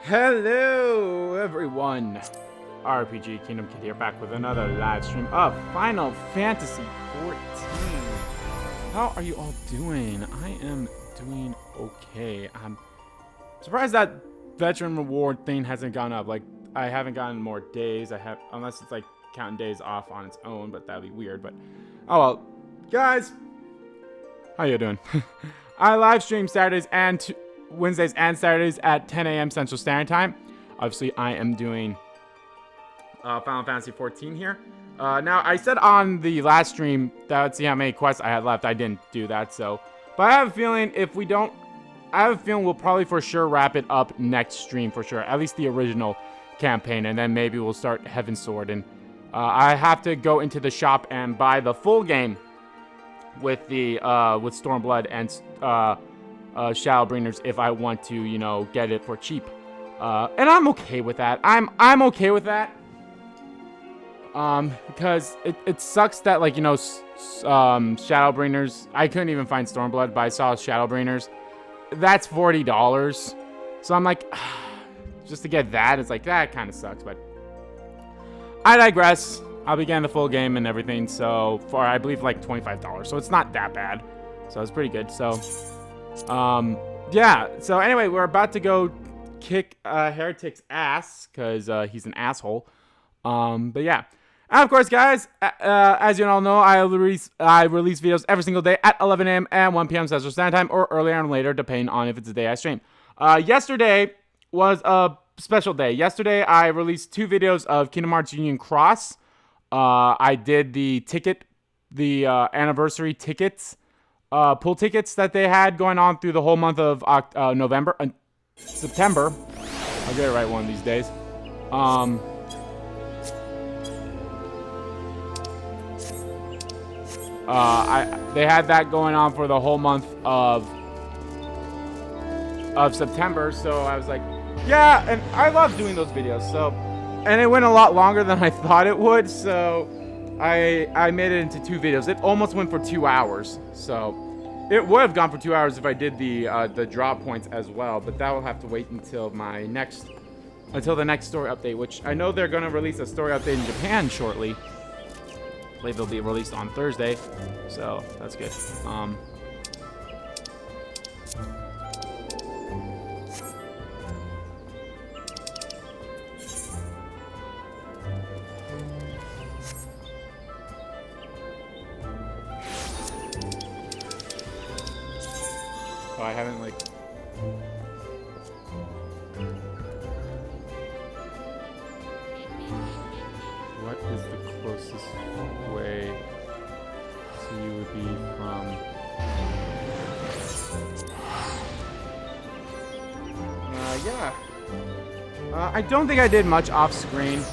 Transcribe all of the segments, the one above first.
Hello, everyone. RPG Kingdom Kid here, back with another live stream of Final Fantasy XIV. How are you all doing? I am doing okay. I'm surprised that veteran reward thing hasn't gone up. Like, I haven't gotten more days. Unless it's like counting days off on its own, but that'd be weird. But oh well, guys, how you doing? I live stream Saturdays and Wednesdays and Saturdays at 10 a.m. Central Standard Time. Obviously, I am doing Final Fantasy XIV here. Now, I said on the last stream that I'd see how many quests I had left. I didn't do that, so. But I have a feeling we'll probably for sure wrap it up next stream for sure. At least the original campaign, and then maybe we'll start Heaven's Sword. And I have to go into the shop and buy the full game with the with Stormblood and Shadowbringers if I want to, you know, get it for cheap. And I'm okay with that. I'm okay with that. Because it sucks that, like, you know, Shadowbringers, I couldn't even find Stormblood, but I saw Shadowbringers. That's $40. So I'm like, just to get that, it's like, that kind of sucks, but I digress. I'll be getting the full game and everything, so for, I believe, like $25. So it's not that bad. So it's pretty good. So, yeah. So anyway, we're about to go kick Heretic's ass, because he's an asshole. But yeah. And of course, guys, as you all know, I release videos every single day at 11 a.m. and 1 p.m. Central Standard Time, or earlier and later, depending on if it's the day I stream. Yesterday was a special day. Yesterday, I released 2 videos of Kingdom Hearts Union Cross. I did the anniversary tickets, pool tickets that they had going on through the whole month of November and September. I'll get it right one of these days. They had that going on for the whole month of September, so I was like, yeah, and I love doing those videos, so, and it went a lot longer than I thought it would, so I made it into 2 videos. It almost went for 2 hours, so it would have gone for 2 hours if I did the drop points as well, but that will have to wait until the next story update, which I know they're going to release a story update in Japan shortly. I believe it'll be released on Thursday, so that's good. Oh, I haven't, like... What is the closest way to you would be from... yeah. I don't think I did much off screen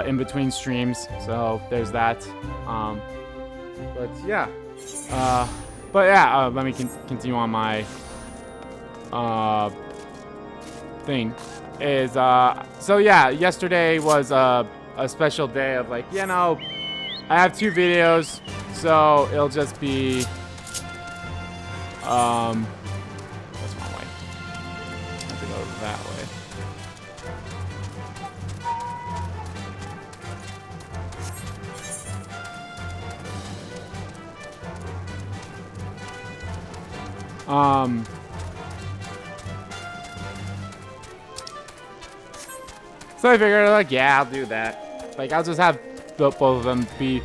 in between streams, so there's that. But yeah. Let me continue on my thing. So yeah, yesterday was a special day of, like, you know, I have 2 videos, so it'll just be, that's one way. I have to go that way. So I figured, like, yeah, I'll do that. Like, I'll just have both of them be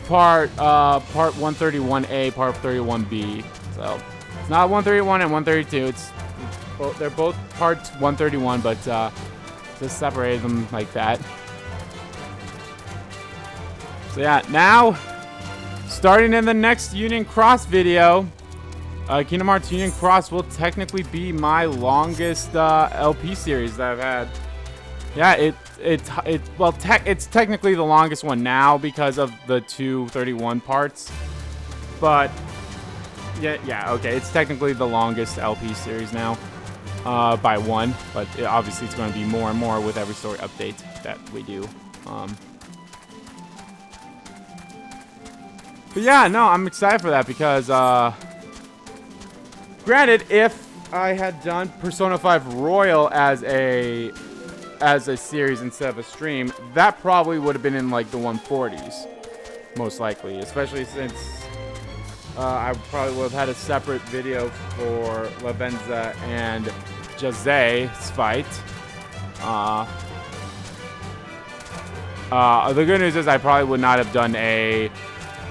part 131A, part 31B. So it's not 131 and 132. They're both parts 131, but just separated them like that. So yeah, now starting in the next Union Cross video, Kingdom Hearts Union Cross will technically be my longest LP series that I've had. Yeah, it's technically the longest one now because of the 231 parts. But yeah, okay, it's technically the longest LP series now by 1. But obviously, it's going to be more and more with every story update that we do. But yeah, no, I'm excited for that because, granted, if I had done Persona 5 Royal as a series instead of a stream, that probably would have been in like the 140s, most likely. Especially since I probably would have had a separate video for Lavenza and Jaze's fight. The good news is I probably would not have done a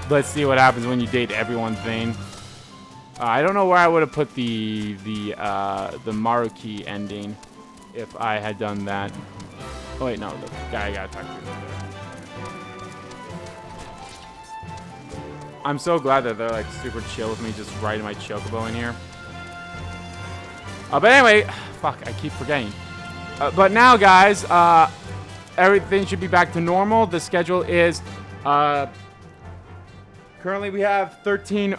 let's see what happens when you date everyone thing. I don't know where I would have put the Maruki ending if I had done that. Oh wait, no, the guy I gotta talk to. I'm so glad that they're like super chill with me just riding my chocobo in here. But anyway, fuck, I keep forgetting. But now, guys, everything should be back to normal. The schedule is currently we have 13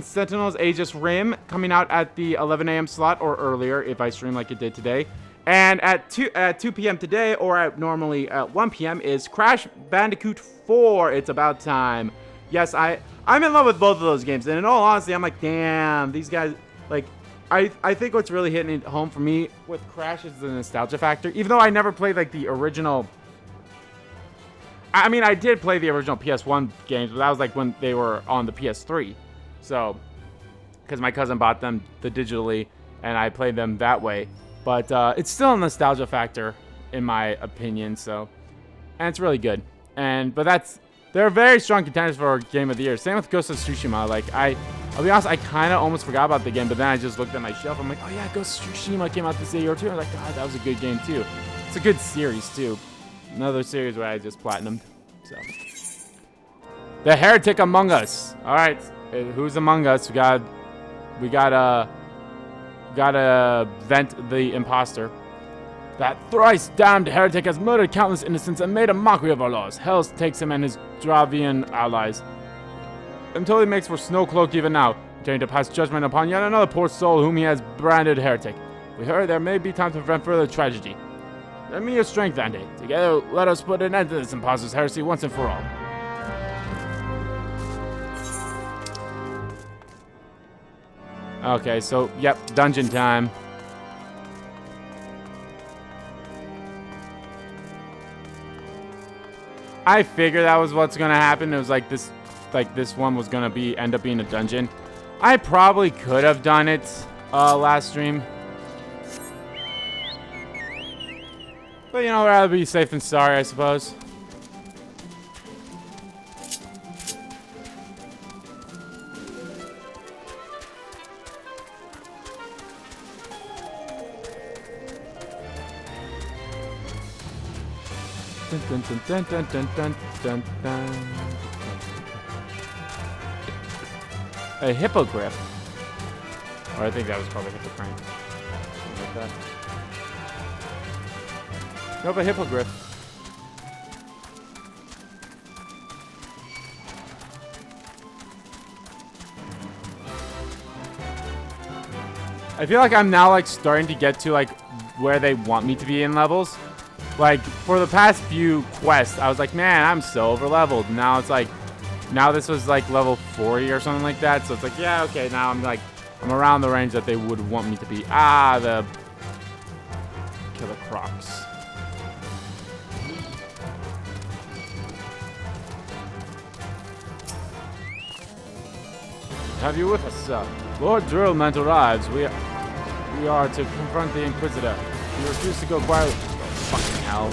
Sentinels Aegis Rim coming out at the 11 a.m. slot or earlier if I stream like it did today. And at 2 p.m. today, or normally at 1 p.m. is Crash Bandicoot 4. It's about time. Yes, I'm in love with both of those games. And in all honesty, I'm like, damn, these guys, like, I think what's really hitting it home for me with Crash is the nostalgia factor. Even though I never played, like, the original... I mean, I did play the original PS1 games, but that was, like, when they were on the PS3. So, because my cousin bought them digitally, and I played them that way. But it's still a nostalgia factor, in my opinion. So, and it's really good. But they're very strong contenders for Game of the Year. Same with Ghost of Tsushima. Like I'll be honest, I kind of almost forgot about the game, but then I just looked at my shelf. I'm like, oh yeah, Ghost of Tsushima came out this year too. I was like, God, that was a good game too. It's a good series too. Another series where I just platinumed. So, The Heretic Among Us. All right. Who's among us? We gotta vent the imposter. That thrice damned heretic has murdered countless innocents and made a mockery of our laws. Hell takes him and his Dravian allies until he makes for Snowcloak even now, intending to pass judgment upon yet another poor soul whom he has branded heretic. We heard there may be time to prevent further tragedy. Lend me your strength, Andy. Together, let us put an end to this imposter's heresy once and for all. Okay, so, yep, dungeon time. I figured that was what's gonna happen. It was like this one was gonna end up being a dungeon. I probably could have done it last stream. But, you know, I'd rather be safe than sorry, I suppose. Dun, dun, dun, dun, dun, dun, dun, dun. A hippogriff. Or I think that was called a hippocrane. Something like that. Nope, a hippogriff. I feel like I'm now like starting to get to like where they want me to be in levels. Like, for the past few quests, I was like, man, I'm so over-leveled. Now it's like, now this was like level 40 or something like that. So it's like, yeah, okay, now I'm around the range that they would want me to be. Ah, the Killer Crocs. Have you with us, sir? Lord Drillment arrives. We are to confront the Inquisitor. He refused to go quietly. Fucking hell.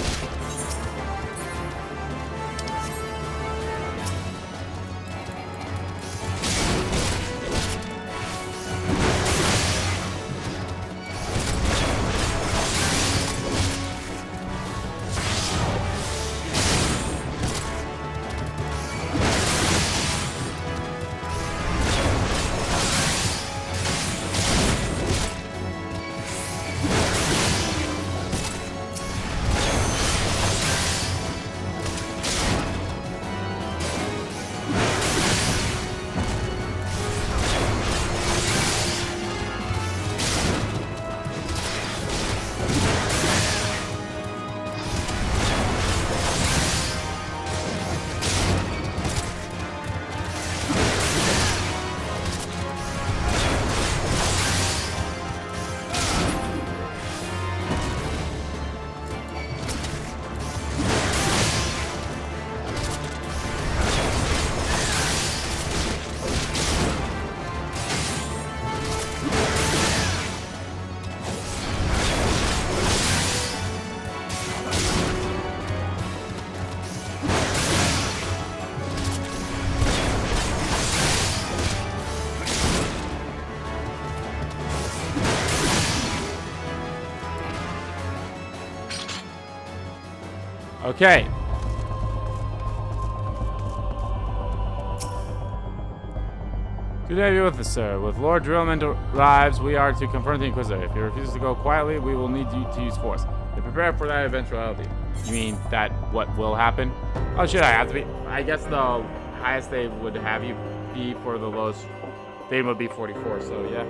Okay. Good to have you with us, sir. With Lord Drillman arrives, we are to confront the Inquisitor. If he refuses to go quietly, we will need you to use force. To prepare for that eventuality. You mean that what will happen? Oh shit, I have to be. I guess the highest they would have you be for the lowest they would be 44, so yeah.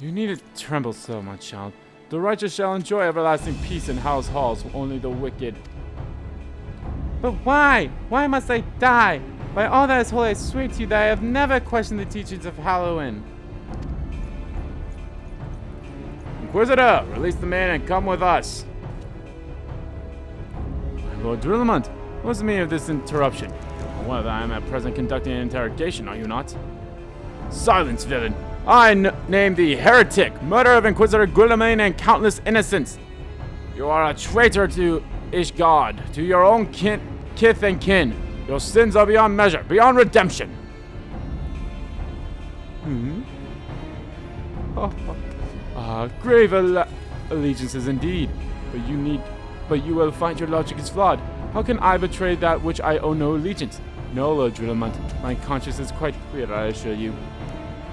You need to tremble so, my child. The righteous shall enjoy everlasting peace in house halls, only the wicked. But why? Why must I die? By all that is holy, I swear to you that I have never questioned the teachings of Halloween. Inquisitor, release the man and come with us. My Lord Drillamont, what's the meaning of this interruption? Well, I am at present conducting an interrogation, are you not? Silence, villain. I name thee heretic, murderer of Inquisitor Guillermain and countless innocents. You are a traitor to Ishgard, to your own kith and kin. Your sins are beyond measure, beyond redemption. Grave allegiances indeed. But you will find your logic is flawed. How can I betray that which I owe no allegiance? No, Lord Drillamont, my conscience is quite clear, I assure you.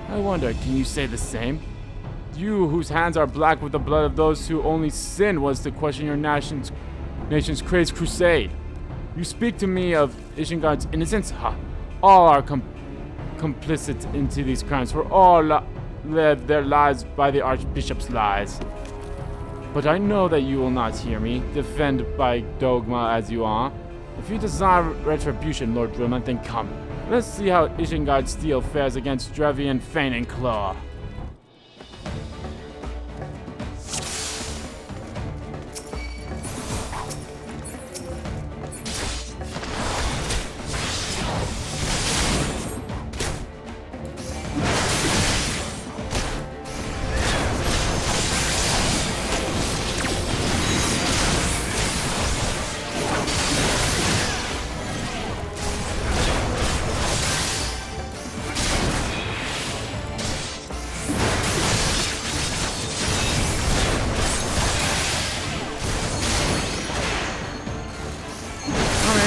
I wonder, can you say the same? You, whose hands are black with the blood of those who only sin was to question your nation's crazed crusade. You speak to me of Ishgard's innocence? Ha! All are complicit into these crimes, for all led their lives by the Archbishop's lies. But I know that you will not hear me, defend by dogma as you are. If you desire retribution, Lord Drillamont, then come. Let's see how Ishgard's steel fares against Drevian Fane and Claw.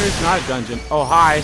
It's not a dungeon. Oh, hi.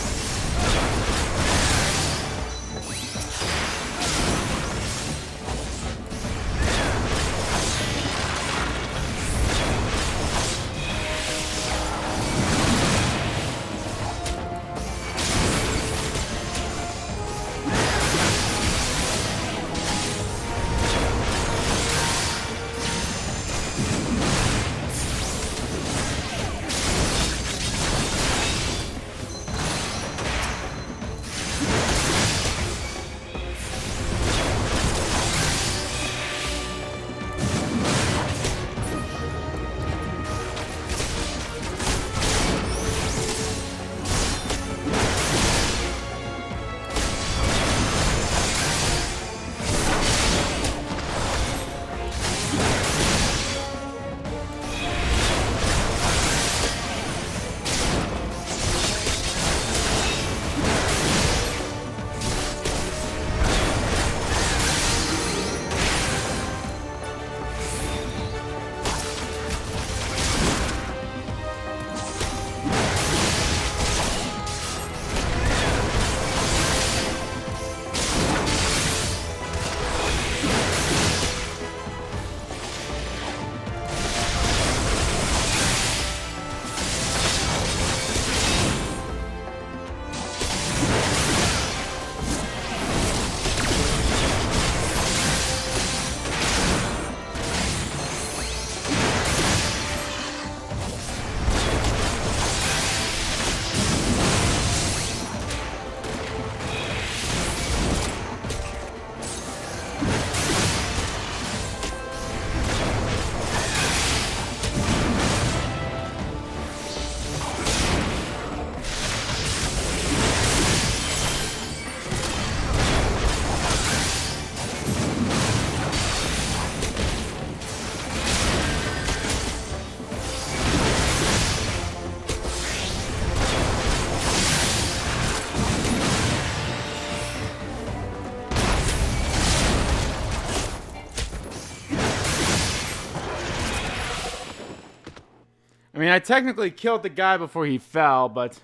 mean, I technically killed the guy before he fell, but...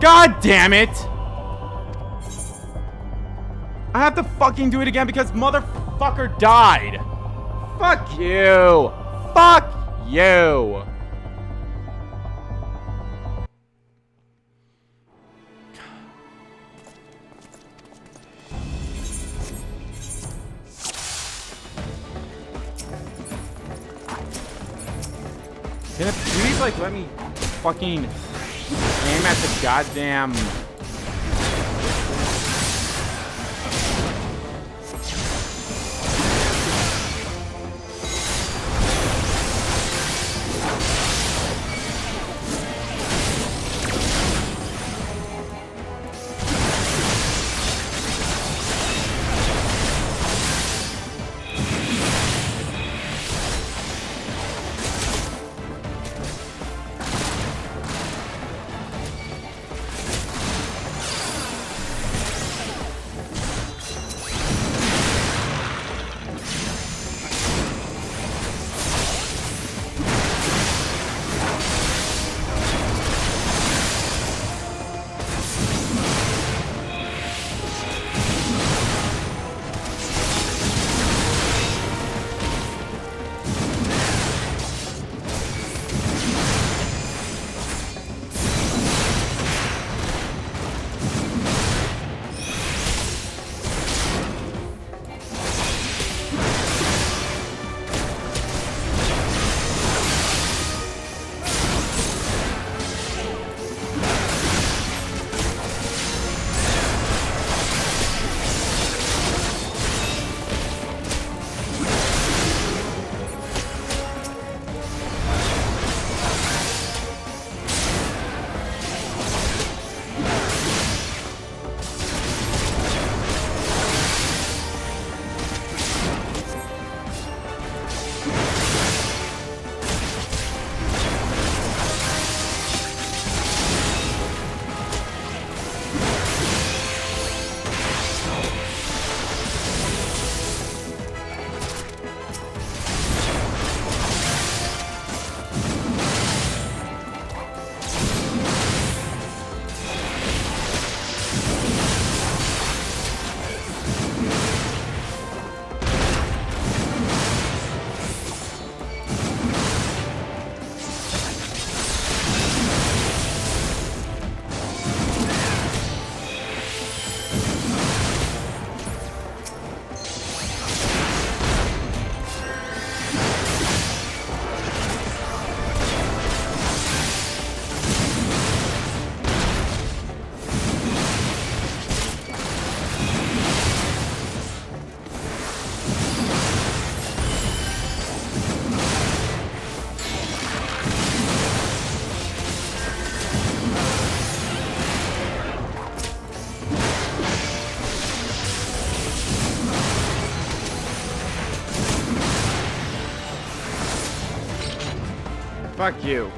God damn it! I have to fucking do it again because motherfucker died. Fuck you. Fuck you. Can it please, like, let me fucking aim at the goddamn... Fuck you.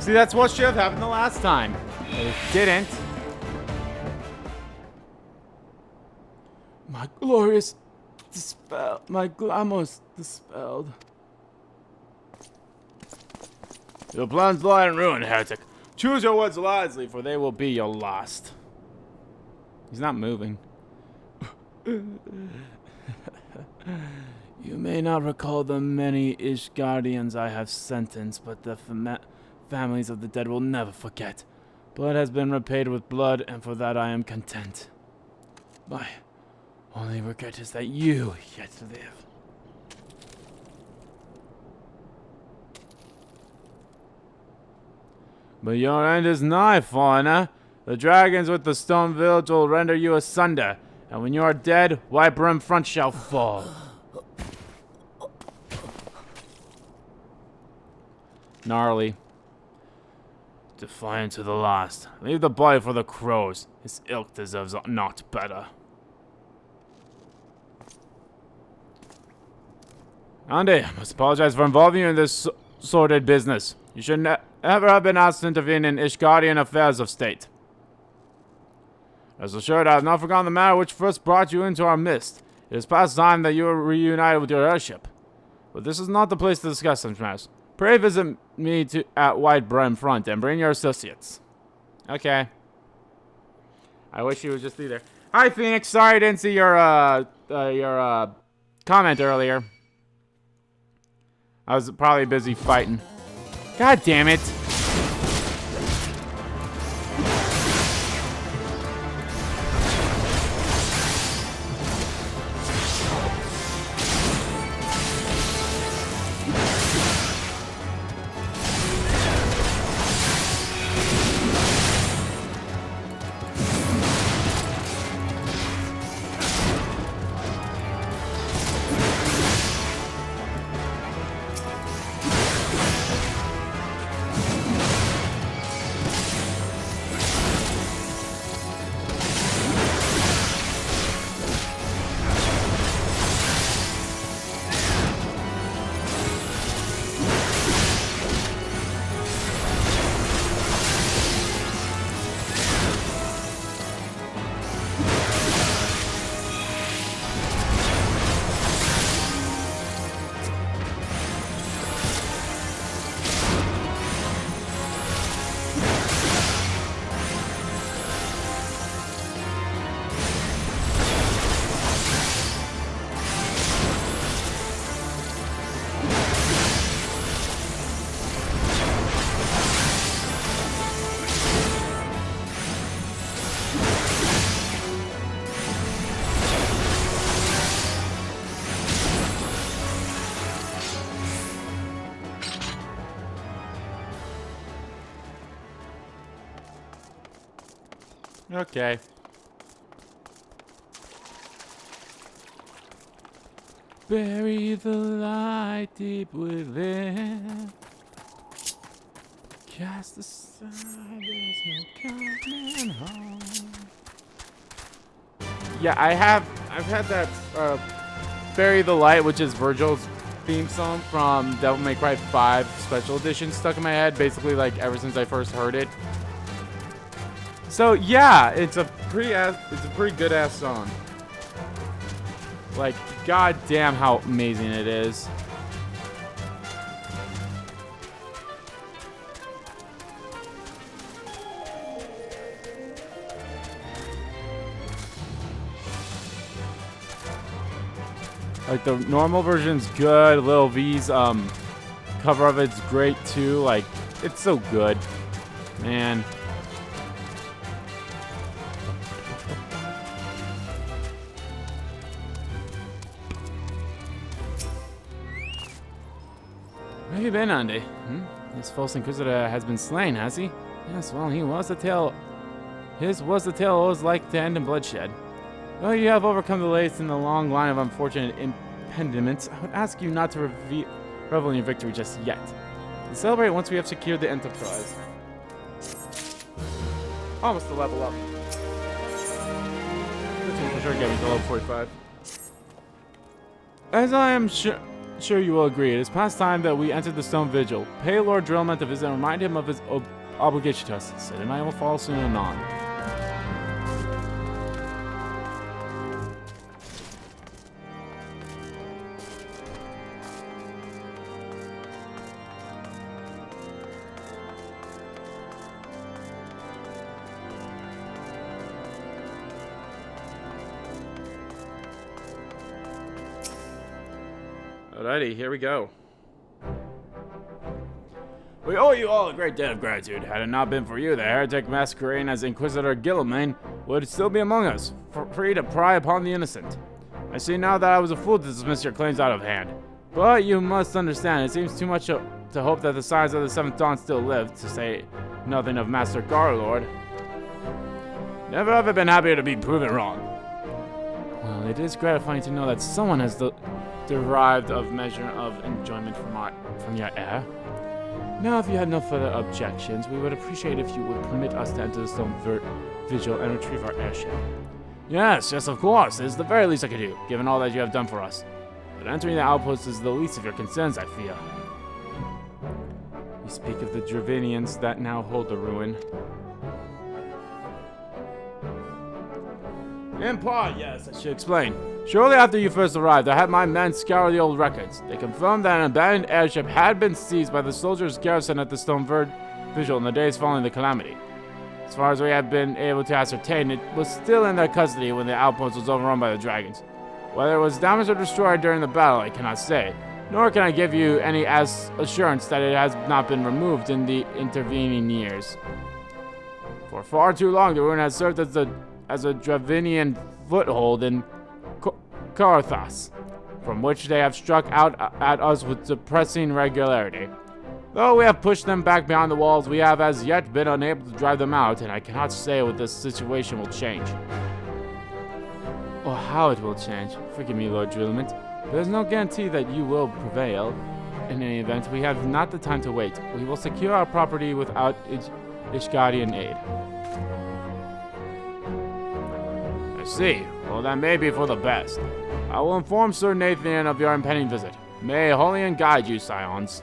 See, that's what should have happened the last time. It didn't. My glorious dispelled. My glamour's dispelled. Your plans lie in ruin, heretic. Choose your words wisely, for they will be your last. He's not moving. You may not recall the many Ishgardians I have sentenced, but the families of the dead will never forget. Blood has been repaid with blood, and for that I am content. My only regret is that you yet to live. But your end is nigh, foreigner. The dragons with the stone village will render you asunder, and when you are dead, Wiper in front shall fall. Gnarly. Defiant to the last. Leave the body for the crows. His ilk deserves naught better. Andy, I must apologize for involving you in this sordid business. You should never have been asked to intervene in Ishgardian affairs of state. Rest assured, I have not forgotten the matter which first brought you into our midst. It is past time that you were reunited with your airship. But this is not the place to discuss such matters. Pray visit me at White Brim Front and bring your associates. Okay. I wish you would just be there. Hi, Phoenix. Sorry I didn't see your comment earlier. I was probably busy fighting. God damn it. Okay. Bury the light deep within. Cast aside, there's no coming home. Yeah, I've had that Bury the Light, which is Virgil's theme song from Devil May Cry 5 Special Edition, stuck in my head basically like ever since I first heard it. So yeah, it's a pretty good ass song. Like, god damn how amazing it is. Like, the normal version's good. Lil V's cover of it's great too. Like, it's so good, man. Where have you been, Andy? This false inquisitor has been slain, has he? Yes, well, he was the tale. His was the tale always like to end in bloodshed. Though you have overcome the latest in the long line of unfortunate impediments, I would ask you not to revel in your victory just yet. To celebrate once we have secured the Enterprise. Almost to level up. This one for sure get me to level 45. As I am sure you will agree, it is past time that we entered the Stone Vigil. Pay Lord Drillman to visit and remind him of his obligation to us. Sid and I will follow soon anon. Alrighty, here we go. We owe you all a great debt of gratitude. Had it not been for you, the heretic masquerading as Inquisitor Gilliman would still be among us, free to pry upon the innocent. I see now that I was a fool to dismiss your claims out of hand. But you must understand, it seems too much to hope that the signs of the Seventh Dawn still live, to say nothing of Master Garlord. Never have I been happier to be proven wrong. Well, it is gratifying to know that someone has derived a measure of enjoyment from your heir. Now, if you had no further objections, we would appreciate if you would permit us to enter the Stone Vigil and retrieve our airship. Yes, of course. It is the very least I could do, given all that you have done for us. But entering the outpost is the least of your concerns, I fear. You speak of the Dravinians that now hold the ruin. In part, yes, I should explain. Shortly after you first arrived, I had my men scour the old records. They confirmed that an abandoned airship had been seized by the soldiers garrison at the Stone Vigil in the days following the calamity. As far as we have been able to ascertain, it was still in their custody when the outpost was overrun by the dragons. Whether it was damaged or destroyed during the battle, I cannot say, nor can I give you any assurance that it has not been removed in the intervening years. For far too long, the ruin has served as a Dravinian foothold in Karthas, from which they have struck out at us with depressing regularity. Though we have pushed them back beyond the walls, we have as yet been unable to drive them out, and I cannot say what this situation will change. Or how it will change. Forgive me, Lord Drillment. There is no guarantee that you will prevail. In any event, we have not the time to wait. We will secure our property without Ishgardian aid. I see. Well, that may be for the best. I will inform Sir Nathan of your impending visit. May Holian guide you, scions.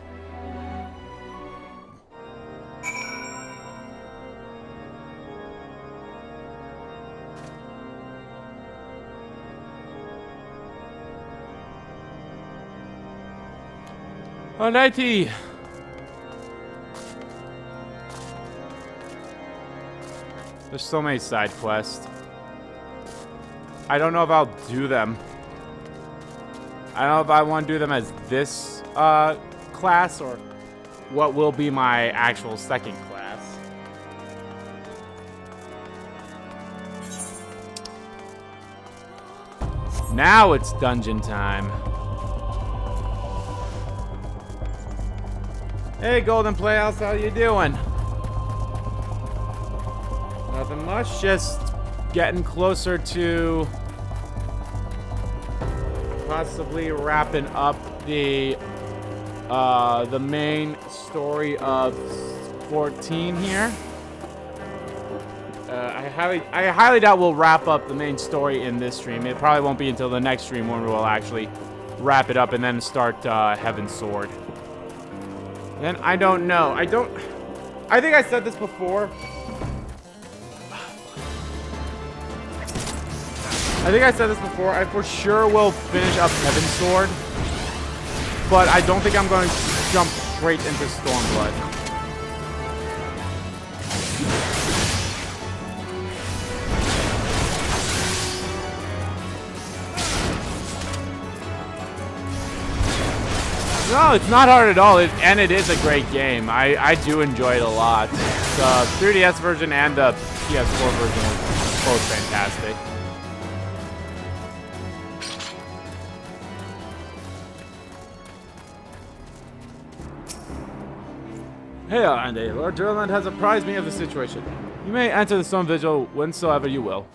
Alrighty. There's so many side quests. I don't know if I'll do them. I don't know if I want to do them as this class or what will be my actual second class. Now it's dungeon time. Hey, Golden Playhouse, how you doing? Nothing much, just getting closer to possibly wrapping up the main story of 14 here. I highly doubt we'll wrap up the main story in this stream. It probably won't be until the next stream when we'll actually wrap it up and then start Heaven's Sword. Then I don't know. I think I said this before. I for sure will finish up Heaven's Sword. But I don't think I'm going to jump straight into Stormblood. No, it's not hard at all, and it is a great game. I do enjoy it a lot. The 3DS version and the PS4 version are both fantastic. Hey, Andy, Lord Durland has apprised me of the situation. You may enter the Stone Vigil whensoever you will.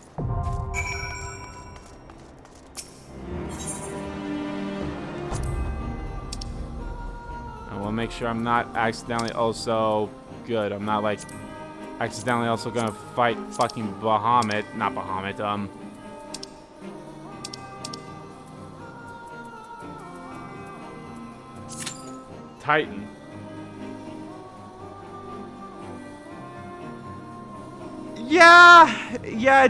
Make sure I'm not accidentally also good. I'm not like accidentally also gonna fight fucking Bahamut. Not Bahamut, Titan. Yeah,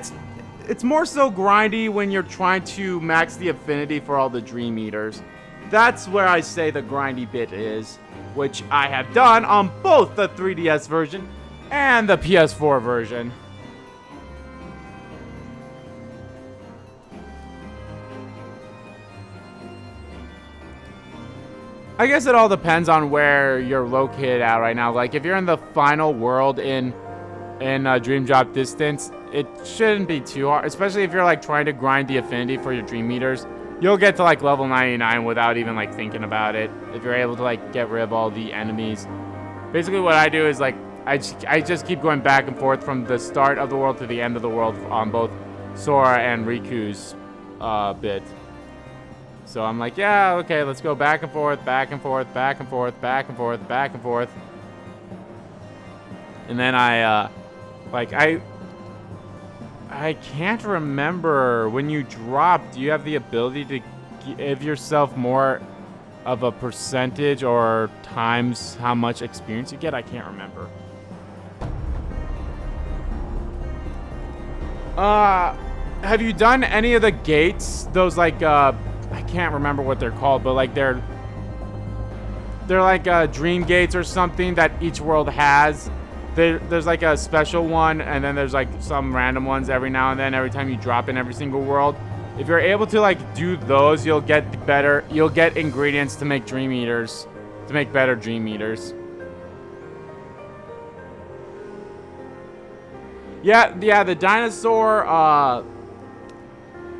it's more so grindy when you're trying to max the affinity for all the Dream Eaters. That's where I say the grindy bit is, which I have done on both the 3DS version and the PS4 version. I guess it all depends on where you're located at right now. Like, if you're in the final world in Dream Drop Distance, it shouldn't be too hard, especially if you're like trying to grind the affinity for your Dream Eaters. You'll get to like level 99 without even like thinking about it if you're able to like get rid of all the enemies. Basically what I do is like I just keep going back and forth from the start of the world to the end of the world on both Sora and Riku's bit. So I'm like, yeah, okay, let's go back and forth, back and forth, back and forth, back and forth, back and forth. And then I can't remember, when you drop, do you have the ability to give yourself more of a percentage or times how much experience you get? I can't remember. have you done any of the gates? Those like I can't remember what they're called, but like they're like dream gates or something that each world has. There's like a special one, and then there's like some random ones every now and then. Every time you drop in every single world, if you're able to like do those, you'll get ingredients to make dream eaters, to make better dream eaters. Yeah, the dinosaur,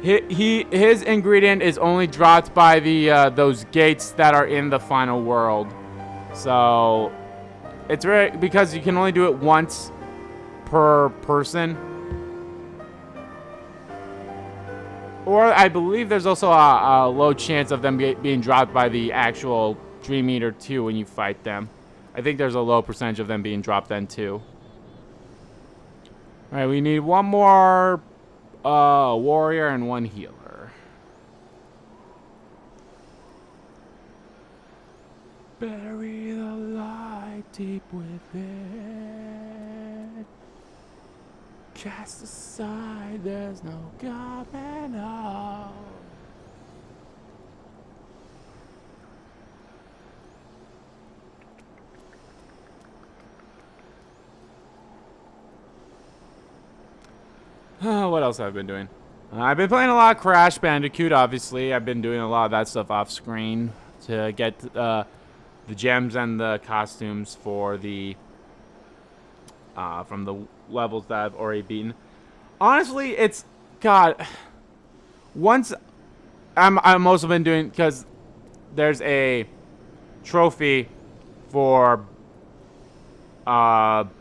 his ingredient is only dropped by the those gates that are in the final world. So it's very, because you can only do it once per person. Or I believe there's also a low chance of them being dropped by the actual Dream Eater too when you fight them. I think there's a low percentage of them being dropped then too. Alright, we need one more warrior and one healer. Bury the light deep within. Cast aside, there's no coming out. What else have I been doing? I've been playing a lot of Crash Bandicoot, obviously. I've been doing a lot of that stuff off screen to get the gems and the costumes for the from the levels that I've already beaten. Honestly, it's God. Once I'm also been doing, because there's a trophy for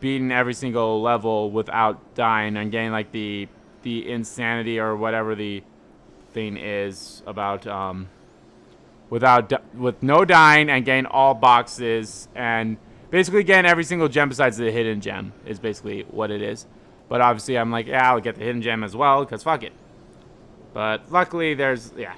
beating every single level without dying and getting like the insanity or whatever the thing is about with no dying and getting all boxes and basically getting every single gem besides the hidden gem is basically what it is. But obviously I'm like, yeah, I'll get the hidden gem as well because fuck it. But luckily there's, yeah.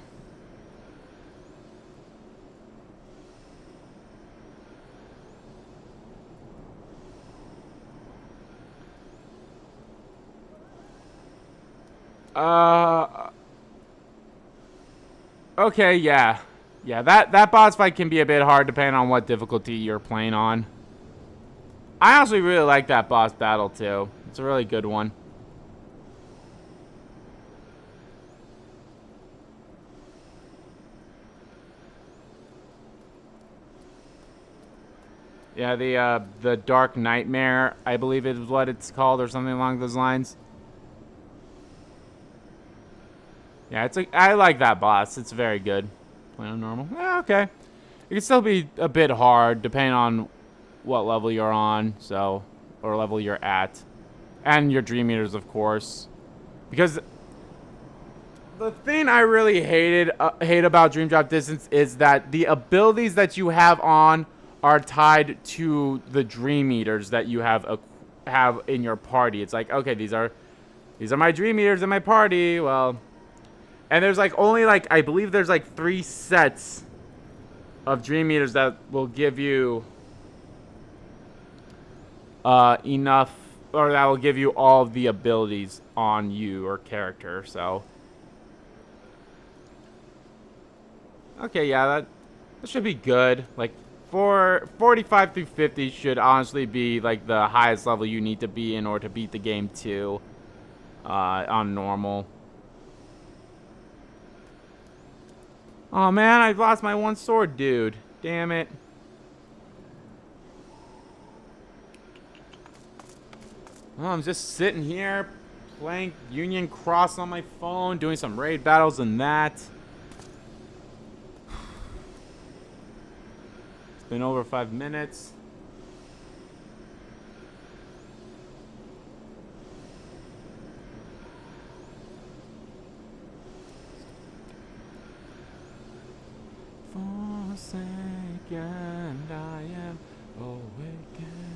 Okay, yeah. Yeah, that boss fight can be a bit hard depending on what difficulty you're playing on. I honestly really like that boss battle too. It's a really good one. Yeah, the Dark Nightmare, I believe is what it's called, or something along those lines. Yeah, I like that boss. It's very good. Play on normal. Yeah, okay. It can still be a bit hard depending on what level you're on, so, or level you're at, and your dream eaters, of course. Because the thing I really hate about Dream Drop Distance is that the abilities that you have on are tied to the dream eaters that you have in your party. It's like, okay, these are my dream eaters in my party. Well, and there's like only like, I believe there's like 3 sets of dream eaters that will give you enough, or that will give you all of the abilities on you or character. So okay, yeah, that should be good. Like 45 through 50 should honestly be like the highest level you need to be in order to beat the game too, on normal. Oh man, I lost my one sword, dude. Damn it. Well, I'm just sitting here playing Union Cross on my phone, doing some raid battles and that. It's been over 5 minutes. Forsaken, I am awakened.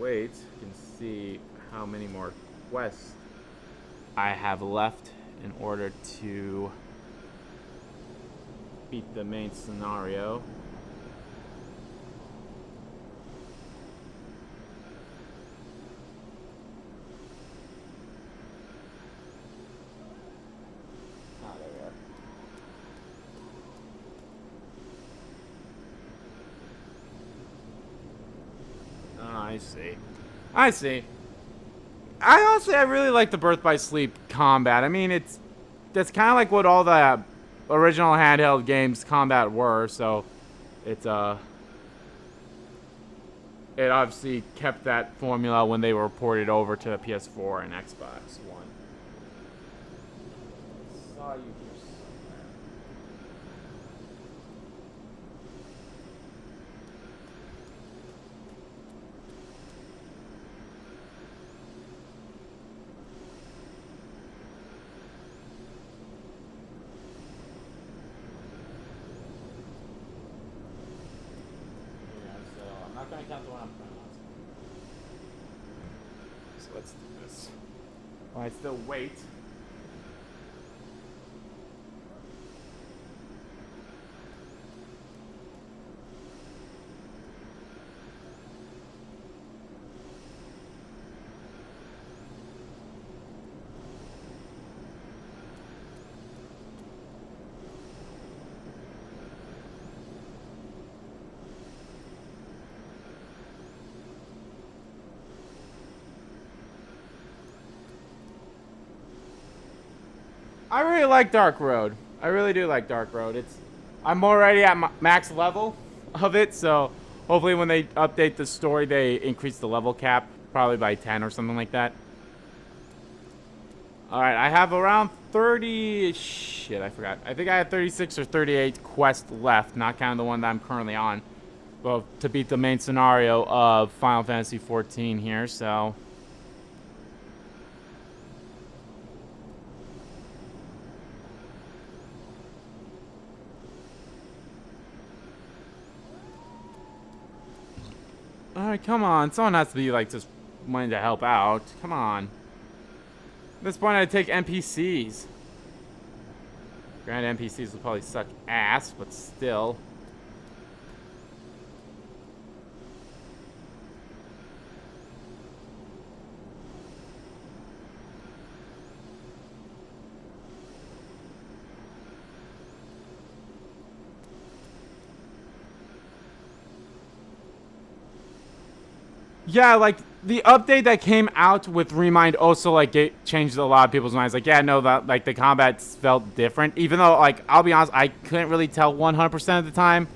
wait, you can see how many more quests I have left in order to beat the main scenario. Ah, there we are. Oh, I see. I see. I really like the Birth by Sleep combat. I mean, that's kind of like what all the original handheld games combat were. So, it obviously kept that formula when they were ported over to the PS4 and Xbox One. I saw you here somewhere. I'm not going to count the one I'm pronouncing. So let's do this. While I still wait. I really like Dark Road. I really do like Dark Road. I'm already at max level of it, so hopefully when they update the story, they increase the level cap, probably by 10 or something like that. Alright, I have around 30... Shit, I forgot. I think I have 36 or 38 quests left, not counting the one that I'm currently on. Well, to beat the main scenario of Final Fantasy XIV here, so... Alright, come on. Someone has to be, like, just wanting to help out. Come on. At this point, I'd take NPCs. Granted, NPCs will probably suck ass, but still. Yeah, like, the update that came out with Remind also, like, changed a lot of people's minds. Like, yeah, no, that, like, the combat felt different. Even though, like, I'll be honest, I couldn't really tell 100% of the time.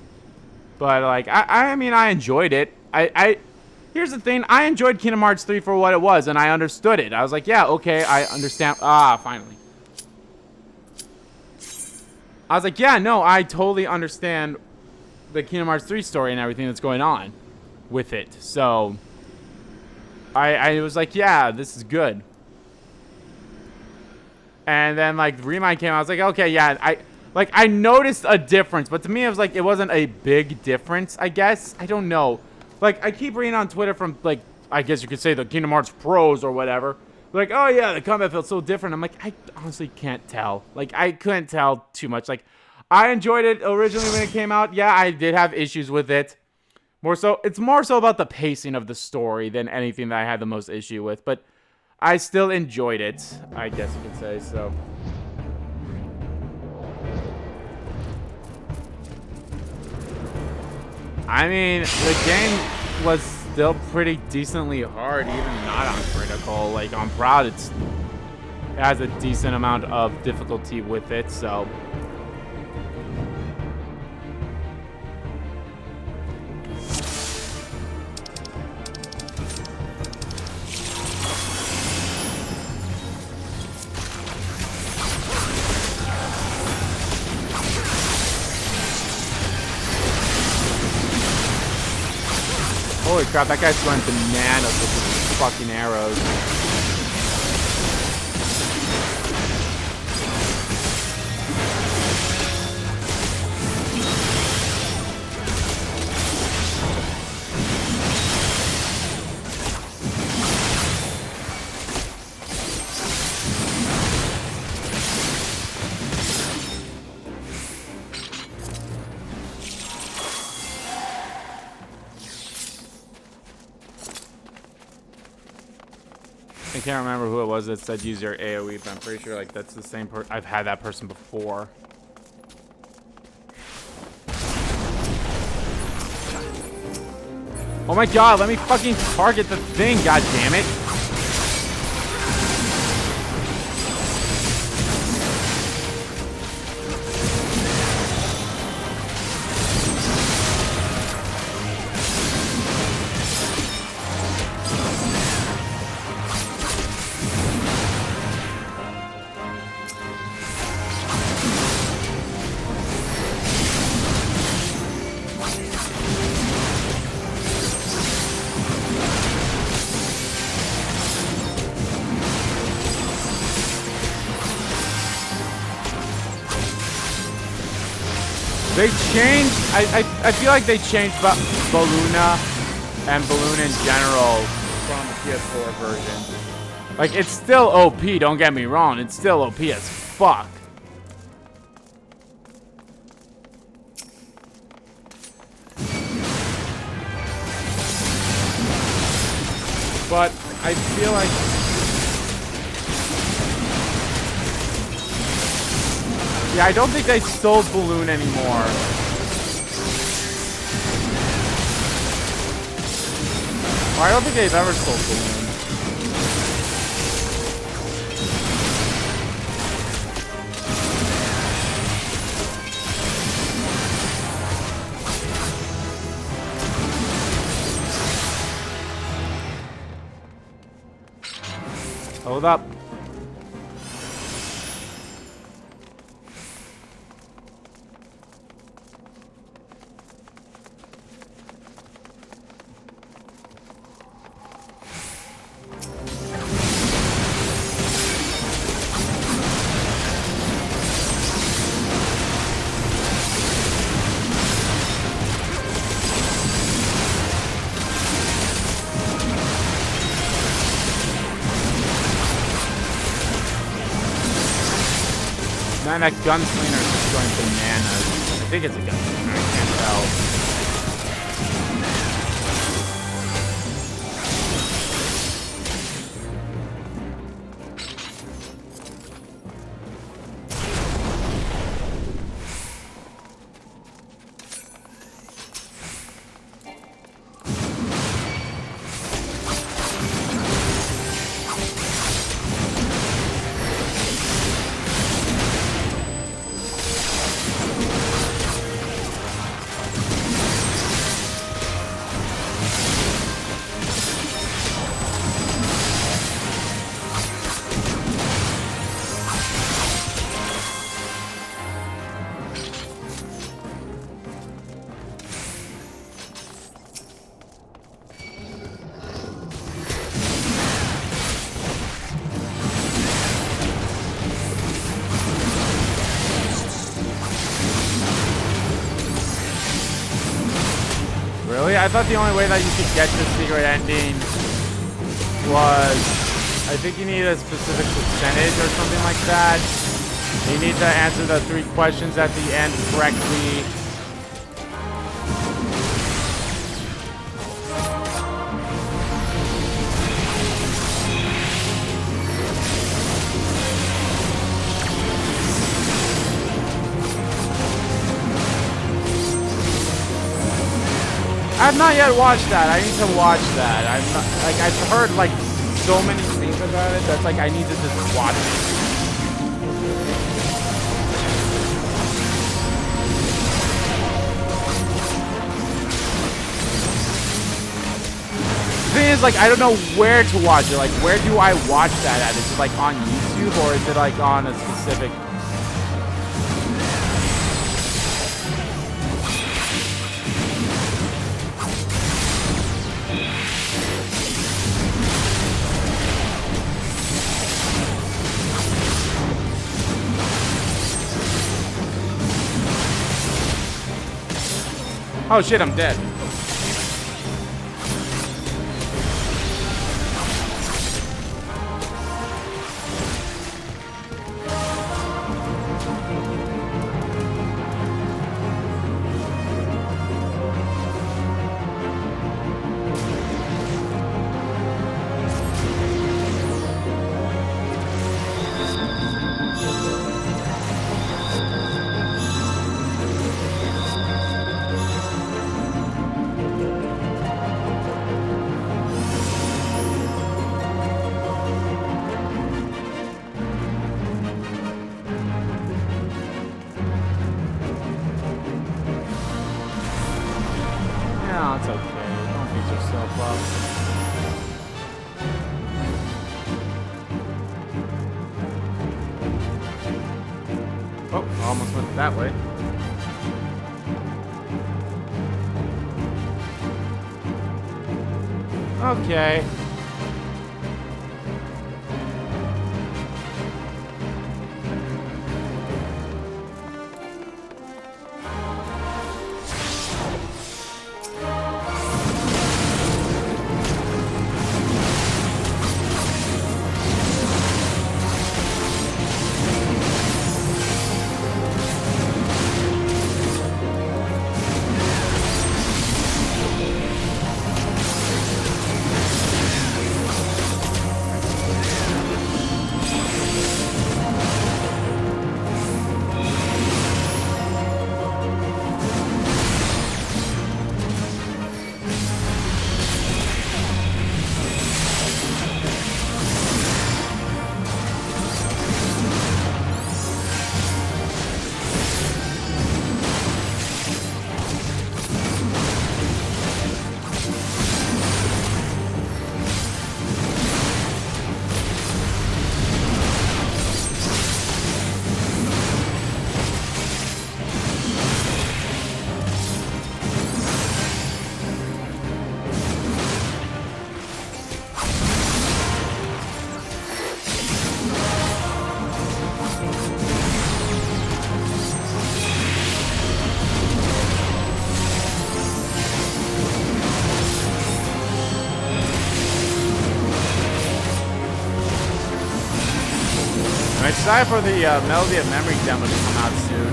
But, like, I mean, I enjoyed it. Here's the thing. I enjoyed Kingdom Hearts 3 for what it was, and I understood it. I was like, yeah, okay, I understand. Ah, finally. I was like, yeah, no, I totally understand the Kingdom Hearts 3 story and everything that's going on with it. So... I was like, yeah, this is good. And then, like, Remind came out. I was like, okay, yeah. I noticed a difference. But to me, it was like, it wasn't a big difference, I guess. I don't know. Like, I keep reading on Twitter from, like, I guess you could say the Kingdom Hearts pros or whatever. Like, oh, yeah, the combat felt so different. I'm like, I honestly can't tell. Like, I couldn't tell too much. Like, I enjoyed it originally when it came out. Yeah, I did have issues with it. It's more so about the pacing of the story than anything that I had the most issue with, but I still enjoyed it, I guess you could say, so. I mean, the game was still pretty decently hard, even not on critical. Like, on Proud, it has a decent amount of difficulty with it, so. Holy crap, that guy's going bananas with his fucking arrows. I can't remember who it was that said use your AoE, but I'm pretty sure like that's the same person. I've had that person before. Oh my god, let me fucking target the thing, god damn it. They changed, I feel like they changed Balluna and Balloon in general from the PS4 version. Like, it's still OP, don't get me wrong. It's still OP as fuck. But I feel like... Yeah, I don't think they sold Balloon anymore. Or I don't think they've ever sold Balloon. Hold up. Man, that gunslinger is just going bananas. I think it's a gunslinger, I can't tell. Really? I thought the only way that you could get the secret ending was... I think you need a specific percentage or something like that. You need to answer the 3 questions at the end correctly. I've not yet watched that. I need to watch that. I'm not, like, I've heard like so many things about it that's like I need to just watch it. The thing is, like, I don't know where to watch it. Like, where do I watch that at? Is it like on YouTube or is it like on a specific? Oh shit, I'm dead. It's okay. Don't beat yourself up. Oh, almost went that way. Okay. I'm excited for the Melody of Memory demo to come out soon.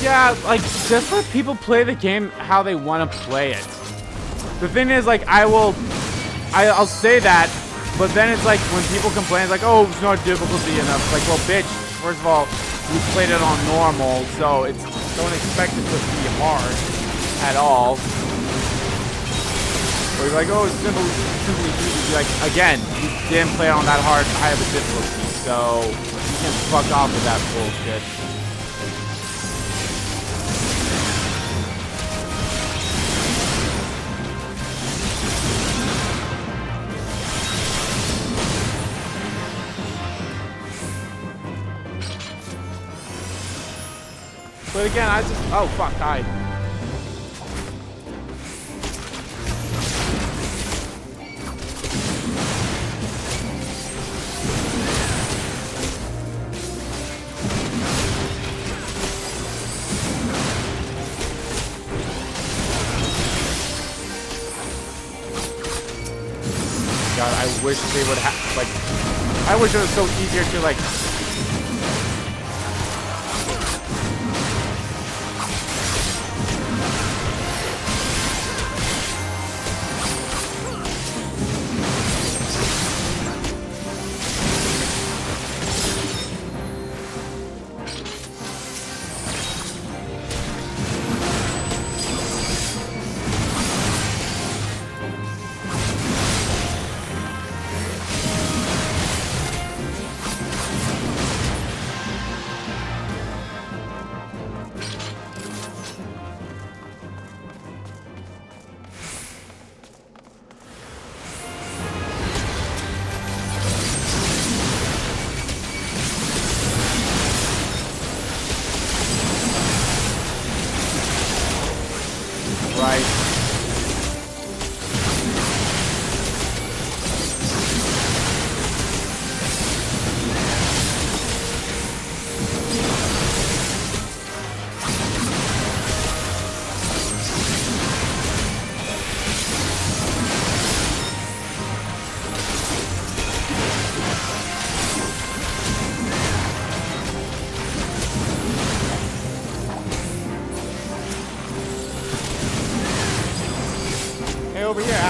Yeah, like, just let people play the game how they want to play it. The thing is, like, I'll say that, but then it's like, when people complain, it's like, oh, it's not difficulty enough. It's like, well, bitch, first of all, we played it on normal, so don't expect it to be hard at all. Or you're like, oh, it's simply easy. Like, again, you didn't play it on that high of a difficulty, so you can fuck off with that bullshit. But again, oh fuck, hi. God, I wish they would have, like, I wish it was so easier to, like,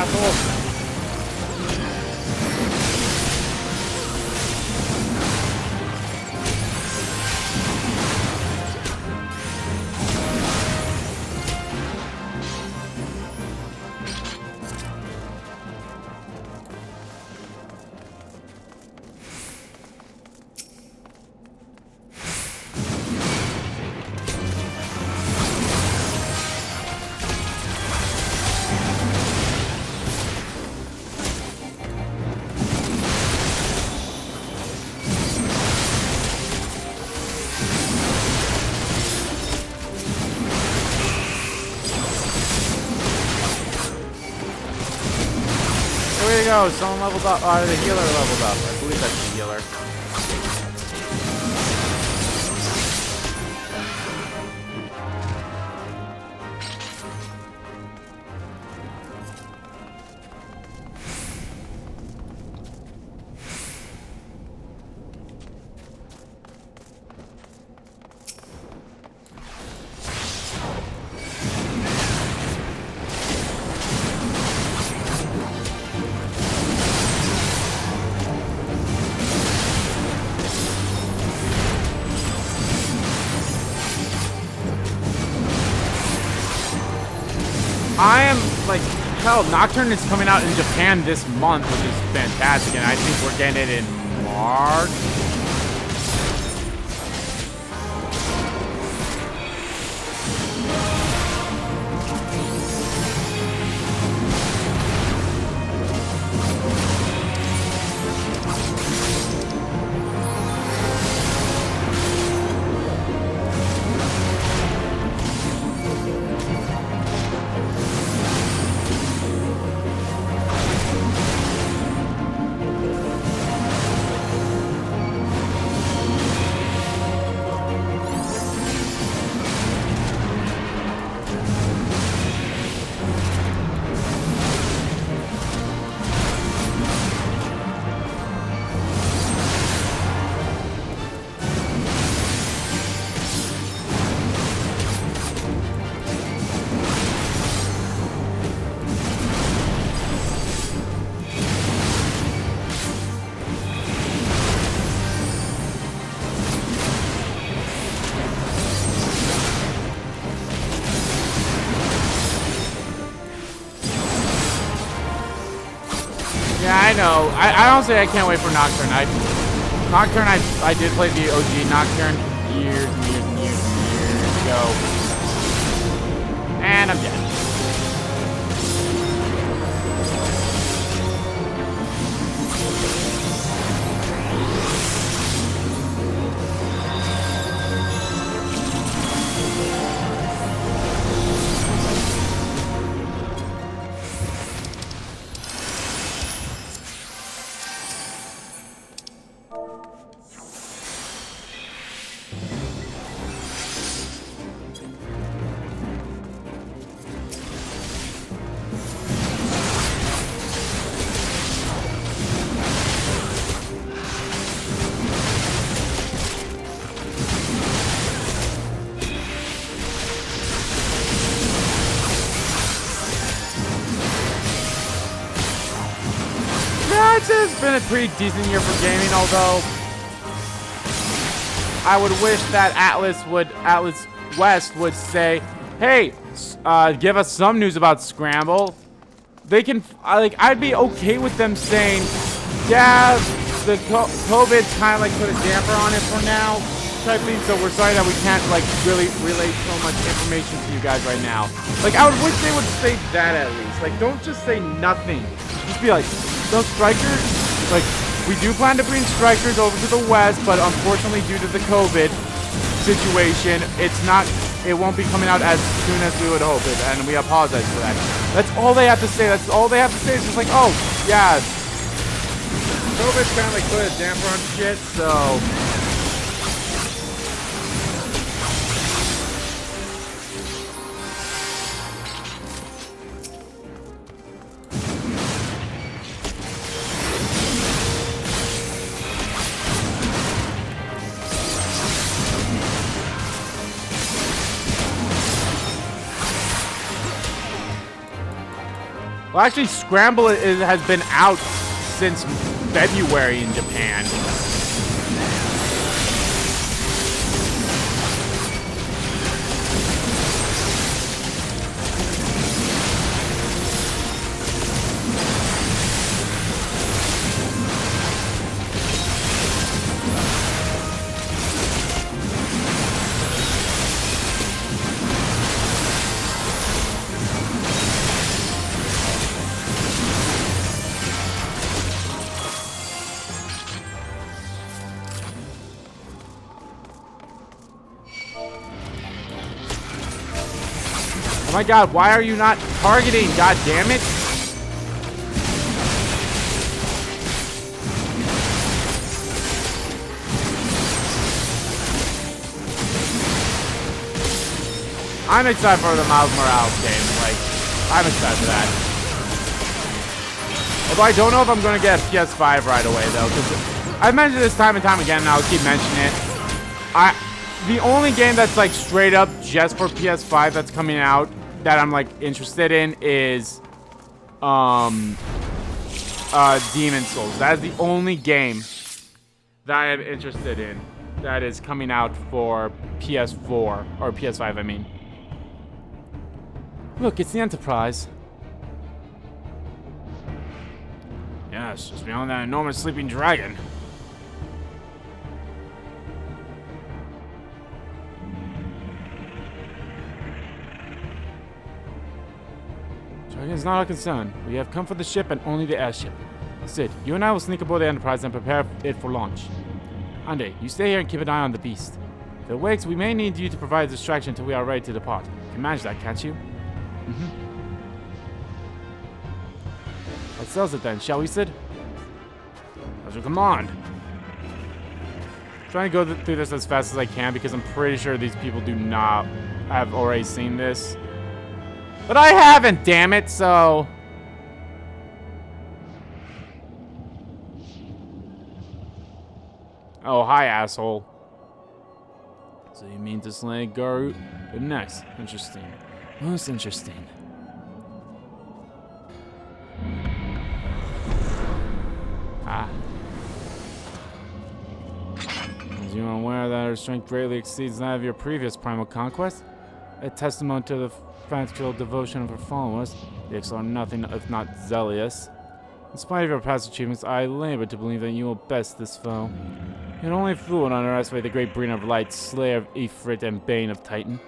asshole. There we go, someone leveled up, the healer leveled up. I believe that's the healer. I am, like, hell, Nocturne is coming out in Japan this month, which is fantastic, and I think we're getting it in March. Yeah, I know. I honestly, I can't wait for Nocturne. I did play the OG Nocturne years ago. And I'm dead. It's been a pretty decent year for gaming, although I would wish that Atlas West would say, hey, give us some news about Scramble. They can, I'd be okay with them saying, yeah, the COVID's kind of like put a damper on it for now, type thing, so we're sorry that we can't really relay so much information to you guys right now. I would wish they would say that at least. Don't just say nothing. Just be like, those strikers, we do plan to bring strikers over to the west, but unfortunately due to the COVID situation, it won't be coming out as soon as we would hope it, and we apologize for that. That's all they have to say. That's all they have to say. It's just oh, yeah, COVID's kind of put a damper on shit, so. Well, actually, Scramble has been out since February in Japan. Oh my god, why are you not targeting? God damn it. I'm excited for the Miles Morales game. Like, I'm excited for that. Although I don't know if I'm going to get a PS5 right away, though, because I've mentioned this time and time again, and I'll keep mentioning it. The only game that's, like, straight up just for PS5 that's coming out that I'm, like, interested in is, Demon Souls. That is the only game that I am interested in that is coming out for PS4, or PS5, I mean. Look, it's the Enterprise. Yes, just beyond that enormous sleeping dragon. Dragon is not our concern. We have come for the ship and only the airship. Sid, you and I will sneak aboard the Enterprise and prepare it for launch. Ande, you stay here and keep an eye on the beast. If it wakes, we may need you to provide a distraction until we are ready to depart. You can manage that, can't you? That settles it then, shall we, Sid? As your command. I'm trying to go through this as fast as I can because I'm pretty sure these people do not have already seen this. But I haven't, damn it, so... Oh, hi, asshole. So you mean to slay Garuda next? Interesting. Most interesting. Ah. As you are aware that her strength greatly exceeds that of your previous primal conquest, a testament to the fanatical devotion of her followers, the X are nothing if not zealous. In spite of your past achievements, I labor to believe that you will best this foe. An only fool would underestimate the great bringer of light, slayer of Ifrit and bane of Titan.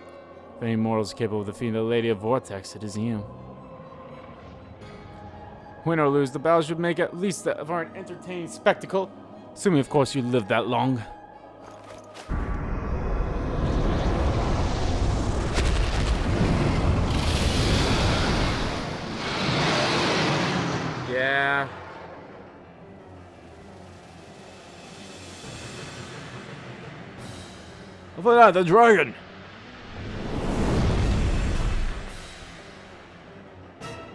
If any mortal is capable of defeating the Lady of Vortex, it is you. Win or lose, the battle should make at least for an entertaining spectacle. Assuming, of course, you live that long. Yeah. Look at that, the dragon!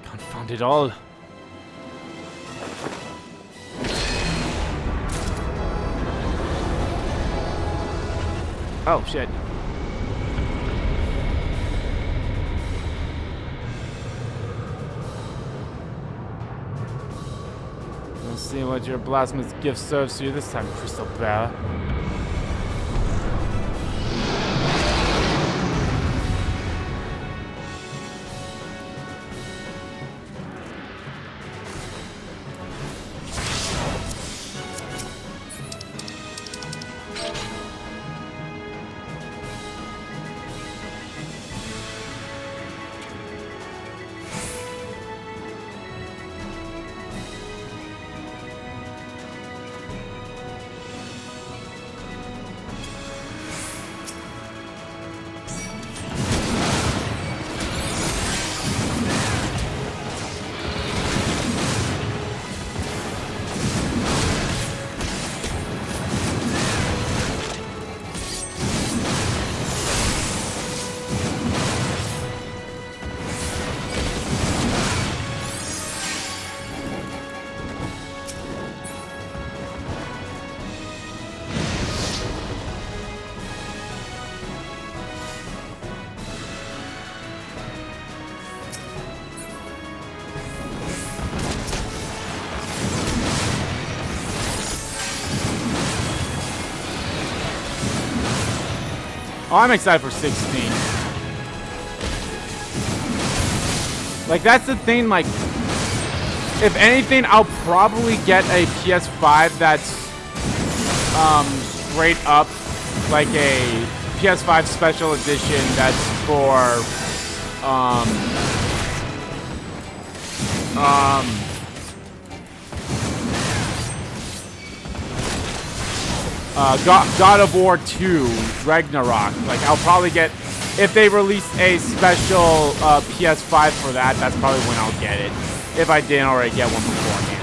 Confound it all. Oh, shit. Let's see what your blasphemous gift serves you this time, Crystal Bearer. Oh, I'm excited for 16. Like, that's the thing, like, if anything, I'll probably get a PS5 that's, straight up, like a PS5 special edition that's for, God of War 2 Ragnarok. Like, I'll probably get, if they release a special PS5 for that, that's probably when I'll get it. If I didn't already get one beforehand.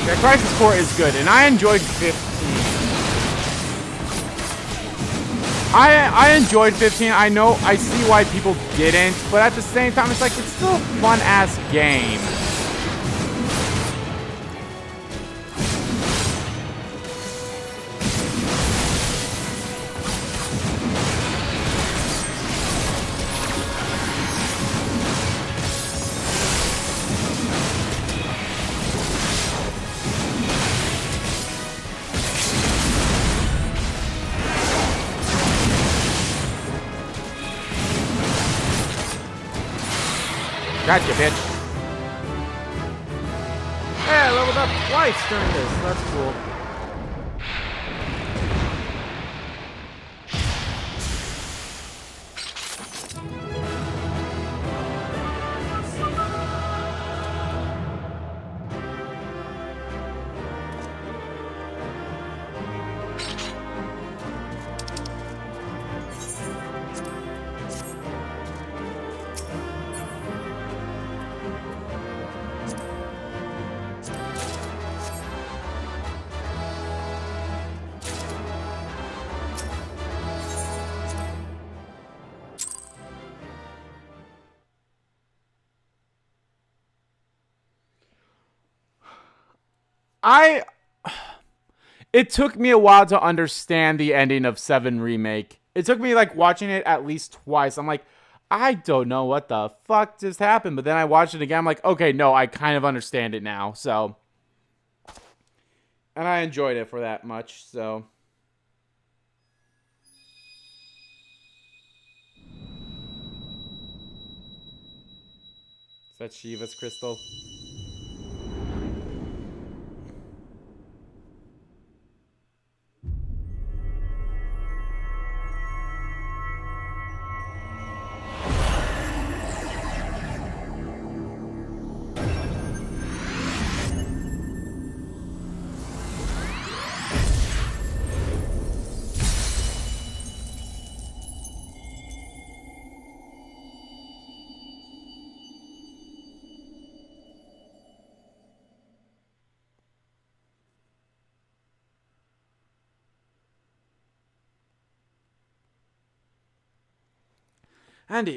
Yeah, Crisis Core is good, and I enjoyed 15. I enjoyed 15. I know, I see why people didn't, but at the same time, it's like, it's still a fun-ass game. Gotcha, bitch. Hey, I leveled up twice during this. That's cool. It took me a while to understand the ending of 7 Remake. It took me, like, watching it at least twice. I'm like, I don't know what the fuck just happened. But then I watched it again. I'm like, okay, no, I kind of understand it now. So, and I enjoyed it for that much, so. Is that Shiva's crystal?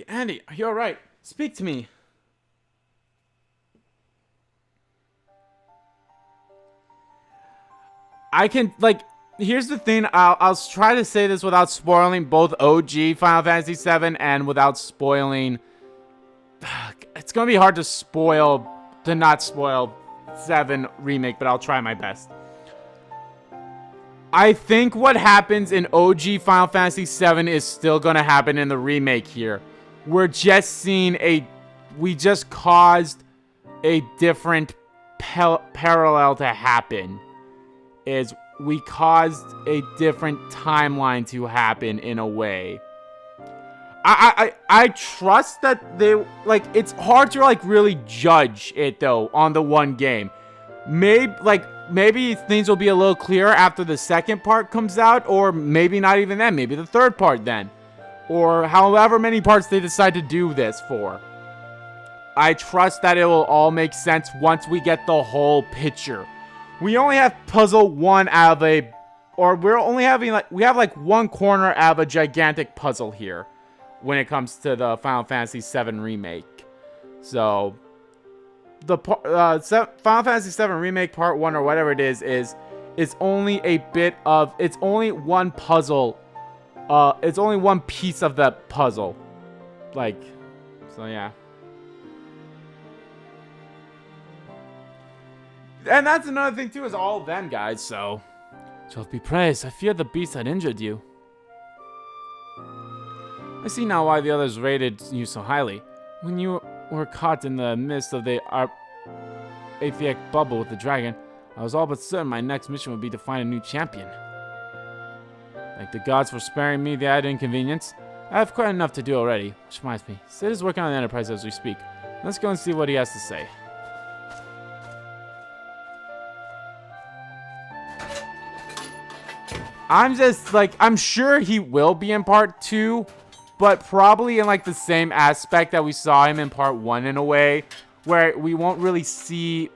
Andy, are you alright? Speak to me. I can, like, here's the thing. I'll try to say this without spoiling both OG Final Fantasy VII and without spoiling. It's gonna be hard to not spoil 7 Remake, but I'll try my best. I think what happens in OG Final Fantasy VII is still gonna happen in the remake here. We're just seeing we just caused a different parallel to happen. We caused a different timeline to happen in a way. I trust that they, like, it's hard to, like, really judge it, though, on the one game. maybe things will be a little clearer after the second part comes out, or maybe not even then. Maybe the third part then, or however many parts they decide to do this for. I trust that it will all make sense once we get the whole picture. We only have puzzle one out of a, or we're only having we have one corner out of a gigantic puzzle here when it comes to the Final Fantasy VII Remake. So, the Final Fantasy VII Remake Part 1 or whatever it is only a bit of, it's only one puzzle, it's only one piece of the puzzle. So yeah. And that's another thing too, is all of them guys, so. Jove be praised, I fear the beast had injured you. I see now why the others rated you so highly. When you were caught in the midst of the atheic bubble with the dragon, I was all but certain my next mission would be to find a new champion. Thank the gods for sparing me the added inconvenience. I have quite enough to do already, which reminds me, Sid is working on the Enterprise as we speak. Let's go and see what he has to say. I'm just, I'm sure he will be in part 2, but probably in, the same aspect that we saw him in part 1 in a way, where we won't really see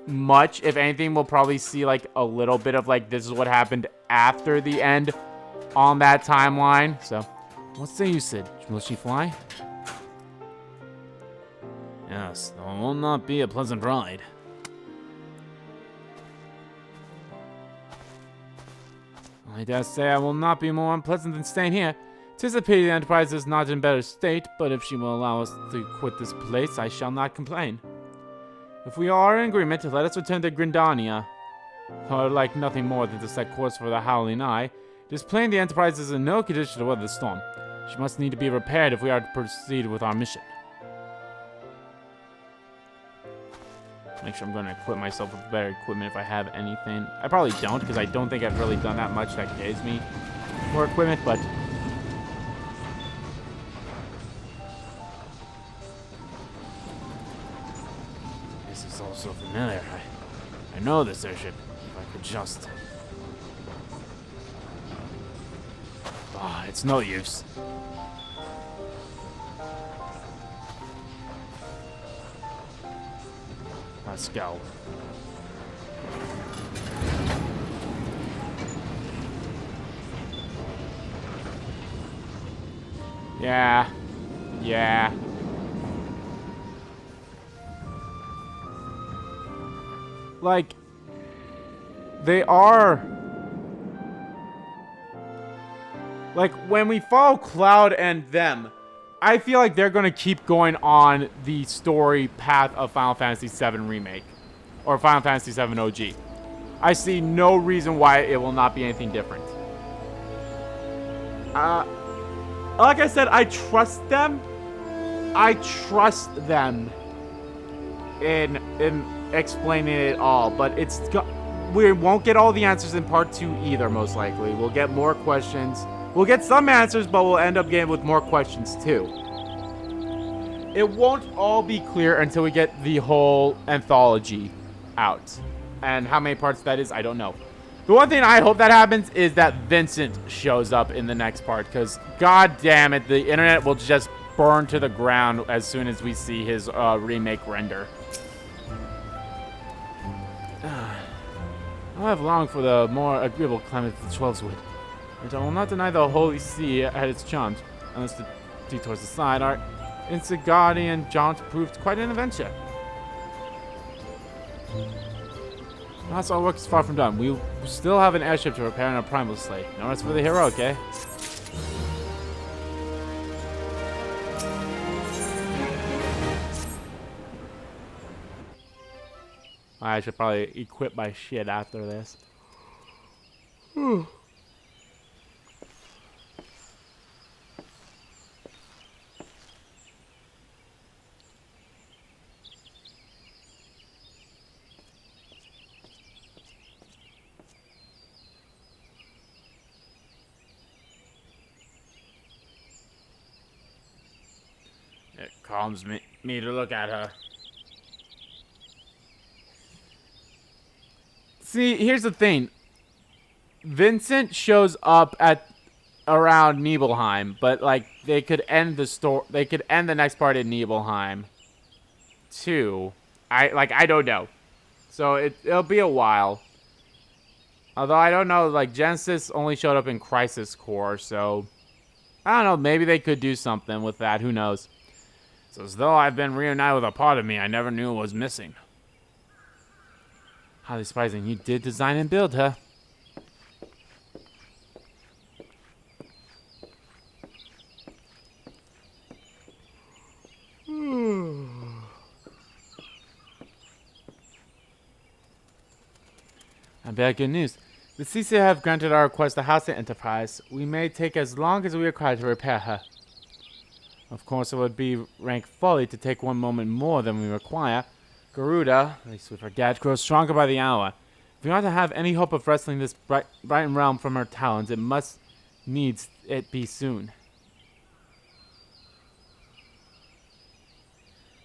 much. If anything, we'll probably see, a little bit of, this is what happened after the end on that timeline. So, what's the use, Sid? Will she fly? Yes, though it will not be a pleasant ride. I dare say I will not be more unpleasant than staying here. 'Tis a pity the Enterprise is not in better state, but if she will allow us to quit this place, I shall not complain. If we are in agreement, let us return to Grindania. I would like nothing more than to set course for the Howling Eye. It is plain the Enterprise is in no condition to weather the storm. She must need to be repaired if we are to proceed with our mission. Make sure I'm going to equip myself with better equipment if I have anything. I probably don't, because I don't think I've really done that much that gives me more equipment, but... This is all so familiar. I know this airship. If I could just... it's no use. Let's go. Yeah. They are... when we follow Cloud and them, I feel like they're going to keep going on the story path of Final Fantasy VII Remake. Or Final Fantasy VII OG. I see no reason why it will not be anything different. Like I said, I trust them. I trust them in explaining it all. But we won't get all the answers in part 2 either, most likely. We'll get more questions. We'll get some answers, but we'll end up getting with more questions too. It won't all be clear until we get the whole anthology out. And how many parts that is, I don't know. The one thing I hope that happens is that Vincent shows up in the next part, because god damn it, the internet will just burn to the ground as soon as we see his remake render. I have longed for the more agreeable climate of the Twelveswood. But I will not deny the Holy See had its charms, unless the detours aside, our Insigadian jaunt proved quite an adventure. That's our work is far from done. We still have an airship to repair and a primal slate. No rest for the heroic, eh? I should probably equip my shit after this. It calms me to look at her. See, here's the thing. Vincent shows up at around Nibelheim, but like they could end the story. They could end the next part in Nibelheim, too. I don't know. So it'll be a while. Although I don't know, like Genesis only showed up in Crisis Core, so I don't know. Maybe they could do something with that. Who knows? It's as though I've been reunited with a part of me I never knew was missing. Highly surprising. You did design and build her. I bear good news. The CC have granted our request to house the Enterprise. We may take as long as we require to repair her. Of course, it would be rank folly to take one moment more than we require. Garuda, at least we forget, grows stronger by the hour. If we are to have any hope of wresting this bright realm from her talons, it must needs it be soon.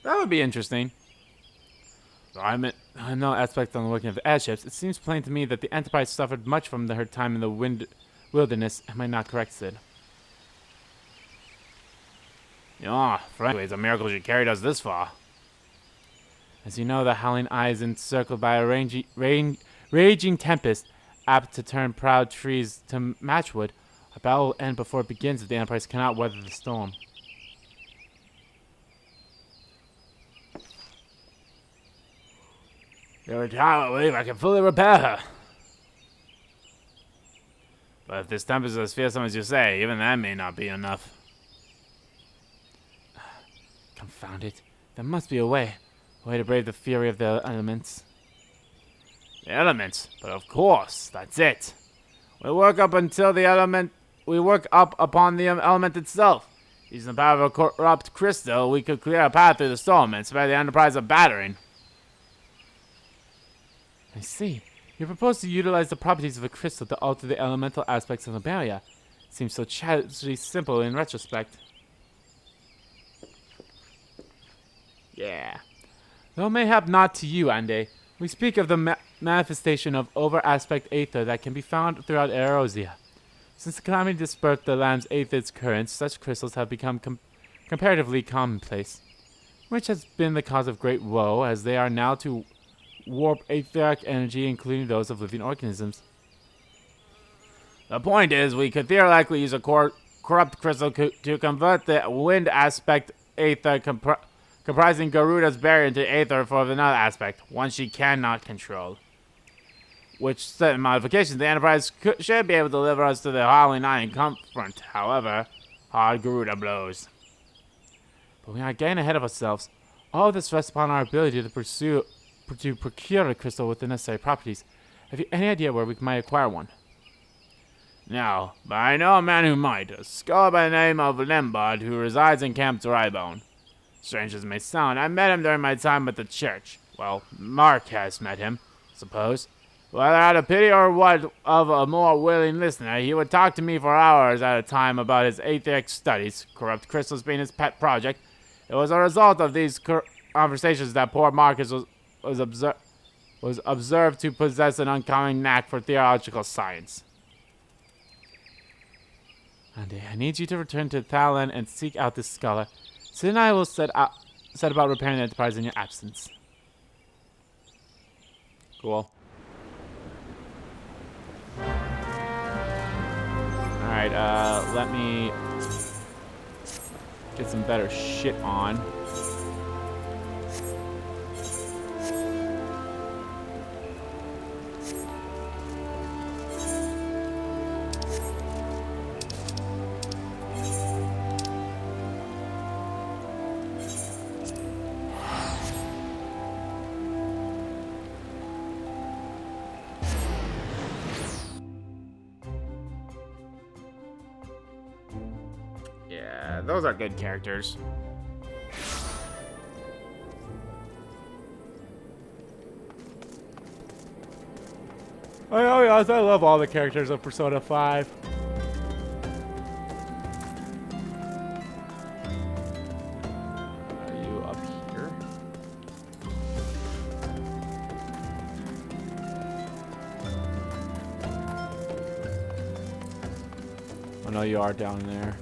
That would be interesting. Though I have no aspect on the working of the airships, it seems plain to me that the Enterprise suffered much from her time in the wilderness. Am I not correct, Sid? Yeah, frankly, it's a miracle she carried us this far. As you know, the Howling Eye is encircled by a raging tempest, apt to turn proud trees to matchwood. Our battle will end before it begins if the Enterprise cannot weather the storm. Every time I leave, I can fully repair her. But if this tempest is as fearsome as you say, even that may not be enough. Confound it. There must be a way. A way to brave the fury of the elements. The elements? But of course, that's it. We work up upon the element itself. Using the power of a corrupt crystal, we could clear a path through the storm and spare the Enterprise a battering. I see. You propose to utilize the properties of a crystal to alter the elemental aspects of the barrier. Seems so childishly simple in retrospect. Yeah. Though mayhap not to you, Ande. We speak of the manifestation of over-aspect aether that can be found throughout Erosia. Since the calamity dispersed the land's aether's currents, such crystals have become comparatively commonplace, which has been the cause of great woe, as they are now to warp etheric energy, including those of living organisms. The point is, we could theoretically use a corrupt crystal to convert the wind aspect aether comprising Garuda's barrier into aether for another aspect, one she cannot control. Which certain modifications the Enterprise should be able to deliver us to the Howling Eye in comfort. However, hard Garuda blows. But we are getting ahead of ourselves. All of this rests upon our ability to procure a crystal with the necessary properties. Have you any idea where we might acquire one? No, but I know a man who might. A scholar by the name of Lembard who resides in Camp Drybone. Strange as it may sound, I met him during my time at the church. Well, Mark has met him, suppose. Whether out of pity or what of a more willing listener, he would talk to me for hours at a time about his aetheric studies, corrupt crystals being his pet project. It was a result of these conversations that poor Marcus was observed to possess an uncommon knack for theological science. Andy, I need you to return to Thalen and seek out this scholar. Sid and I will set about repairing the Enterprise in your absence. Cool. Alright, let me get some better shit on. Yeah, those are good characters. I love all the characters of Persona 5. Are you up here? Oh no, you are down there.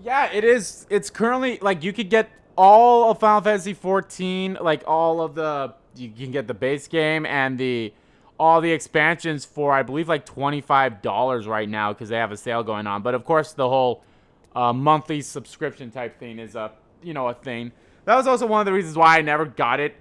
Yeah, it is. It's currently, like, you could get all of Final Fantasy 14, like, all of the, you can get the base game and all the expansions for, I believe, like, $25 right now, because they have a sale going on. But, of course, the whole monthly subscription type thing is a thing. That was also one of the reasons why I never got it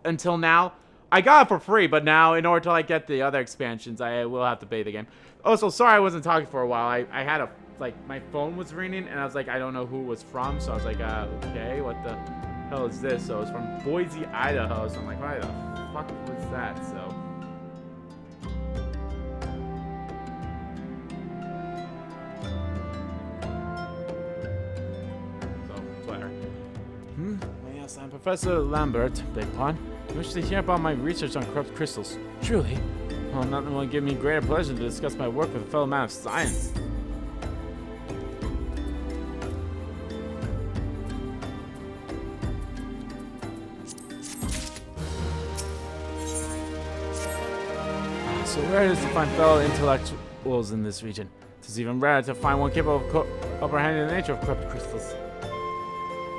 until now. I got it for free, but now, in order to, like, get the other expansions, I will have to pay the game. Also, sorry I wasn't talking for a while. I had a, like, my phone was ringing, and I was like, I don't know who it was from, so I was like, okay, what the hell is this? So it's from Boise, Idaho, so I'm like, why the fuck was that? So whatever. Yes, I'm Professor Lambert, big pun. I wish to hear about my research on corrupt crystals. Truly? Well, nothing will give me greater pleasure to discuss my work with a fellow man of science. So rare it is to find fellow intellectuals in this region. It is even rarer to find one capable of comprehending the nature of corrupt crystals.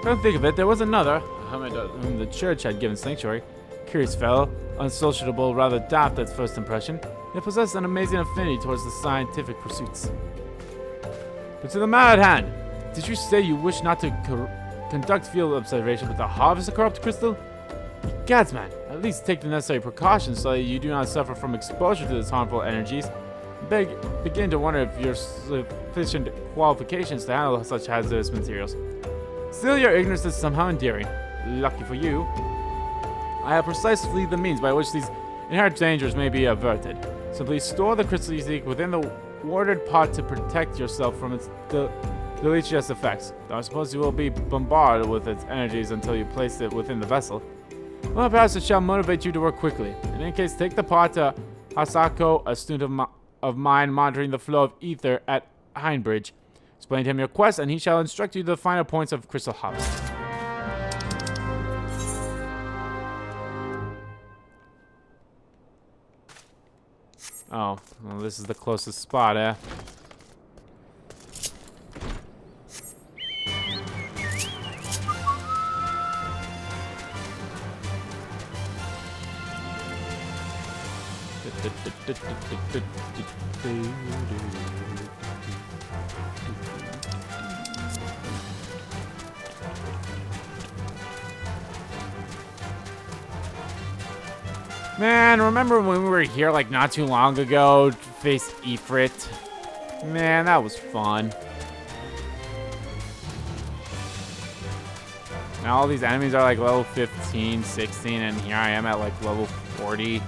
Come to think of it, there was another, a hermit whom the church had given sanctuary. Curious fellow, unsociable, rather daft at first impression, yet possessed an amazing affinity towards the scientific pursuits. But to the matter at hand, did you say you wish not to conduct field observation but to harvest a corrupt crystal? Gads, man, at least take the necessary precautions so that you do not suffer from exposure to these harmful energies. Begin to wonder if you're sufficient qualifications to handle such hazardous materials. Still, your ignorance is somehow endearing. Lucky for you, I have precisely the means by which these inherent dangers may be averted. Simply store the crystal you seek within the warded pot to protect yourself from its deleterious effects. Though I suppose you will be bombarded with its energies until you place it within the vessel. Well, perhaps it shall motivate you to work quickly. In any case, take the pot to Hasako, a student of mine monitoring the flow of ether at Heinbridge. Explain to him your quest, and he shall instruct you to the finer points of crystal harvest. Oh, well, this is the closest spot, eh? Man, remember when we were here like not too long ago, faced Ifrit? Man, that was fun. Now all these enemies are like level 15, 16, and here I am at like level 40.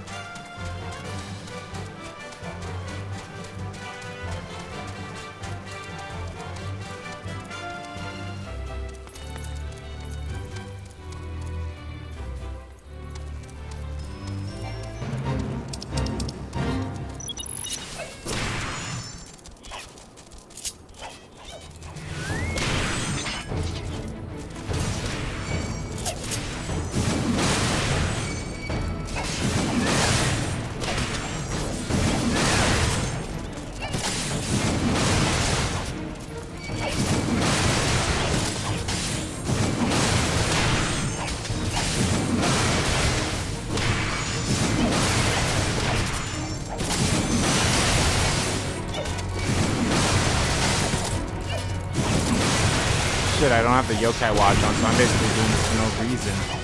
shit, I don't have the yokai watch on, so I'm basically doing this for no reason.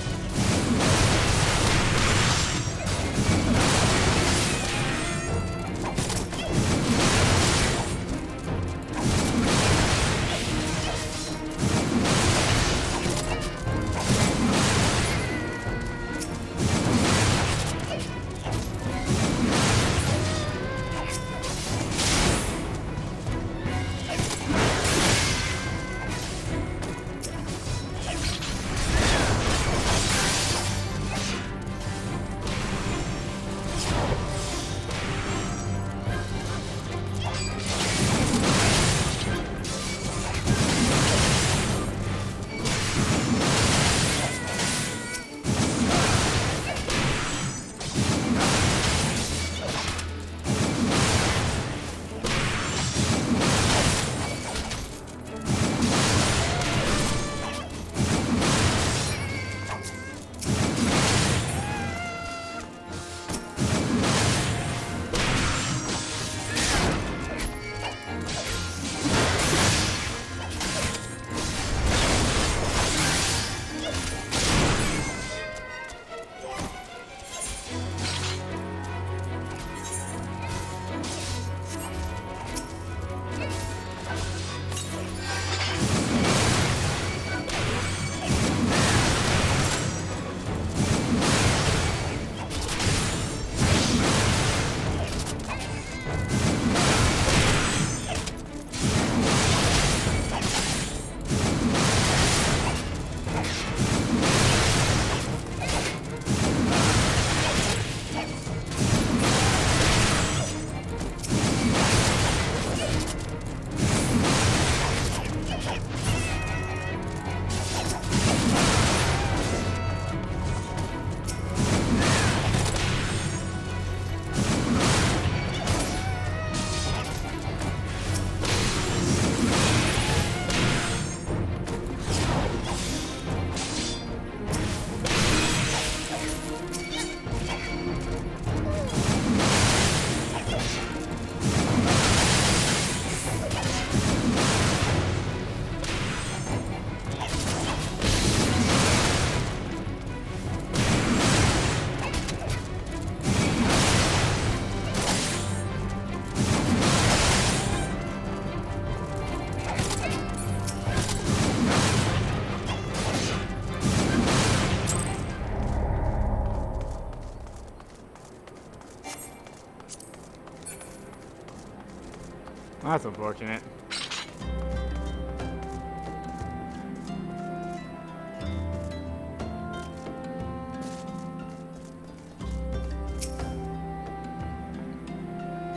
That's unfortunate.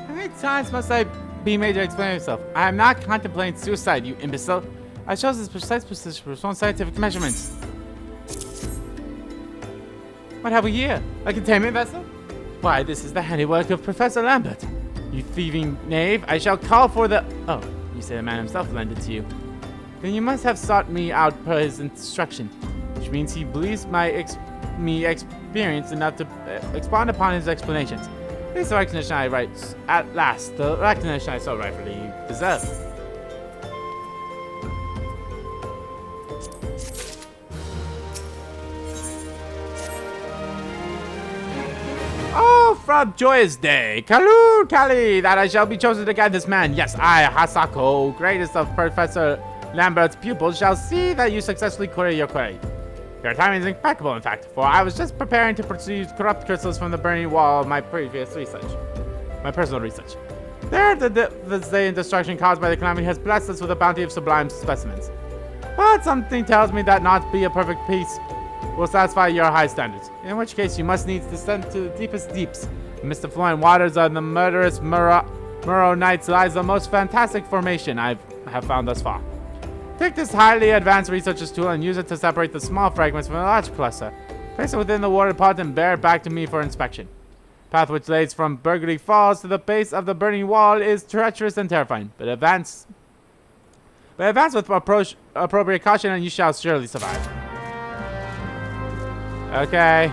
How many times must I be made to explain myself? I am not contemplating suicide, you imbecile. I chose this precise position for some scientific measurements. What have we here? A containment vessel? Why, this is the handiwork of Professor Lambert. You thieving knave, I shall call for the... Oh, you say the man himself lent it to you. Then you must have sought me out per his instruction, which means he believes me experienced enough to expound upon his explanations. This is the recognition I write at last, the recognition I so rightfully deserve. Oh, from joyous day, Kalu Kali, that I shall be chosen to guide this man. Yes, I, Hasako, greatest of Professor Lambert's pupils, shall see that you successfully query your query. Your timing is impeccable, in fact, for I was just preparing to pursue corrupt crystals from the burning wall of my previous research. My personal research. There, the devastation and destruction caused by the calamity has blessed us with a bounty of sublime specimens. But something tells me that not be a perfect piece will satisfy your high standards, in which case you must needs descend to the deepest deeps. Amidst the flowing waters of the murderous Muro Nights lies the most fantastic formation I have found thus far. Take this highly advanced researcher's tool and use it to separate the small fragments from the large cluster. Place it within the water pot and bear it back to me for inspection. Path which leads from Burgundy Falls to the base of the burning wall is treacherous and terrifying, but advance with appropriate caution and you shall surely survive. Okay.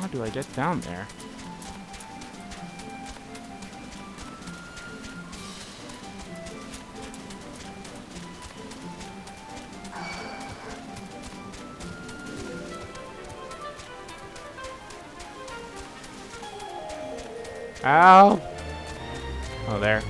How do I get down there? Ow! Oh, there.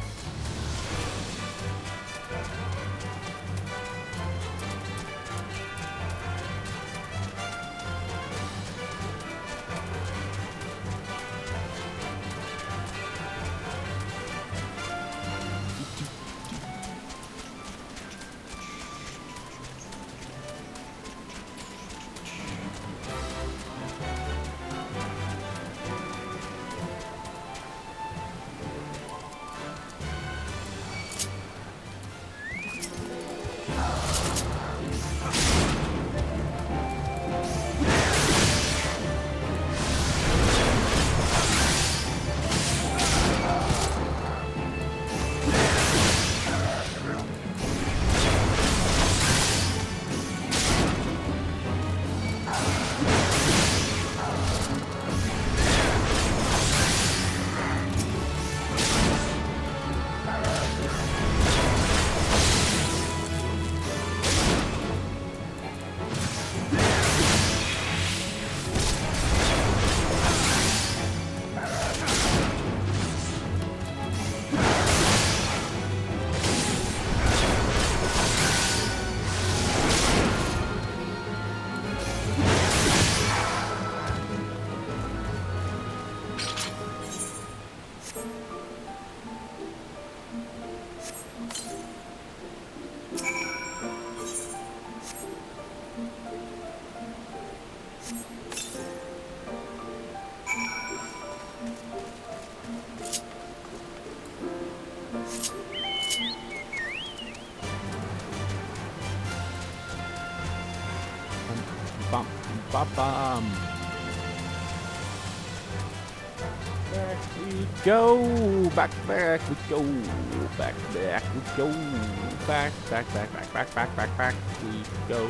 Bum, bum, bum. Back we go. Back we go. Back we go. Back we go.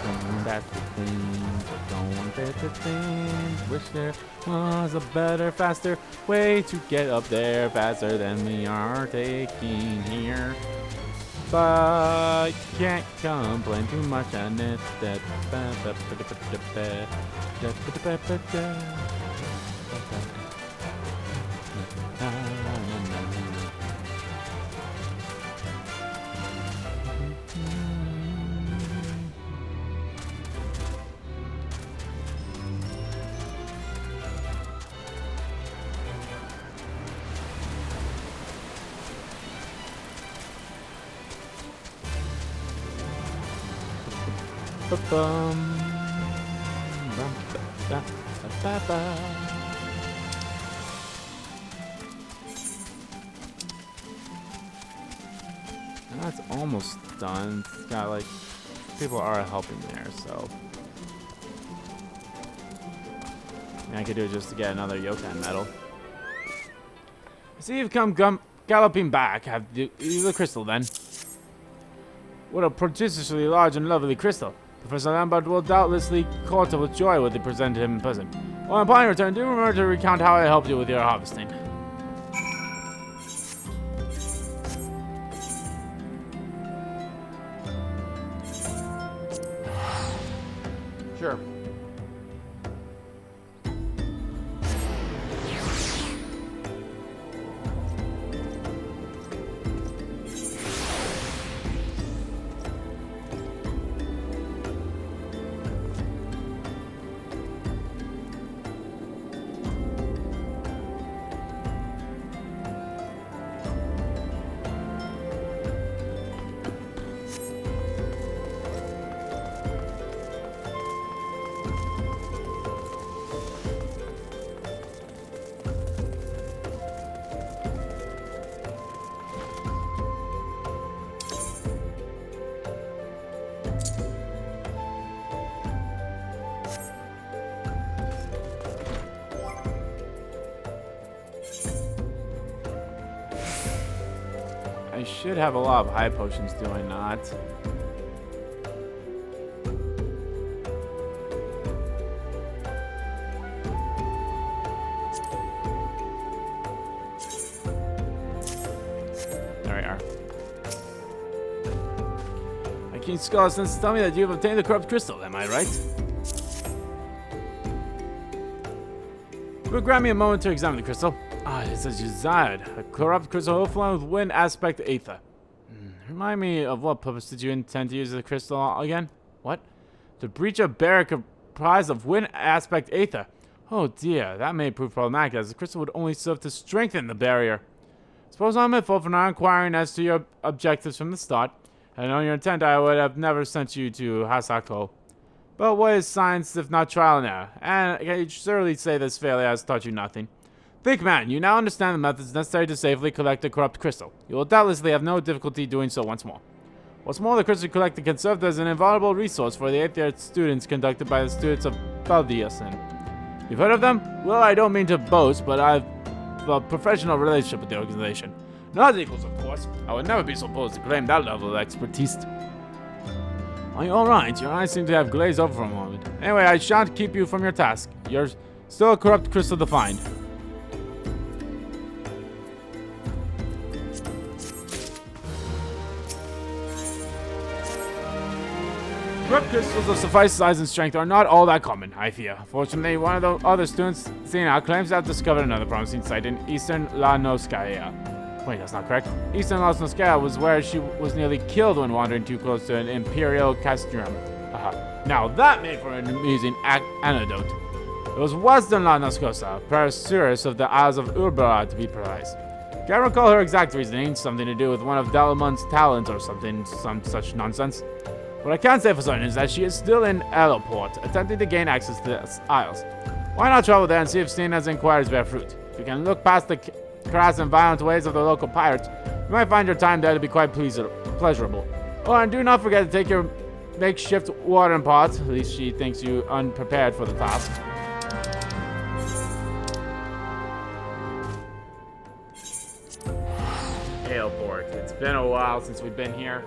Going back to things. Going back to things. Wish there was a better, faster way to get up there faster than we are taking here. But can't complain too much on it. That's almost done. It's got like people are helping there, so I could do it just to get another Yokan medal. I see you've come galloping back. Have you the crystal then? What a prodigiously large and lovely crystal. Professor Lambert will doubtlessly caught with joy when they presented him in person. Well, upon your return, do remember to recount how I helped you with your harvesting. Sure. I should have a lot of high potions, do I not? There we are. My King Scholar sends to tell me that you have obtained the corrupt crystal, am I right? Will grant me a moment to examine the crystal. Ah, it's as you desired. A corrupt crystal overflowing with wind aspect aether. Remind me of what purpose did you intend to use the crystal again? What? To breach a barrier comprised of wind aspect aether. Oh dear, that may prove problematic as the crystal would only serve to strengthen the barrier. Suppose I'm at fault for not inquiring as to your objectives from the start. Had I known your intent, I would have never sent you to Hasako. But what is science if not trial and error? And can you surely say this failure has taught you nothing? Think, man, you now understand the methods necessary to safely collect the corrupt crystal. You will doubtlessly have no difficulty doing so once more. What's more, the crystal collected can serve as an invaluable resource for the 8th year students conducted by the students of Baldiasen. You've heard of them? Well, I don't mean to boast, but I've a professional relationship with the organization. Not equals, of course. I would never be supposed to claim that level of expertise. Are you alright? Your eyes seem to have glazed over for a moment. Anyway, I shan't keep you from your task. You're still a corrupt crystal to find. Corrupt crystals of suffice size and strength are not all that common, I fear. Fortunately, one of the other students, Sina, claims to have discovered another promising site in Eastern La Noskaya. Wait, that's not correct. Eastern La Noskaya was where she was nearly killed when wandering too close to an Imperial castrum. Now that made for an amusing anecdote. It was Western La Noskosa, Parasurus of the Isles of Urbara to be precise. Can't recall her exact reasoning, something to do with one of Dalamon's talents or something, some such nonsense. What I can say for certain is that she is still in Eloport, attempting to gain access to the Isles. Why not travel there and see if Sina's inquiries bear fruit? If you can look past the crass and violent ways of the local pirates, you might find your time there to be quite pleasurable. Oh, and do not forget to take your makeshift watering pot. At least she thinks you unprepared for the task. Eloport. It's been a while since we've been here.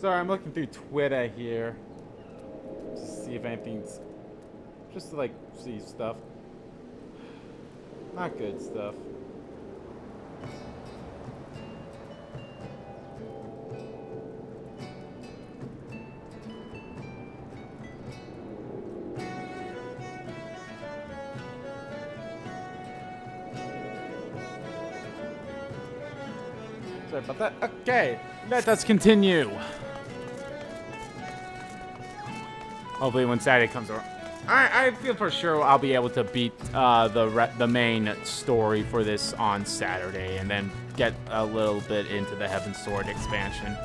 Sorry, I'm looking through Twitter here. To see if anything's... Just to, like, see stuff. Not good stuff. Sorry about that. Okay, let us continue. Hopefully when Saturday comes around. I feel for sure I'll be able to beat the main story for this on Saturday, and then get a little bit into the Heaven's Sword expansion.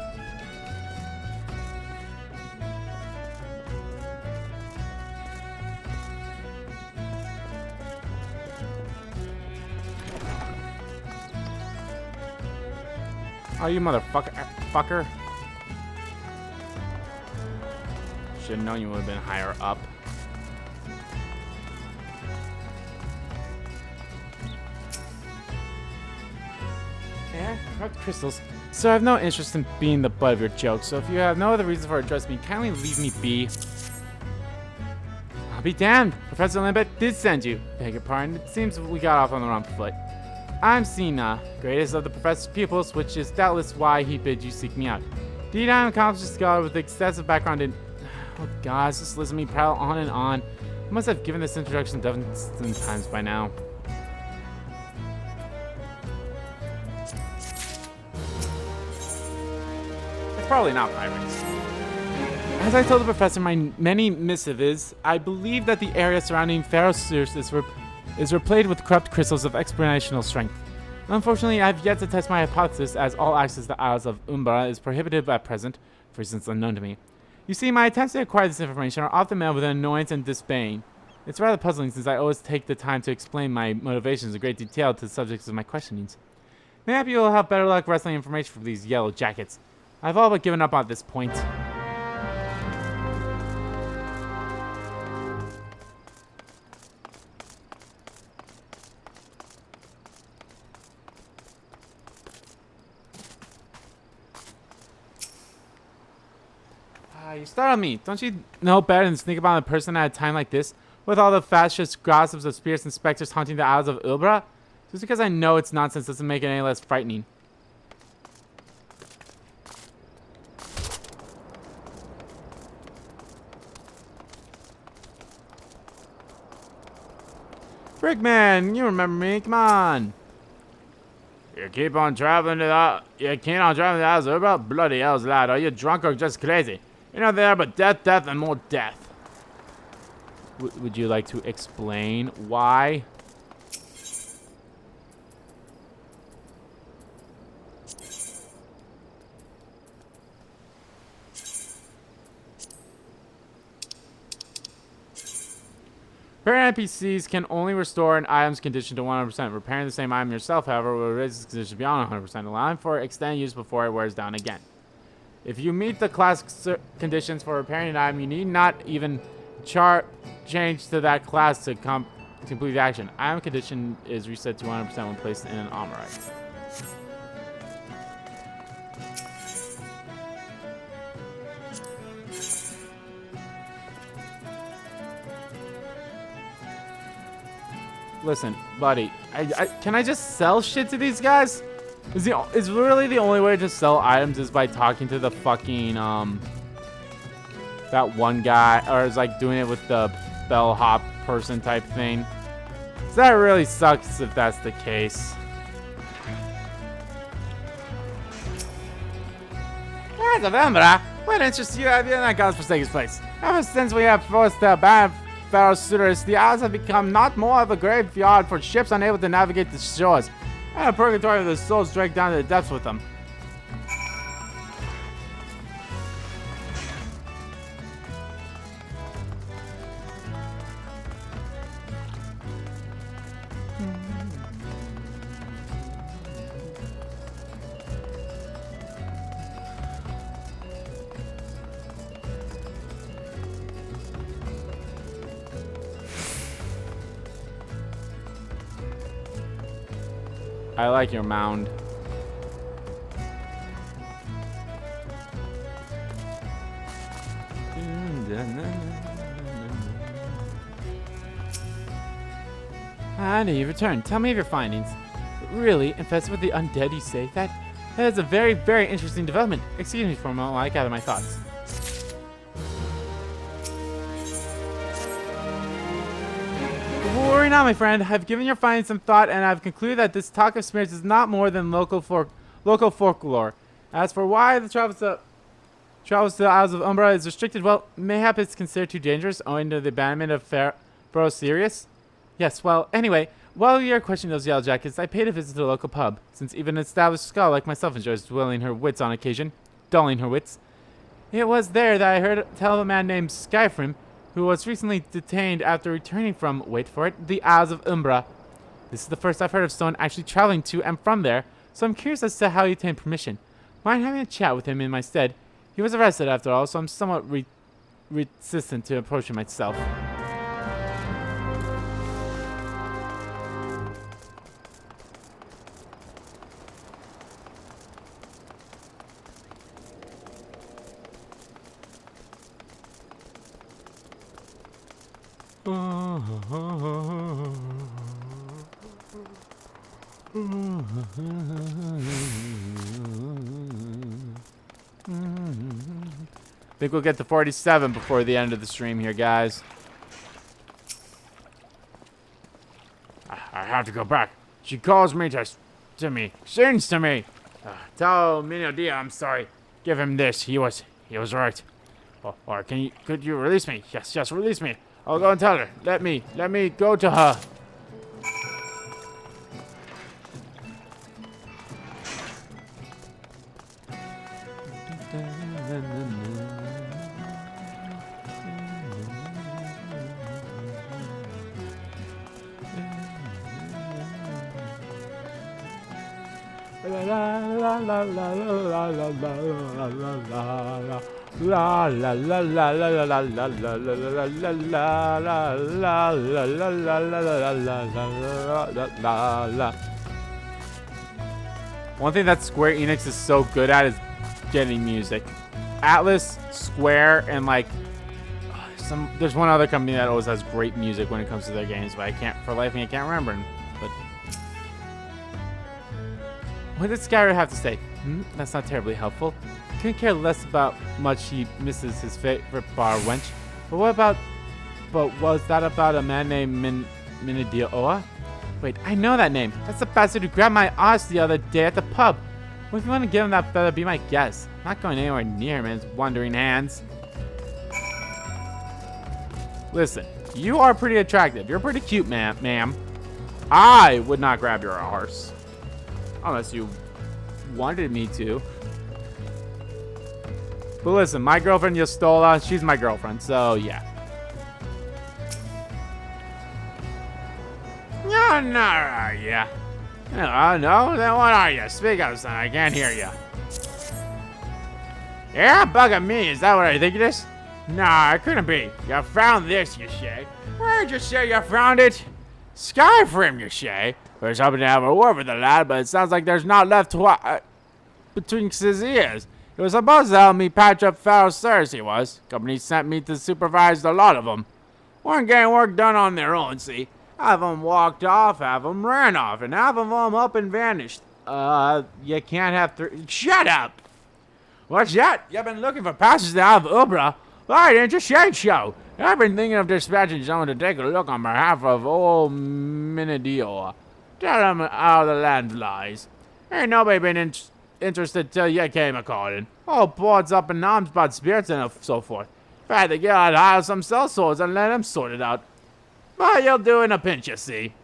Oh, you motherfucker. Should've known you would've been higher up. Yeah, corrupt crystals. So I have no interest in being the butt of your jokes, so if you have no other reason for addressing me, kindly leave me be. I'll be damned! Professor Lambert did send you. Beg your pardon, it seems we got off on the wrong foot. I'm Sina, greatest of the professor's pupils, which is doubtless why he bid you seek me out. Indeed, I am an accomplished scholar with extensive background in... Oh gosh, just listen to me prattle on and on. I must have given this introduction dozens of times by now. It's probably not pirates. As I told the professor in my many missives, I believe that the area surrounding Ferrocyrus is replete with corrupt crystals of exponential strength. Unfortunately, I have yet to test my hypothesis, as all access to the Isles of Umbra is prohibited at present, for reasons unknown to me. You see, my attempts to acquire this information are often met with annoyance and disdain. It's rather puzzling, since I always take the time to explain my motivations in great detail to the subjects of my questionings. Maybe you'll have better luck wrestling information from these yellow jackets. I've all but given up at this point. You startled me. Don't you know better than to sneak up on a person at a time like this? With all the fascist gossips of spirits and specters haunting the Isles of Umbra? Just because I know it's nonsense doesn't make it any less frightening. Frickman, you remember me? Come on. You keep on traveling to the... You keep on traveling to the Isles of Umbra? Bloody hell, lad. Are you drunk or just crazy? You're not there, but death, death, and more death. Would you like to explain why? Repair NPCs can only restore an item's condition to 100%. Repairing the same item yourself, however, will raise its condition beyond 100%, allowing for extended use before it wears down again. If you meet the class conditions for repairing an item, you need not even change to that class to complete the action. Item condition is reset to 100% when placed in an armor item. Listen, buddy, can I just sell shit to these guys? Is really the only way to sell items is by talking to the fucking, that one guy, or is like doing it with the bellhop person type thing? So that really sucks if that's the case. As of Umbra, what interests you have in that God's forsaken place? Ever since we have forced the ban Ferrocyrus, the Isles have become not more of a graveyard for ships unable to navigate the shores, and a purgatory of the souls dragged down to the depths with them. I like your mound. And you return. Tell me of your findings. Really? Infested with the undead, you say? That is a very, very interesting development. Excuse me for a moment while I gather my thoughts. Worry not, my friend. I've given your findings some thought, and I've concluded that this talk of spirits is not more than local folklore. As for why the travels to the Isles of Umbra is restricted, well, mayhap it's considered too dangerous owing to the abandonment of Pharaoh Sirius. Yes, well, anyway, while we are questioning those yellow jackets, I paid a visit to the local pub, since even an established scholar like myself enjoys dulling her wits on occasion. It was there that I heard tell of a man named Skyfrim, who was recently detained after returning from, wait for it, the Isles of Umbra. This is the first I've heard of someone actually traveling to and from there, so I'm curious as to how he obtained permission. Mind having a chat with him in my stead? He was arrested after all, so I'm somewhat resistant to approach him myself. Think we'll get to 47 before the end of the stream here, guys. I have to go back. She calls me sings to me. Tell Minodia I'm sorry. Give him this. He was right. Or could you release me? Yes, release me. I'll go and tell her. Let me go to her. One thing that Square Enix is so good at is getting music. Atlas, Square, and like there's one other company that always has great music when it comes to their games, but I can't remember. But what did Skyrim have to say? That's not terribly helpful. Couldn't care less about much he misses his favorite bar wench. But was that about a man named Minidioa? Wait, I know that name. That's the bastard who grabbed my ass the other day at the pub. Well, if you want to give him that feather, be my guest. I'm not going anywhere near him and his wandering hands. Listen, you are pretty attractive. You're pretty cute, ma'am. I would not grab your arse. Unless you wanted me to. But listen, my girlfriend Yostola, she's my girlfriend, so yeah. No, yeah. No, then what are you? Speak up, son, I can't hear you. You're bugging me, is that what I think it is? Nah, it couldn't be. You found this, you say. Where'd you say you found it? Skyrim, you say. I was hoping to have a word with the lad, but it sounds like there's not left between his ears. He was supposed to help me patch up Pharaoh Sirius, he was. Company sent me to supervise a lot of them. Weren't getting work done on their own, see. Half of them walked off, half of them ran off, and half of them up and vanished. You can't have three. Shut up! What's that? You've been looking for passes out of Ubra? Why didn't you shade show? I've been thinking of dispatching someone to take a look on behalf of old Minidio. Tell him how the land lies. Ain't nobody been interested till you came a-calling. All boards up in arms about spirits and so forth. If I had to get out hire some sellswords and let them sort it out. But you'll do in a pinch, you see.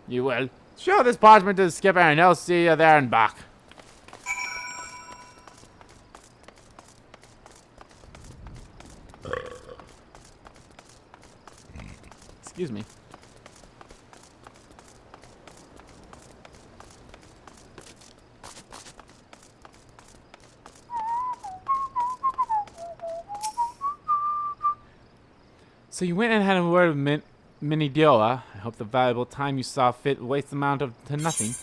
You will. Show this parchment to the skipper and he'll see you there and back. Excuse me. So you went and had a word with Minidioa. I hope the valuable time you saw fit wastes amount to nothing.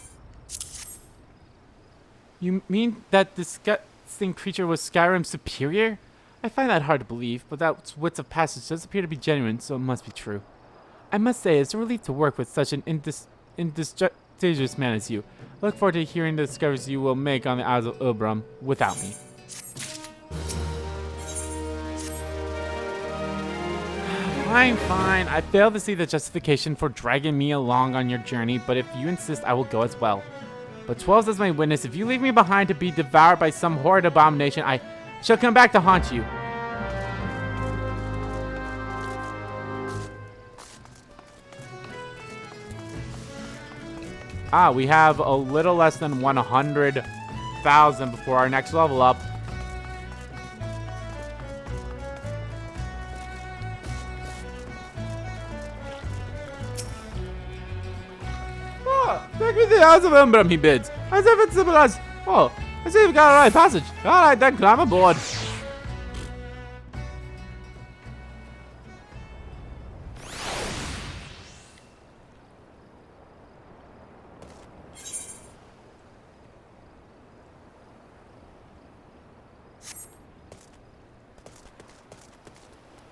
You mean that disgusting creature was Skyrim's superior? I find that hard to believe, but that wits of passage does appear to be genuine, so it must be true. I must say, it's a relief to work with such an industrious man as you. I look forward to hearing the discoveries you will make on the Isles of Ilbrum without me. Fine. I fail to see the justification for dragging me along on your journey, but if you insist, I will go as well. But 12's as my witness. If you leave me behind to be devoured by some horrid abomination, I shall come back to haunt you. We have a little less than 100,000 before our next level up. Take me to the House of Umbrum, he bids. As if it's simple as, I see you've got a right passage. Alright then, climb aboard.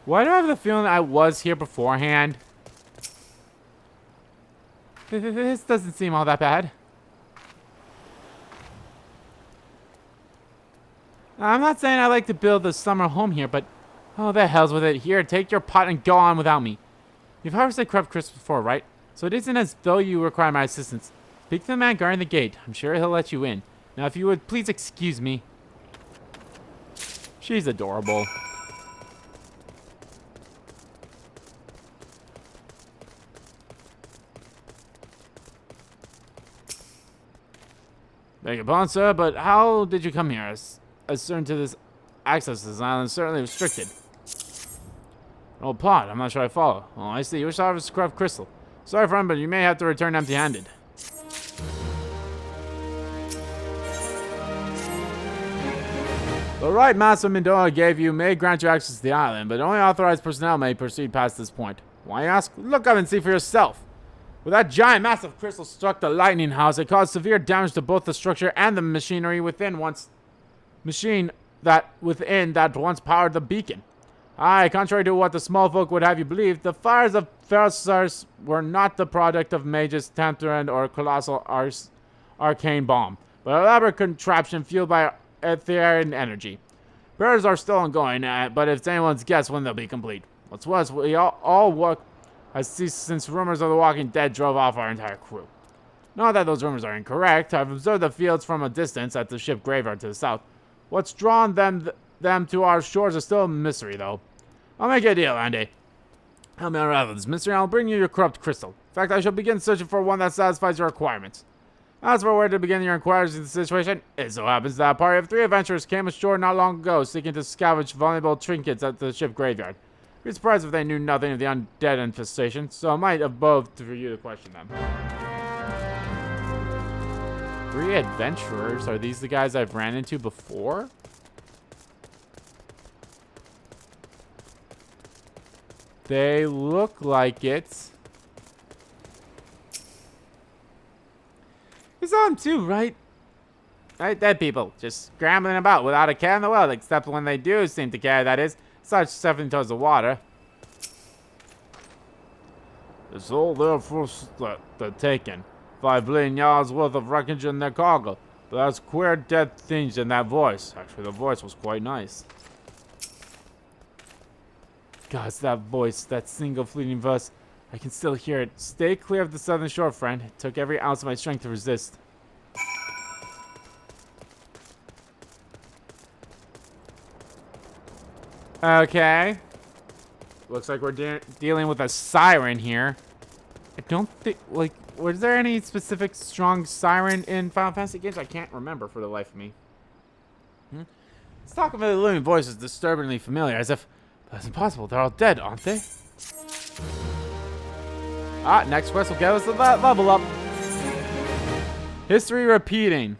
Why do I have the feeling that I was here beforehand? This doesn't seem all that bad. I'm not saying I like to build a summer home here, but oh, the hell's with it. Here, take your pot and go on without me. You've harvested corrupt crisps before, right? So it isn't as though you require my assistance. Speak to the man guarding the gate. I'm sure he'll let you in. Now, if you would please excuse me. She's adorable. Beg your pardon, sir, but how did you come here? As certain to this access to this island is certainly restricted. Oh, plot. I'm not sure I follow. Oh, I see. You wish to harvest corrupt crystal. Sorry, friend, but you may have to return empty-handed. The right Master Mindora gave you may grant you access to the island, but only authorized personnel may proceed past this point. Why ask? Look up and see for yourself. When that giant massive crystal struck the lightning house, it caused severe damage to both the structure and the machinery within that once powered the beacon. Aye, contrary to what the small folk would have you believe, the fires of Ferosars were not the product of mages, Tamtarend, or colossal arcane bomb, but an elaborate contraption fueled by Ethereal energy. Repairs are still ongoing, but if it's anyone's guess when they'll be complete. What's worse, we all work has ceased since rumors of the Walking Dead drove off our entire crew. Not that those rumors are incorrect. I've observed the fields from a distance at the ship graveyard to the south. What's drawn them to our shores is still a mystery, though. I'll make you a deal, Andy. Help me unravel this mystery, and I'll bring you your corrupt crystal. In fact, I shall begin searching for one that satisfies your requirements. As for where to begin your inquiries into the situation, it so happens that a party of 3 adventurers came ashore not long ago, seeking to scavenge valuable trinkets at the ship graveyard. I'd be surprised if they knew nothing of the undead infestation, so I might have both for you to question them. 3 adventurers? Are these the guys I've ran into before? They look like it. You saw them too, right? Right, dead people, just scrambling about without a care in the world, except when they do seem to care, that is. Such stepping towards the water. It's all there for the taking. 5 billion yards worth of wreckage in their cargo. But that's queer dead things in that voice. Actually, the voice was quite nice. God, it's that voice, that single fleeting verse. I can still hear it. Stay clear of the southern shore, friend. It took every ounce of my strength to resist. Okay. Looks like we're dealing with a siren here. I don't think, like, was there any specific strong siren in Final Fantasy games? I can't remember for the life of me. This talk of a living voice is disturbingly familiar, as if that's impossible. They're all dead, aren't they? Next quest will get us to that level up. History repeating.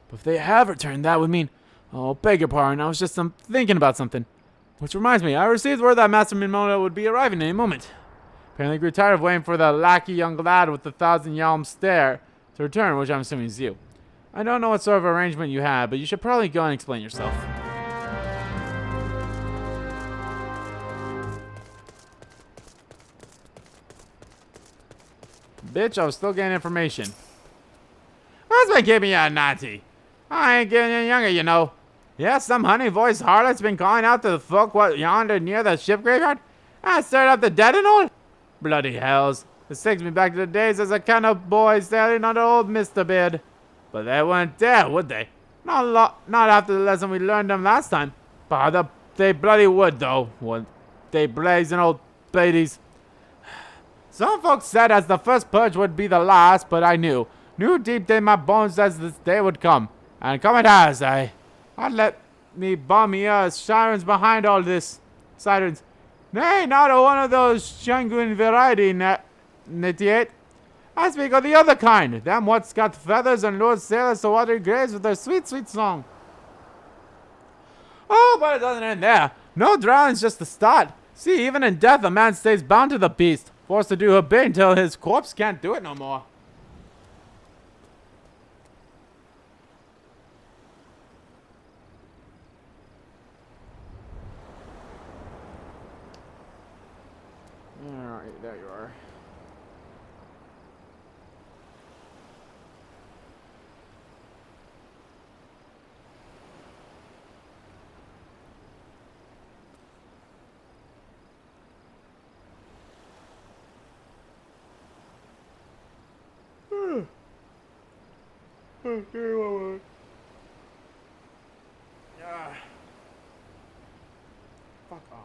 But if they have returned, that would mean... Oh, beg your pardon. I was just thinking about something. Which reminds me, I received word that Master Mimono would be arriving any moment. Apparently grew tired of waiting for the lackey young lad with the 1,000-yalm stare to return, which I'm assuming is you. I don't know what sort of arrangement you have, but you should probably go and explain yourself. bitch. I was still getting information. What's been keeping you naughty? I ain't getting any younger, you know. Yeah, some honey-voiced harlot's been calling out to the folk what yonder near the ship graveyard. I stirred up the dead and all. Bloody hells. This takes me back to the days as a kind of boy sailing under old Mr. Beard. But they weren't there, would they? Not after the lesson we learned them last time. But they bloody would, though. Would they blazing old ladies? Some folks said as the first purge would be the last, but I knew deep in my bones as this day would come. And come it has, I'd let me bum ears sirens behind all this. Sirens. Nay, not a one of those Shangun variety, Nitiate. I speak of the other kind. Them what's got feathers and lures sailors to watery graves with their sweet, sweet song. Oh, but it doesn't end there. No drowning's just the start. See, even in death, a man stays bound to the beast, forced to do her bid until his corpse can't do it no more. Alright, there you are. Okay, one more. Fuck off.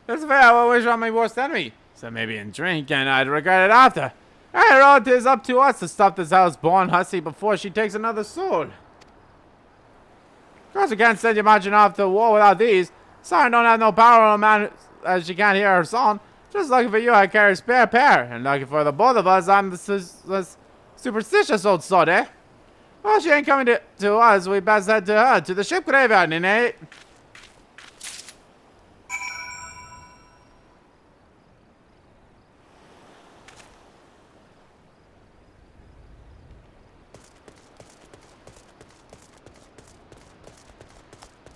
That's fair, I wish on my worst enemy. So maybe in drink, and I'd regret it after. Hey, Rod, it is up to us to stop this house-born hussy before she takes another sword. Of course, we can't send you marching off to war without these. Siren don't have no power on a man as she can't hear her song. Just lucky for you, I carry a spare pair. And lucky for the both of us, I'm the superstitious old sod, eh? Well, she ain't coming to us. We best head to her, to the ship graveyard, eh?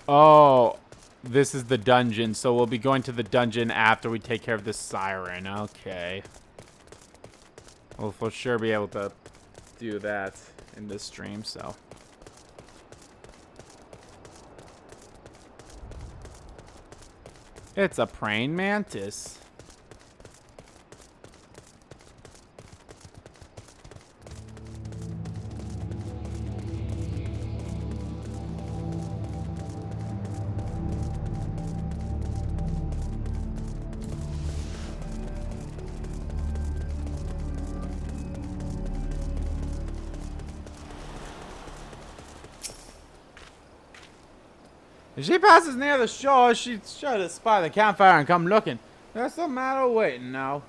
Oh, this is the dungeon, so we'll be going to the dungeon after we take care of this siren. Okay. We'll for sure be able to do that in this stream, so. It's a praying mantis. If she passes near the shore, she'd sure to spy the campfire and come looking. There's a matter of waiting now.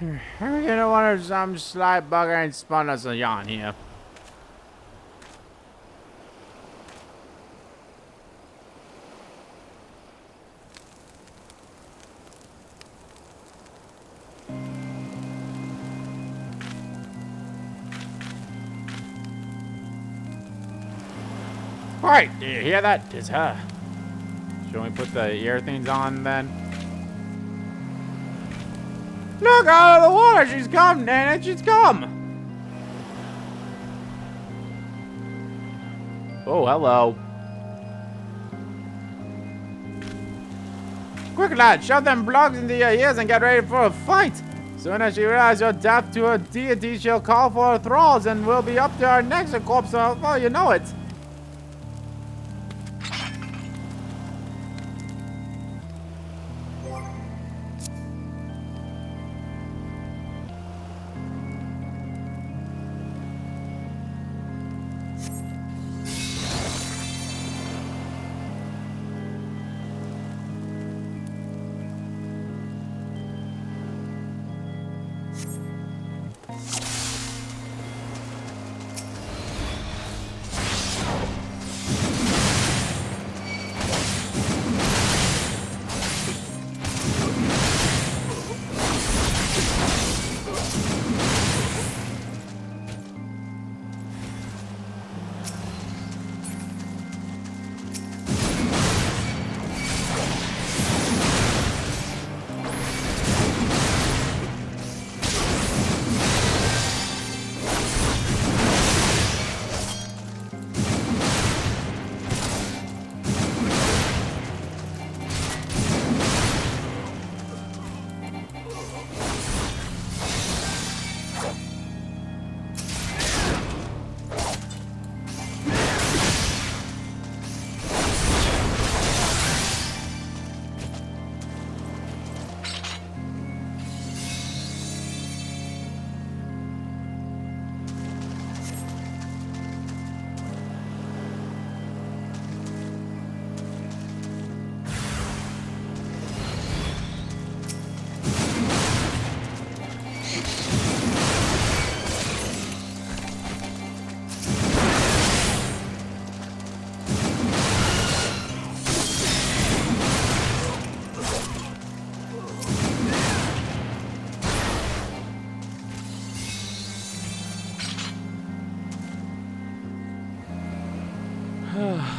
I'm gonna wonder some sly bugger and spun us a yarn here. Right, do you hear that? It's her. Should we put the ear things on then? Look out of the water! She's come, Nana! She's come! Oh, hello. Quick, lad, shove them plugs into your ears and get ready for a fight. Soon as she realizes you're deaf to her deity, she'll call for her thralls and we'll be up to our necks a corpse before you know it.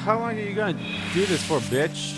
How long are you gonna do this for, bitch?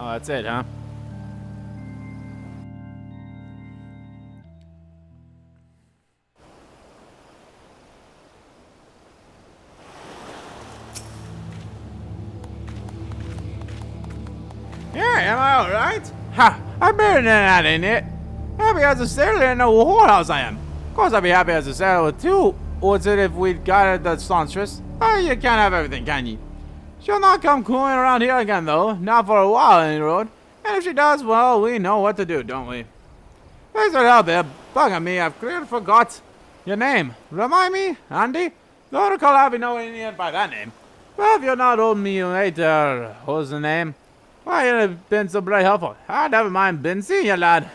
Oh, that's it, huh? Yeah, am I alright? Ha! I'm better than that, ain't it? Happy as a sailor in a whorehouse I am. Of course I'd be happy as a sailor too. What's it if we'd got it the songstress? Oh, you can't have everything, can ye? She'll not come cooling around here again, though. Not for a while, any road. And if she does, well, we know what to do, don't we? Thanks for help, Bib. Bugging me, I've clearly forgot your name. Remind me, Andy? Don't recall having known anyone by that name. Well, if you're not old me later, what's the name? Why, you've been so bloody helpful. Ah, never mind, been seeing you, lad.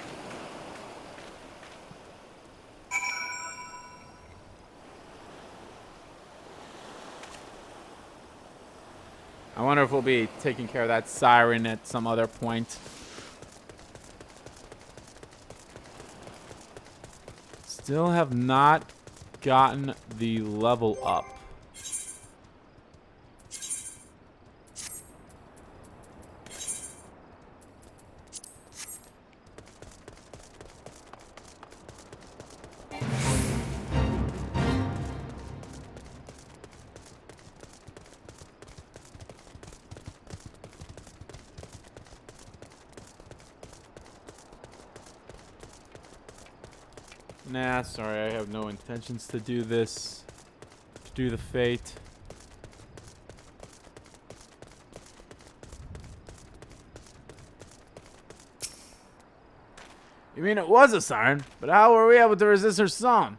I wonder if we'll be taking care of that siren at some other point. Still have not gotten the level up. Nah, sorry, I have no intentions to do this. To do the fate. You mean it was a siren? But how were we able to resist her song?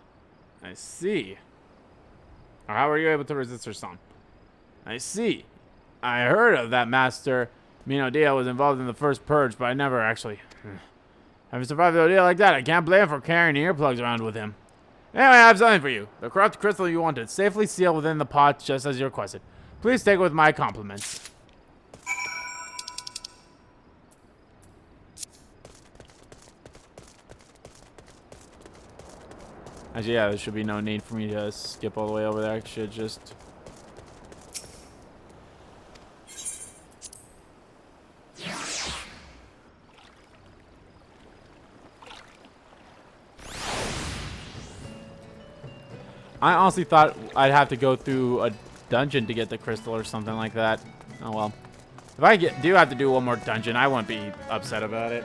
I see. Or how were you able to resist her song? I see. I heard of that master. Mino Dia was involved in the first purge, but I never actually... Having survived a deal like that, I can't blame him for carrying earplugs around with him. Anyway, I have something for you. The corrupt crystal you wanted, safely sealed within the pot, just as you requested. Please take it with my compliments. Actually, yeah, there should be no need for me to skip all the way over there. I should just... I honestly thought I'd have to go through a dungeon to get the crystal or something like that. Oh well. If I do have to do one more dungeon, I won't be upset about it.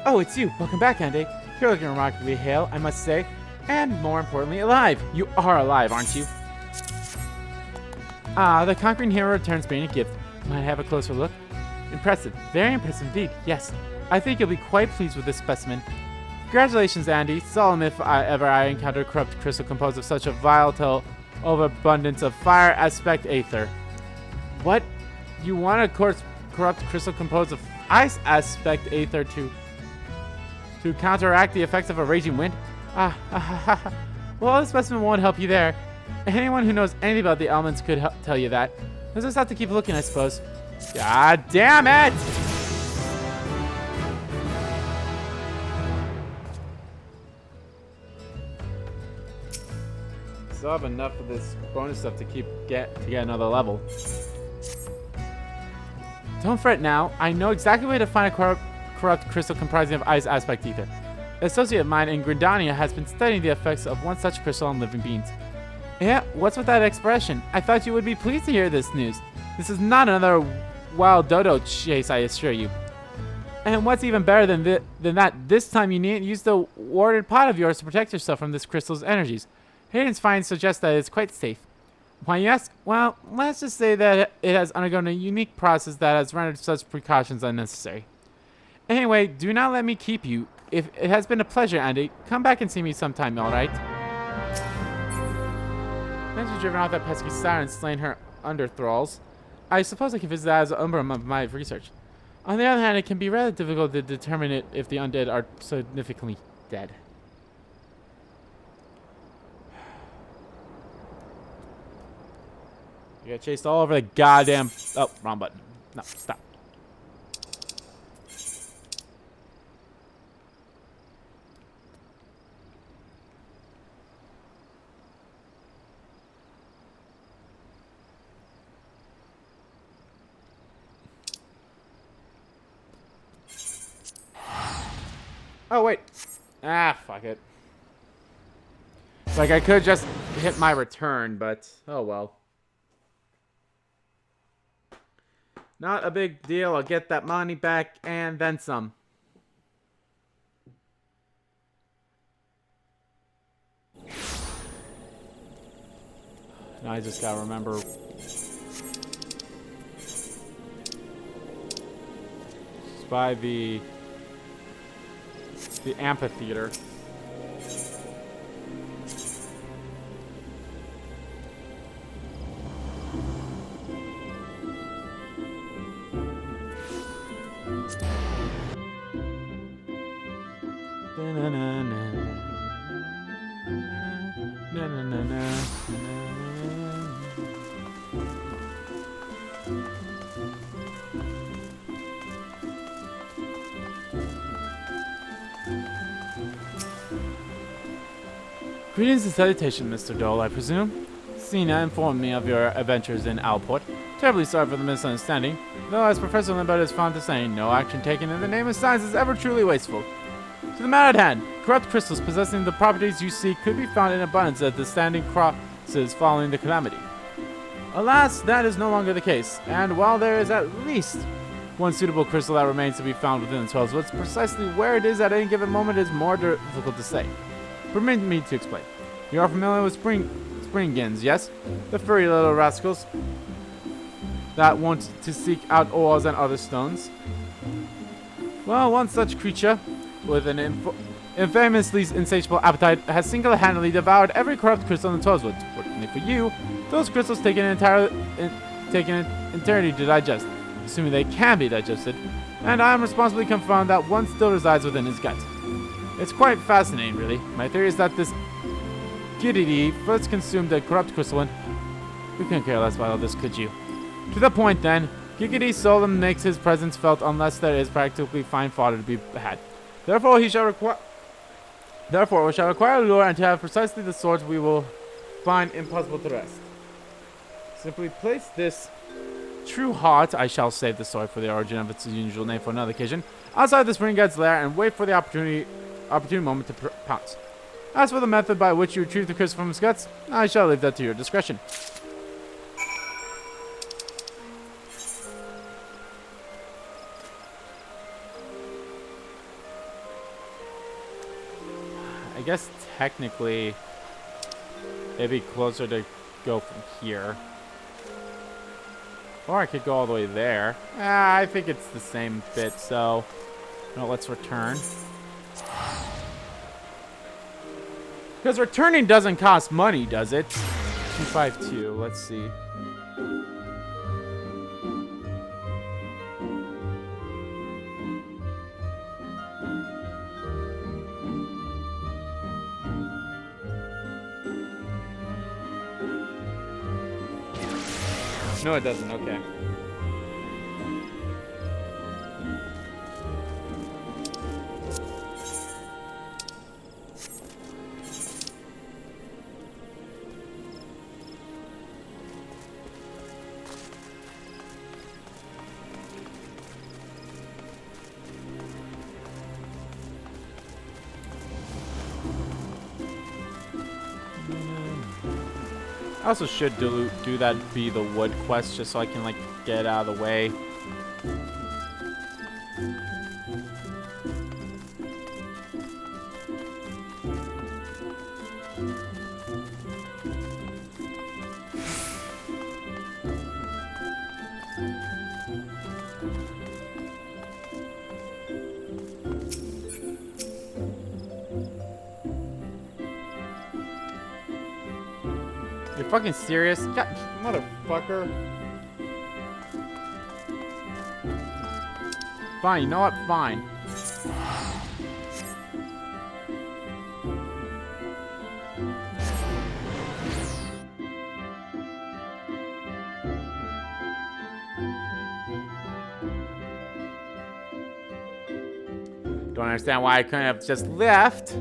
Oh, it's you. Welcome back, Andy. You're looking remarkably hale, I must say. And more importantly, alive. You are alive, aren't you? Ah, the conquering hero returns bringing a gift. Might I have a closer look? Impressive. Very impressive indeed. Yes. I think you'll be quite pleased with this specimen. Congratulations, Andy. Solemn if I encounter a corrupt crystal composed of such a volatile overabundance of fire aspect aether. What? You want a corrupt crystal composed of ice aspect aether to counteract the effects of a raging wind? Well, this specimen won't help you there. Anyone who knows anything about the elements could tell you that. You'll just have to keep looking, I suppose. God damn it! Still have enough of this bonus stuff to get another level. Don't fret now. I know exactly where to find a corrupt crystal comprising of ice aspect ether. An associate of mine in Gridania has been studying the effects of one such crystal on living beings. Yeah, what's with that expression? I thought you would be pleased to hear this news. This is not another wild dodo chase, I assure you. And what's even better than that, this time you needn't use the warded pot of yours to protect yourself from this crystal's energies. Hayden's finds suggest that it's quite safe. Why, you ask? Well, let's just say that it has undergone a unique process that has rendered such precautions unnecessary. Anyway, do not let me keep you. If it has been a pleasure, Andy, come back and see me sometime, alright? Once you've driven off that pesky siren and slain her under-thralls, I suppose I can visit that as an emblem of my research. On the other hand, it can be rather difficult to determine if the undead are significantly dead. You got chased all over the goddamn... Oh, wrong button. No, stop. Oh, wait. Ah, fuck it. Like, I could just hit my return, but... Oh, well. Not a big deal. I'll get that money back and then some. Now I just gotta remember. It's by the amphitheater. Greetings and salutation, Mr. Dole, I presume. Sina informed me of your adventures in Alport. Terribly sorry for the misunderstanding, though as Professor Lambert is fond of saying, no action taken in the name of science is ever truly wasteful. To the matter at hand, corrupt crystals possessing the properties you seek could be found in abundance at the standing crosses following the calamity. Alas, that is no longer the case, and while there is at least one suitable crystal that remains to be found within the 12 woods, precisely where it is at any given moment is more difficult to say. Permit me to explain. You are familiar with Springins, yes? The furry little rascals that want to seek out ores and other stones. Well, one such creature, with an infamously insatiable appetite, has single-handedly devoured every corrupt crystal in the 12 woods. Fortunately for you, those crystals take an eternity to digest, assuming they can be digested, and I am responsibly confirmed that one still resides within his gut. It's quite fascinating, really. My theory is that this Giddity first consumed a corrupt crystalline. We couldn't care less about all this, could you? To the point, then, Giggity seldom makes his presence felt unless there is practically fine fodder to be had. Therefore, we shall require a lure and to have precisely the sort we will find impossible to rest. Simply place this true heart, I shall save the story for the origin of its usual name for another occasion, outside the spring god's lair and wait for the opportune moment to pounce. As for the method by which you retrieve the crystal from his guts, I shall leave that to your discretion. I guess technically it'd be closer to go from here. Or I could go all the way there. I think it's the same bit, so no, let's return. Because returning doesn't cost money, does it? 252, let's see. No, it doesn't, okay. I also should do that be the wood quest just so I can like get out of the way. You're fucking serious? God, motherfucker. Fine, you know what? Fine. Don't understand why I couldn't have just left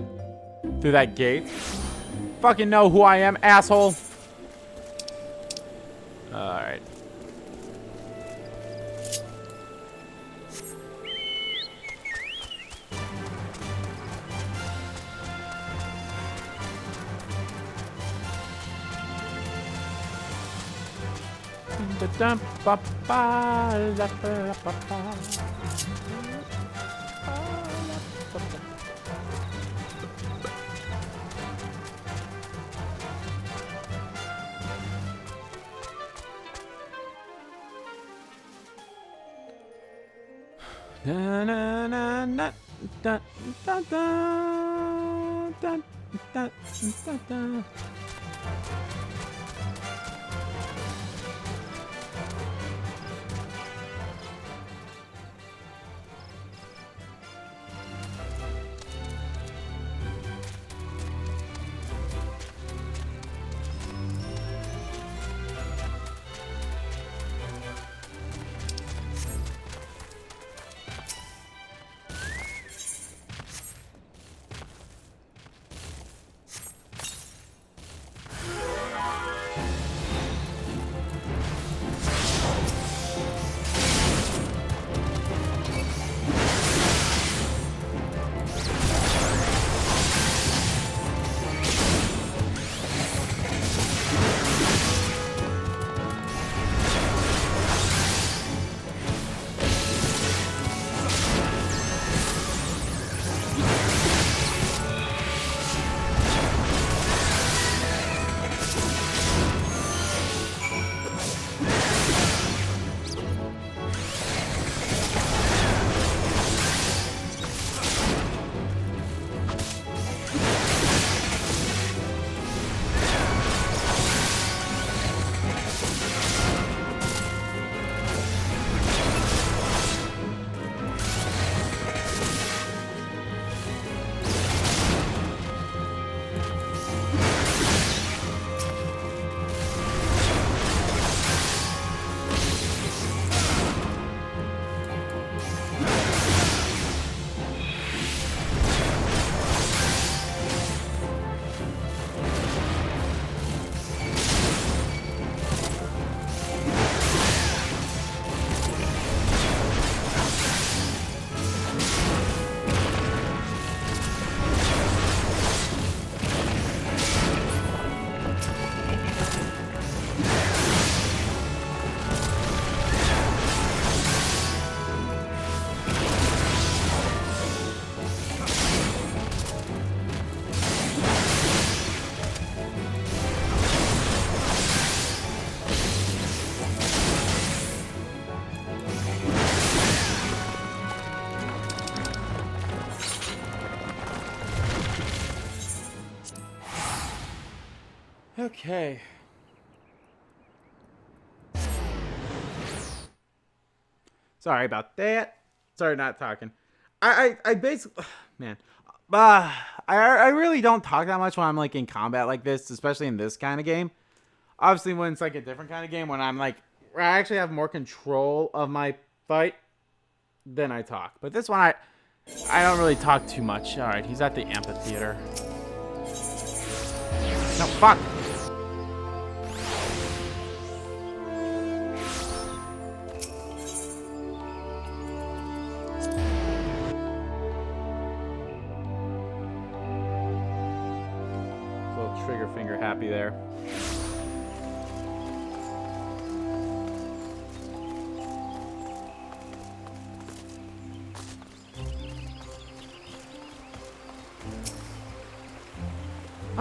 through that gate. Fucking know who I am, asshole. Alright. Na na na na da da da da da da da. Okay. Sorry about that. Sorry, not talking. I basically, man, I really don't talk that much when I'm like in combat like this, especially in this kind of game. Obviously, when it's like a different kind of game, when I'm like, where I actually have more control of my fight, then I talk. But this one, I don't really talk too much. All right, he's at the amphitheater. No, fuck. Little trigger finger happy there.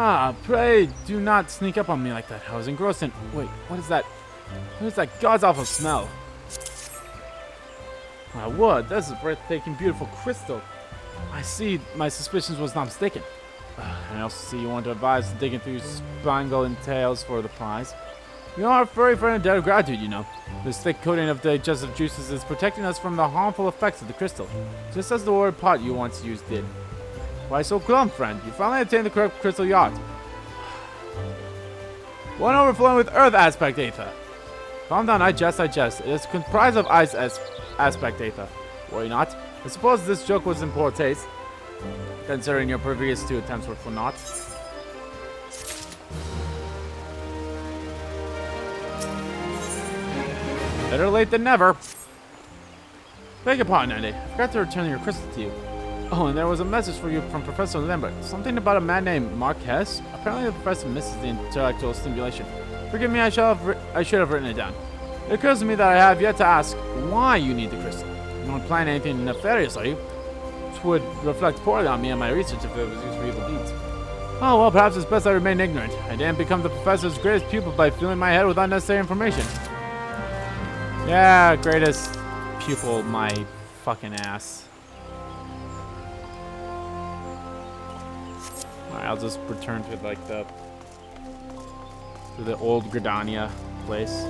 Ah, pray do not sneak up on me like that. I was engrossed in... Wait, what is that? What is that god's awful smell? I would. That's a breathtaking, beautiful crystal. I see my suspicions was not mistaken. I also see you want to advise digging through spangle and tails for the prize. We are a furry friend of debt of gratitude, you know. This thick coating of digestive juices is protecting us from the harmful effects of the crystal, just as the word pot you once used did. Why so glum, friend? You finally obtained the correct crystal yacht. One overflowing with earth aspect aether. Calm down, I jest. It is comprised of ice aspect aether. Worry not. I suppose this joke was in poor taste, considering your previous 2 attempts were for naught. Better late than never. Beg your pardon, Andy. I forgot to return your crystal to you. Oh, and there was a message for you from Professor Lambert. Something about a man named Marquez. Apparently the professor misses the intellectual stimulation. Forgive me, I should have written it down. It occurs to me that I have yet to ask why you need the crystal. You don't plan anything nefarious, are you? Which would reflect poorly on me and my research if it was used for evil deeds. Oh, well, perhaps it's best I remain ignorant. I didn't become the professor's greatest pupil by filling my head with unnecessary information. Yeah, greatest pupil, my fucking ass. Alright, I'll just return to, like, the old Gridania place.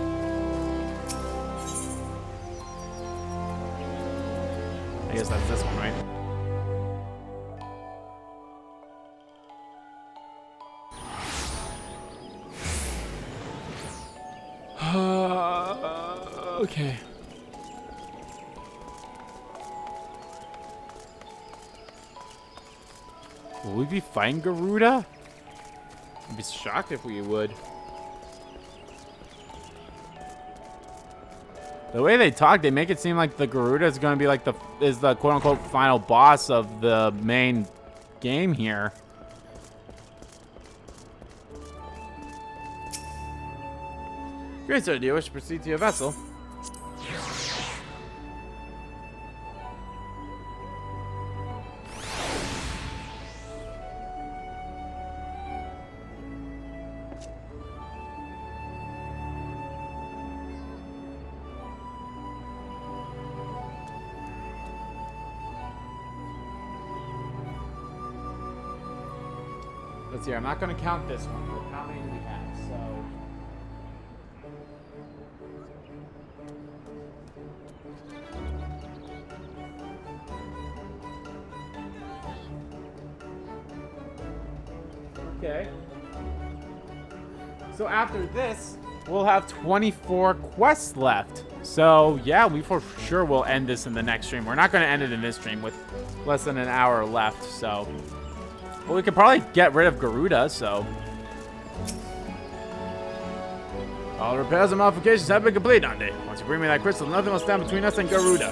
I guess that's this one, right? Okay. Will we be fighting Garuda? I'd be shocked if we would. The way they talk, they make it seem like the Garuda is going to be like the quote-unquote final boss of the main game here. Great, sir. Do you wish to proceed to your vessel? Let's see. I'm not going to count this one, but how many do we have? So. Okay. So after this, we'll have 24 quests left. So yeah, we for sure will end this in the next stream. We're not going to end it in this stream with less than an hour left. So, well, we could probably get rid of Garuda. So, all repairs and modifications have been completed, Ande. Once you bring me that crystal, nothing will stand between us and Garuda.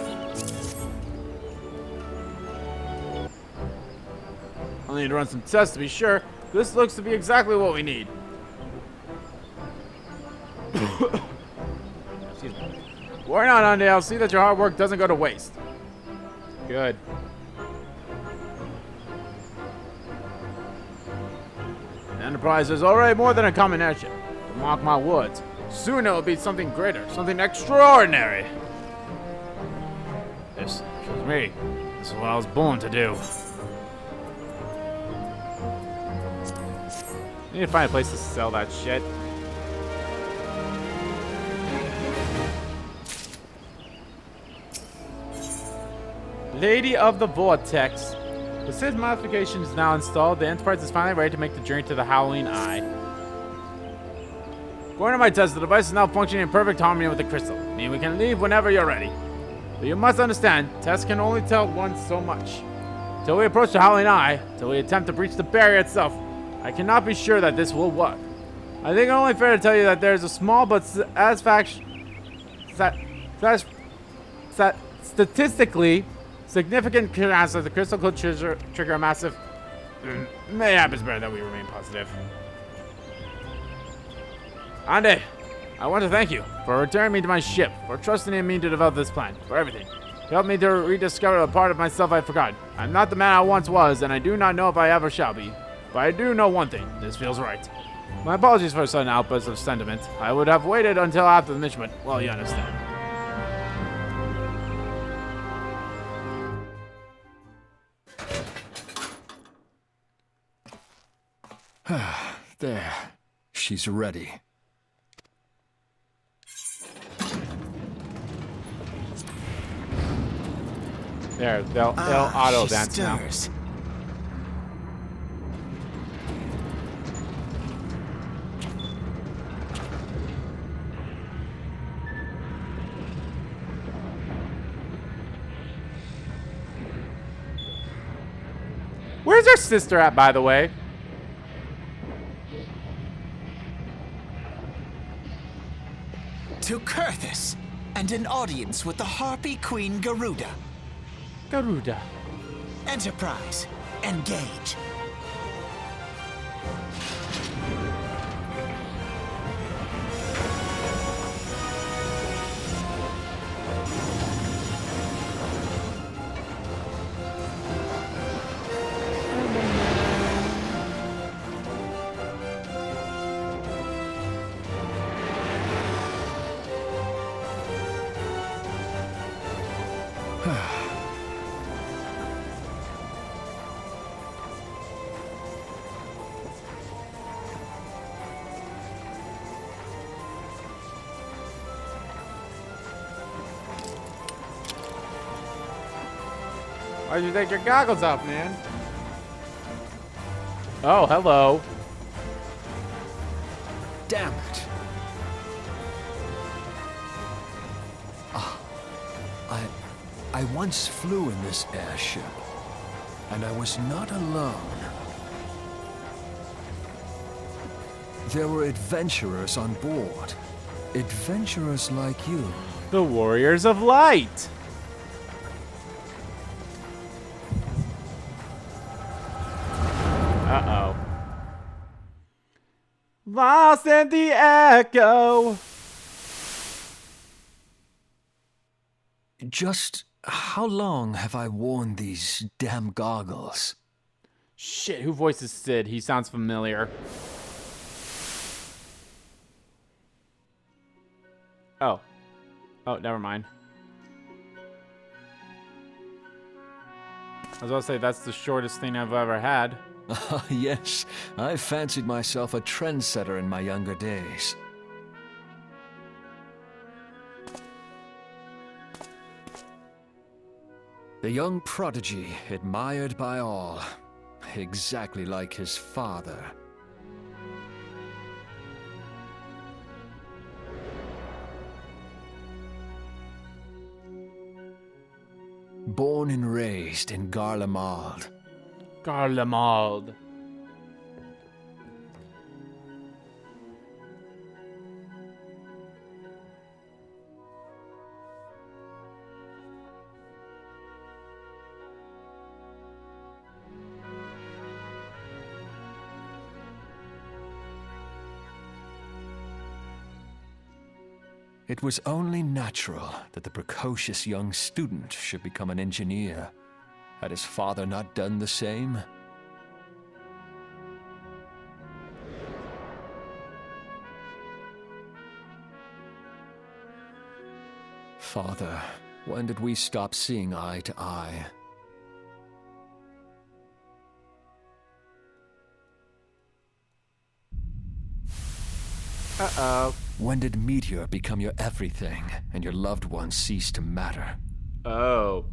I'll need to run some tests to be sure. This looks to be exactly what we need. Excuse me. Worry not, Ande. I'll see that your hard work doesn't go to waste. Good. The Enterprise is already more than a common airship. But mark my words. Soon it will be something greater, something extraordinary. This is me. This is what I was born to do. I need to find a place to sell that shit. Lady of the Vortex. With sys modifications now installed, the Enterprise is finally ready to make the journey to the Howling Eye. According to my test, the device is now functioning in perfect harmony with the crystal, meaning we can leave whenever you're ready. But you must understand, tests can only tell one so much. Till we approach the Howling Eye, till we attempt to breach the barrier itself, I cannot be sure that this will work. I think it's only fair to tell you that there is a small but statistically significant chance that the crystal could trigger a massive... Mayhap it's better that we remain positive. Ande, I want to thank you for returning me to my ship, for trusting in me to develop this plan, for everything. You helped me to rediscover a part of myself I'd forgotten. I'm not the man I once was, and I do not know if I ever shall be. But I do know one thing. This feels right. My apologies for a sudden outburst of sentiment. I would have waited until after the mission, but, well, you understand. There. She's ready. There, they'll auto dance now. Where's her sister at, by the way? To Kurthus, and an audience with the Harpy Queen Garuda. Garuda. Enterprise, engage. Why'd you take your goggles off, man? Oh, hello. Damn it. I once flew in this airship, and I was not alone. There were adventurers on board. Adventurers like you. The Warriors of Light. Uh-oh. Lost in the echo. Just how long have I worn these damn goggles? Shit, who voices Sid? He sounds familiar. Oh. Oh, never mind. I was about to say, that's the shortest thing I've ever had. Ah, yes. I fancied myself a trendsetter in my younger days. The young prodigy, admired by all. Exactly like his father. Born and raised in Garlemald. Garlemald. It was only natural that the precocious young student should become an engineer. Had his father not done the same? Father, when did we stop seeing eye to eye? Uh-oh. When did Meteor become your everything and your loved ones cease to matter? Oh.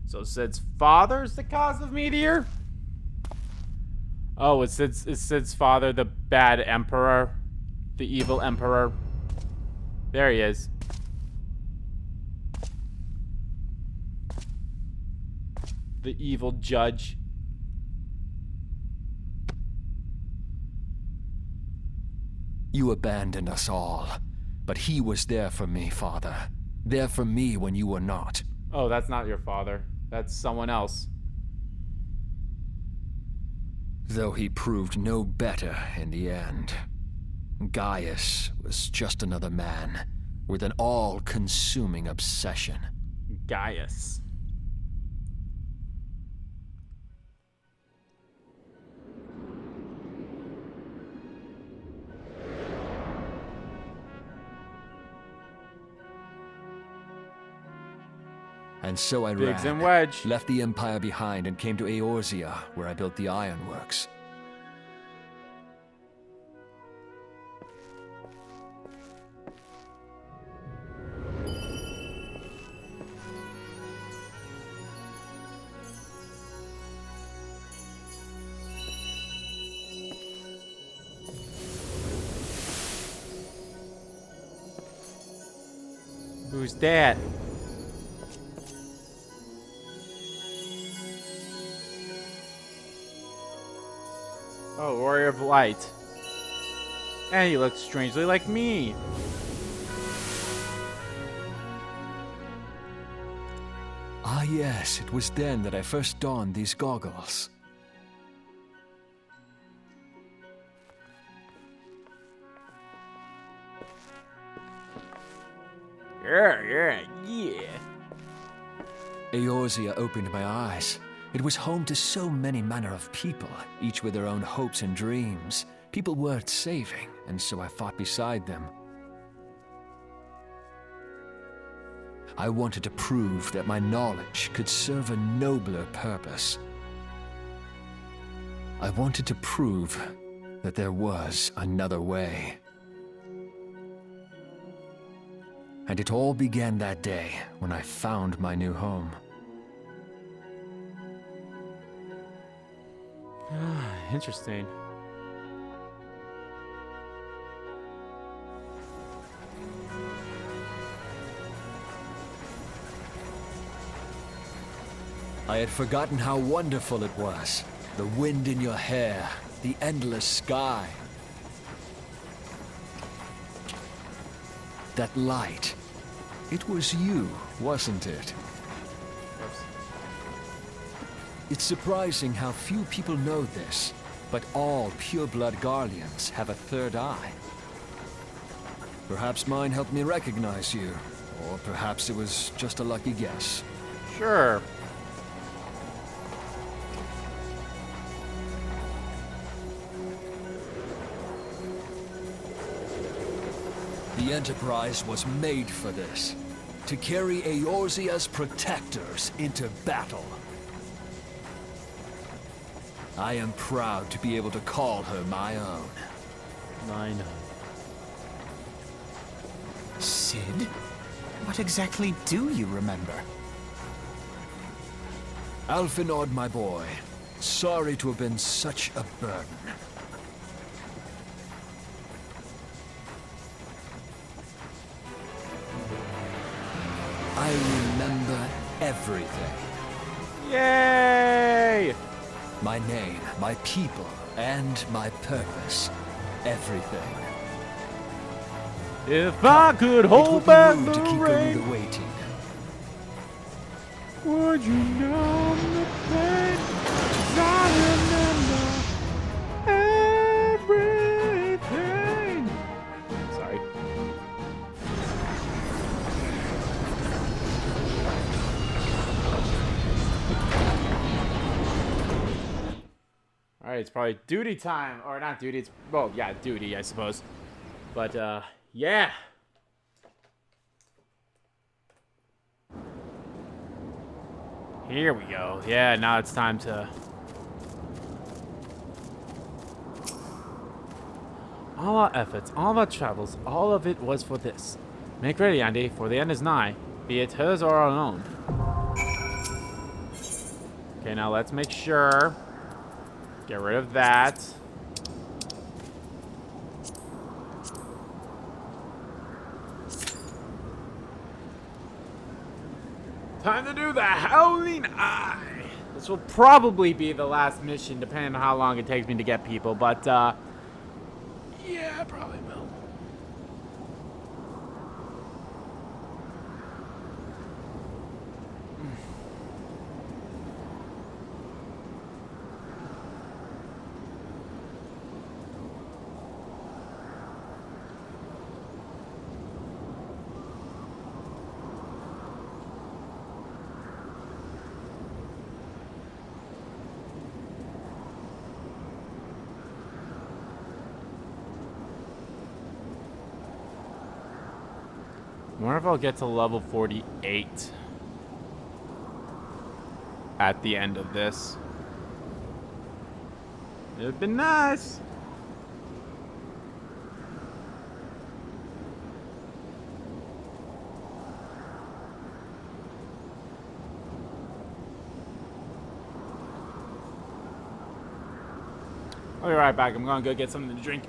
So Sid's father's the cause of Meteor? Oh, it's Sid's father, the bad emperor? The evil emperor? There he is. The evil judge. You abandoned us all, but he was there for me, Father. There for me when you were not. Oh, that's not your father. That's someone else. Though he proved no better in the end. Gaius was just another man with an all-consuming obsession. Gaius. And so I Biggs ran, and Wedge. left the Empire behind and came to Eorzea, where I built the ironworks. Who's that? Oh, Warrior of Light. And he looks strangely like me. Ah yes, it was then that I first donned these goggles. Yeah. Eorzea opened my eyes. It was home to so many manner of people, each with their own hopes and dreams. People worth saving, and so I fought beside them. I wanted to prove that my knowledge could serve a nobler purpose. I wanted to prove that there was another way. And it all began that day when I found my new home. Interesting. I had forgotten how wonderful it was. The wind in your hair, the endless sky. That light. It was you, wasn't it? Oops. It's surprising how few people know this, but all pureblood Garleans have a third eye. Perhaps mine helped me recognize you, or perhaps it was just a lucky guess. Sure. The Enterprise was made for this. To carry Eorzea's protectors into battle. I am proud to be able to call her my own. I know. Sid? What exactly do you remember? Alphinaud, my boy. Sorry to have been such a burden. I remember everything. Yay! My name, my people, and my purpose. Everything. If I could It hold would back be rude the to keep rain, Garuda waiting. would you numb the pain? 'Cause I remember everything. Sorry. Alright, it's probably duty time. Or not duty, it's... Well, yeah, duty, I suppose. But, yeah. Here we go. Yeah, now it's time to... All our efforts, all our travels, all of it was for this. Make ready, Andy, for the end is nigh, be it hers or our own. Okay, now let's make sure. Get rid of that. Time to do the Howling Eye. This will probably be the last mission, depending on how long it takes me to get people, but, yeah, I probably will. I wonder if I'll get to level 48 at the end of this. It would be nice. I'll be right back. I'm gonna go get something to drink.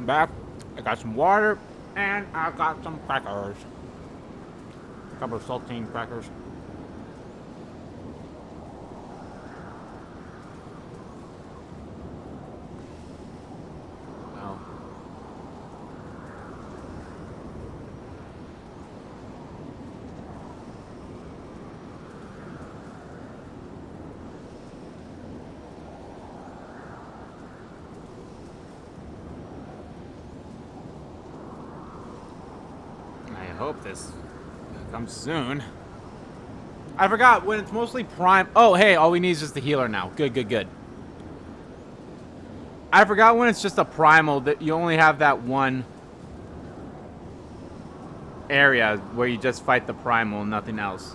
back. I got some water, and I got some crackers. A couple of saltine crackers. Oh. I hope this comes soon. I forgot when it's mostly prime. Oh, hey, all we need is just the healer now. Good, good, good. I forgot when it's just a primal that you only have that one area where you just fight the primal and nothing else.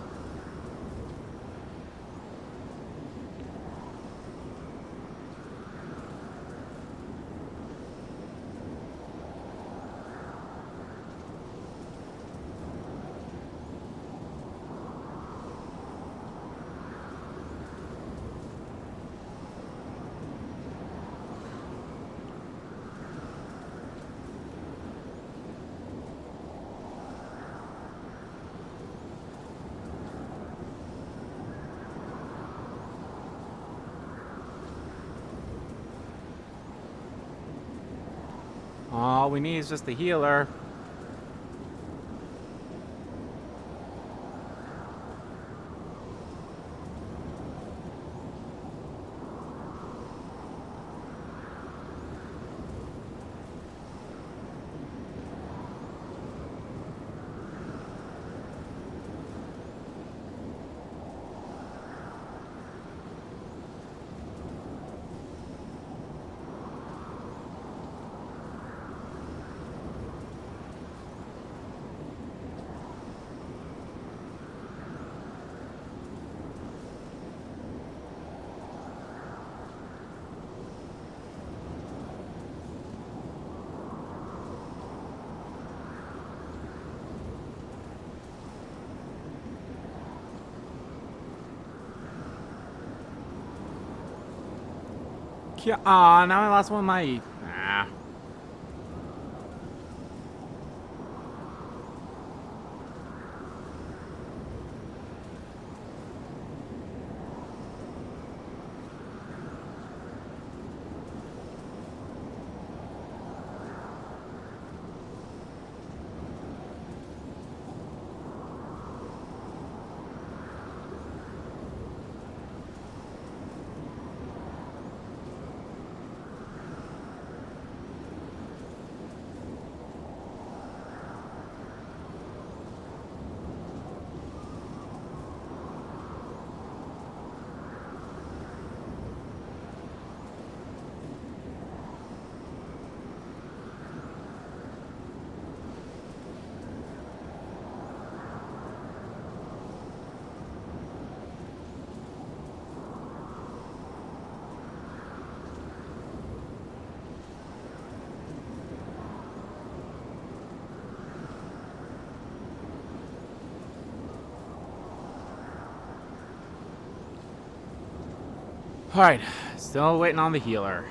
All we need is just the healer. Yeah, aw, now I lost one of my... Ah. Alright, still waiting on the healer.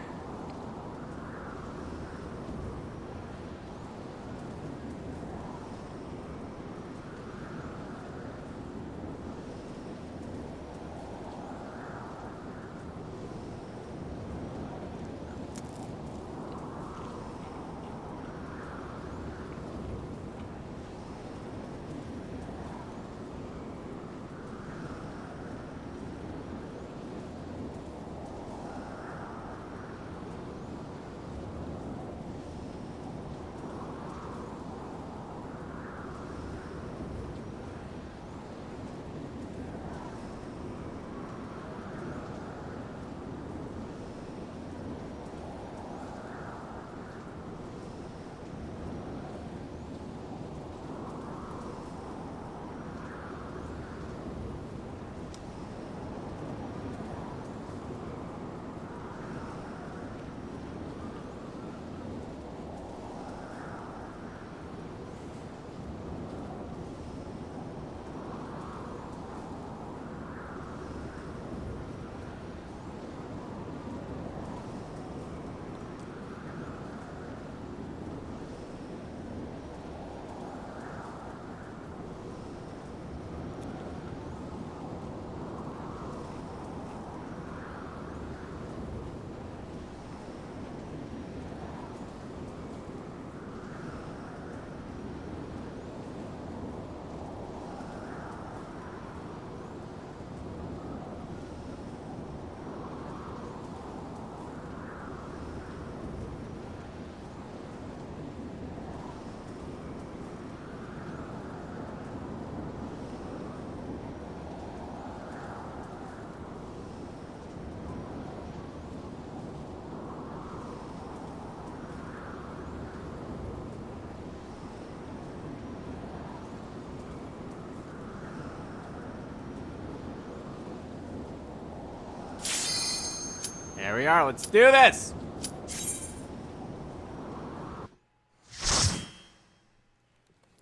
There we are. Let's do this.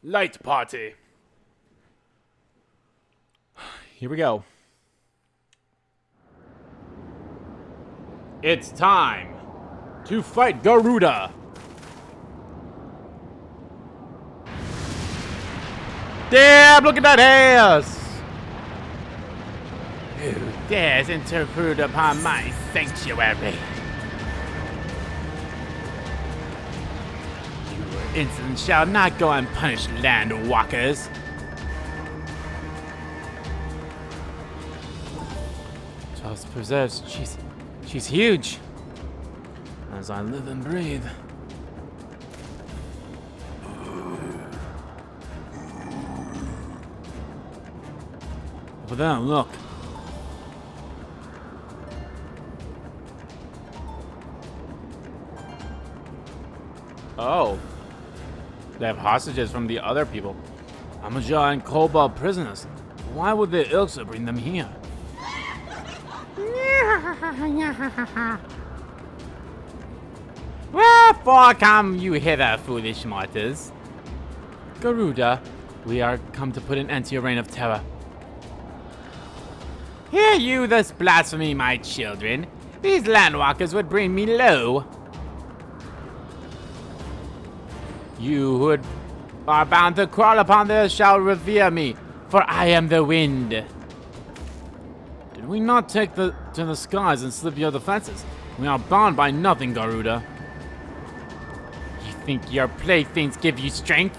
Light party. Here we go. It's time to fight Garuda. Damn, look at that ass! Who dares intrude upon my sanctuary? Your insolence shall not go unpunished, land walkers. Charles preserves. She's huge. As I live and breathe. Over there, look. Oh. They have hostages from the other people. Amaja and Cobalt prisoners. Why would the Ilsa bring them here? Wherefore come you hither, foolish martyrs? Garuda, we are come to put an end to your reign of terror. Hear you this blasphemy, my children? These landwalkers would bring me low. You who are bound to crawl upon the earth shall revere me, for I am the wind. Did we not take to the skies and slip your defenses? We are bound by nothing, Garuda. You think your playthings give you strength?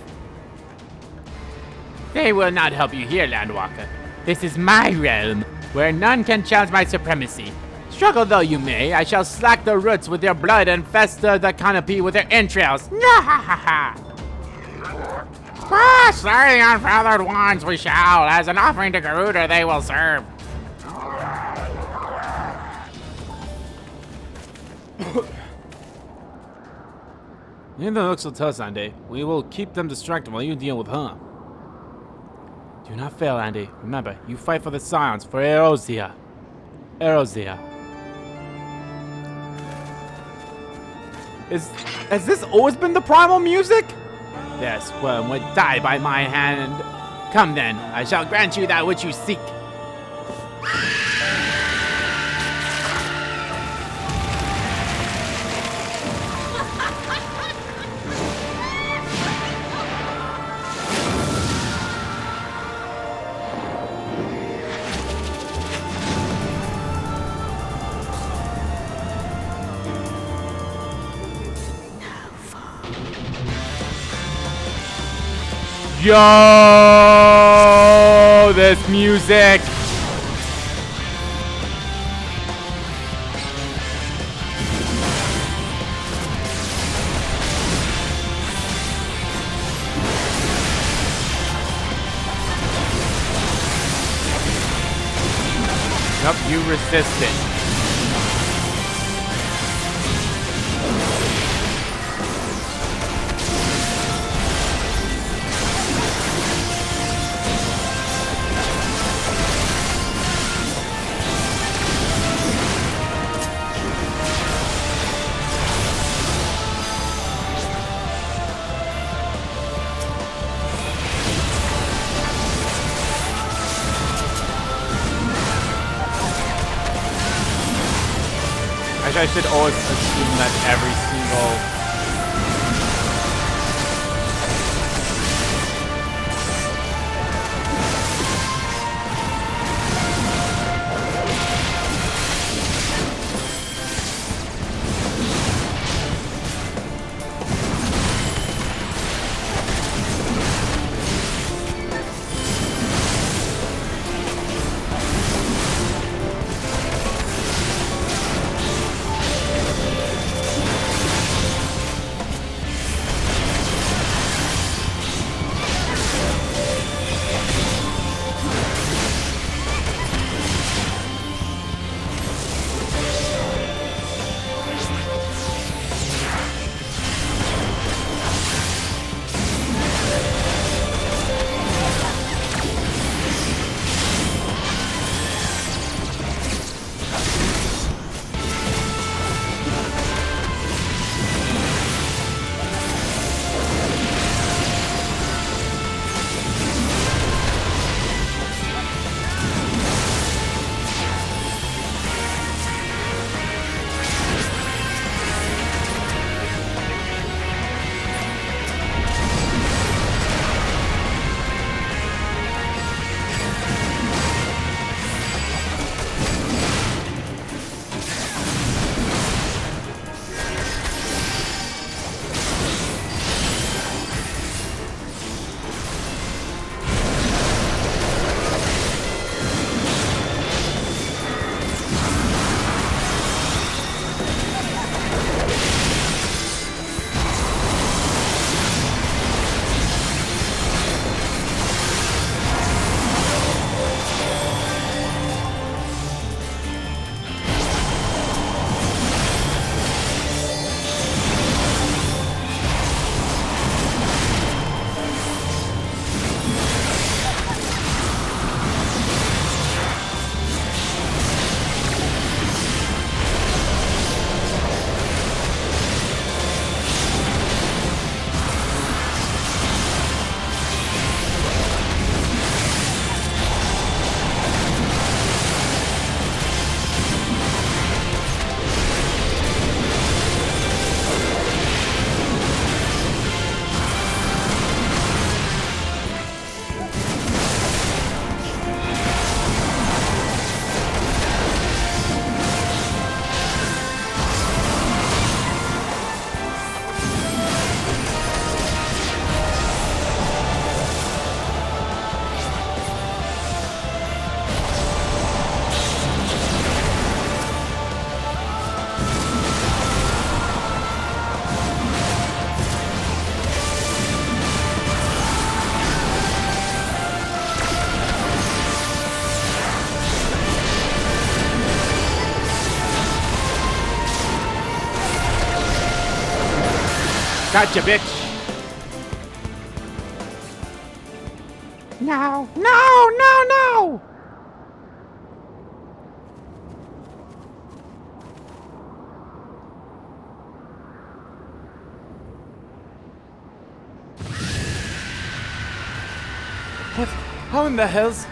They will not help you here, Landwalker. This is my realm, where none can challenge my supremacy. Struggle though you may, I shall slack the roots with your blood and fester the canopy with your entrails. Slay the unfeathered ones we shall, as an offering to Garuda they will serve. In the looks will tell us, Andy. We will keep them distracted while you deal with her. Do not fail, Andy. Remember, you fight for the Scions, for Erozia. Erozia. Has this always been the primal music? This worm would die by my hand. Come then, I shall grant you that which you seek. Yo, this music. Nope, you resist it. I should always assume that every single Gotcha, bitch. No, no, no, no! What? How in the hells?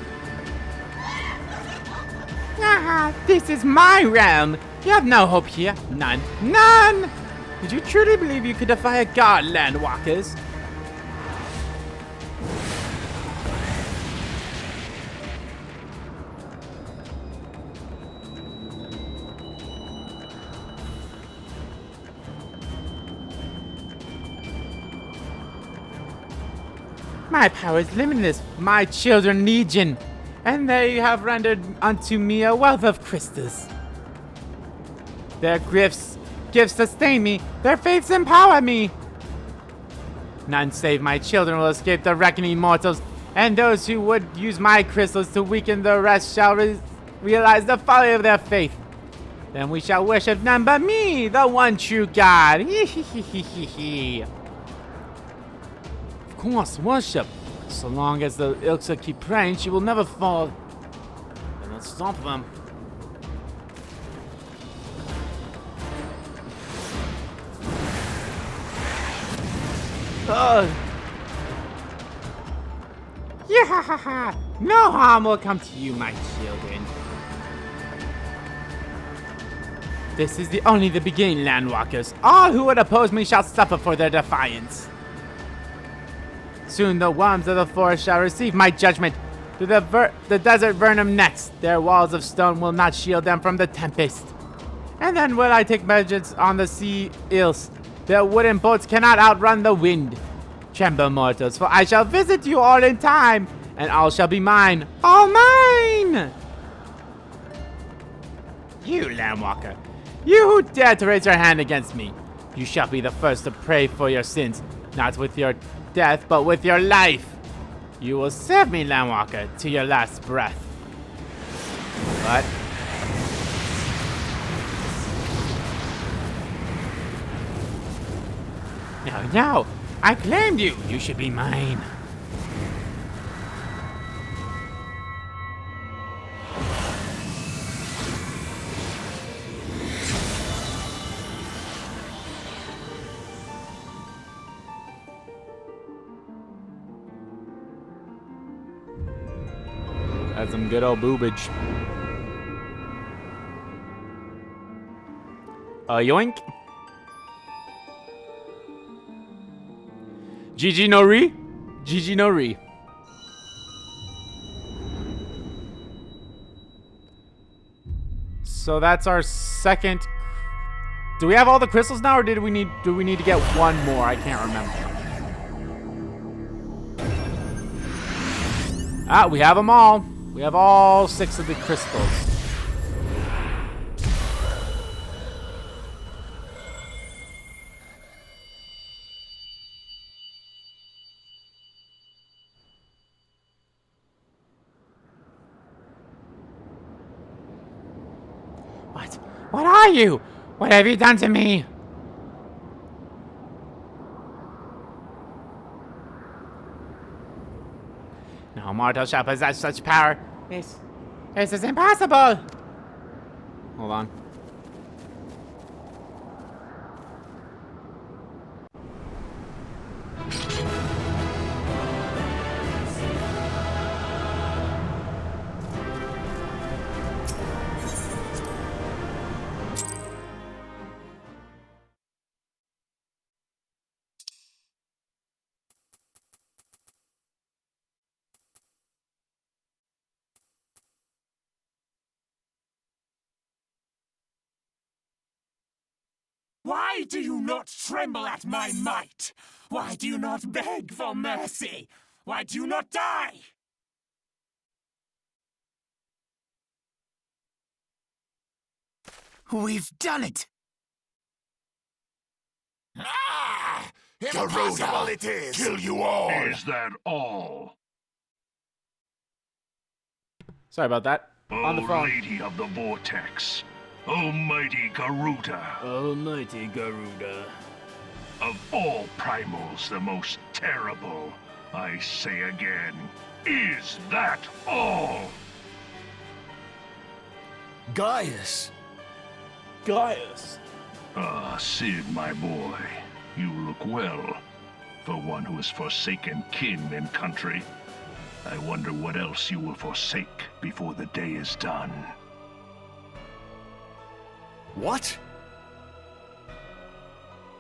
Ah, this is my realm. You have no hope here. None. None! Did you truly believe you could defy a god, landwalkers? My power is limitless, my children legion, and they have rendered unto me a wealth of crystals. Their gifts sustain me, their faiths empower me. None save my children will escape the reckoning mortals, and those who would use my crystals to weaken the rest shall realize the folly of their faith. Then we shall worship none but me, the one true God. Of course, worship. So long as the Ilksa keep praying, she will never fall. Then let's stop them. Yeah, no harm will come to you, my children. This is only the beginning, landwalkers. All who would oppose me shall suffer for their defiance. Soon the worms of the forest shall receive my judgment. To the desert Vernum next. Their walls of stone will not shield them from the tempest. And then will I take vengeance on the sea ills. Their wooden boats cannot outrun the wind. Tremble, mortals, for I shall visit you all in time, and all shall be mine. All mine! You, Landwalker, you who dare to raise your hand against me, you shall be the first to pray for your sins, not with your death, but with your life. You will serve me, Landwalker, to your last breath. But no, I claimed you. You should be mine. That's some good old boobage. Yoink. GG no re? GG no re. So that's our second. Do we have all the crystals now, or do we need to get one more? I can't remember. Ah, we have them all. We have all 6 of the crystals. What? What are you? What have you done to me? No mortal shall possess such power. This is impossible. Hold on. Why do you not tremble at my might? Why do you not beg for mercy? Why do you not die? We've done it! Ah! Impossible it is! Kill you all! Is that all? Sorry about that. On the phone. Lady of the Vortex, Almighty Garuda. Almighty Garuda. Of all primals, the most terrible, I say again, is that all? Gaius! Gaius. Ah, Sid, my boy, you look well. For one who has forsaken kin and country. I wonder what else you will forsake before the day is done. What?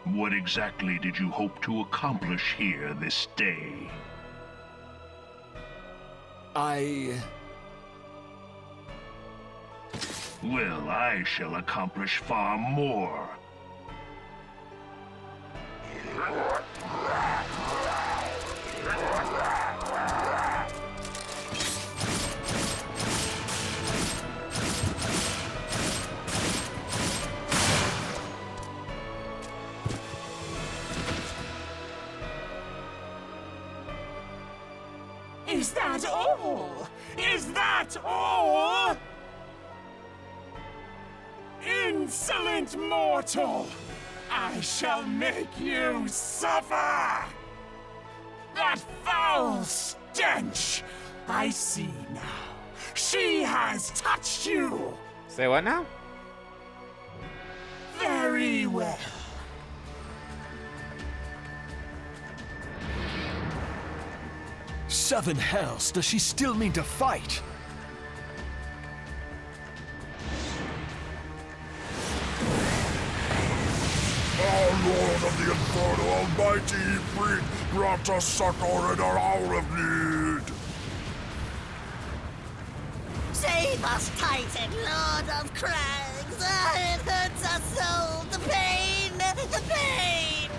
What exactly did you hope to accomplish here this day? Well, I shall accomplish far more. Is that all? Is that all? Insolent mortal! I shall make you suffer! That foul stench! I see now. She has touched you! Say what now? Very well. Seven hells, does she still mean to fight? Our Lord of the Inferno, Almighty Ifrit, grant us succor in our hour of need. Save us, Titan, Lord of Crags! Ah, it hurts us so! The pain! The pain!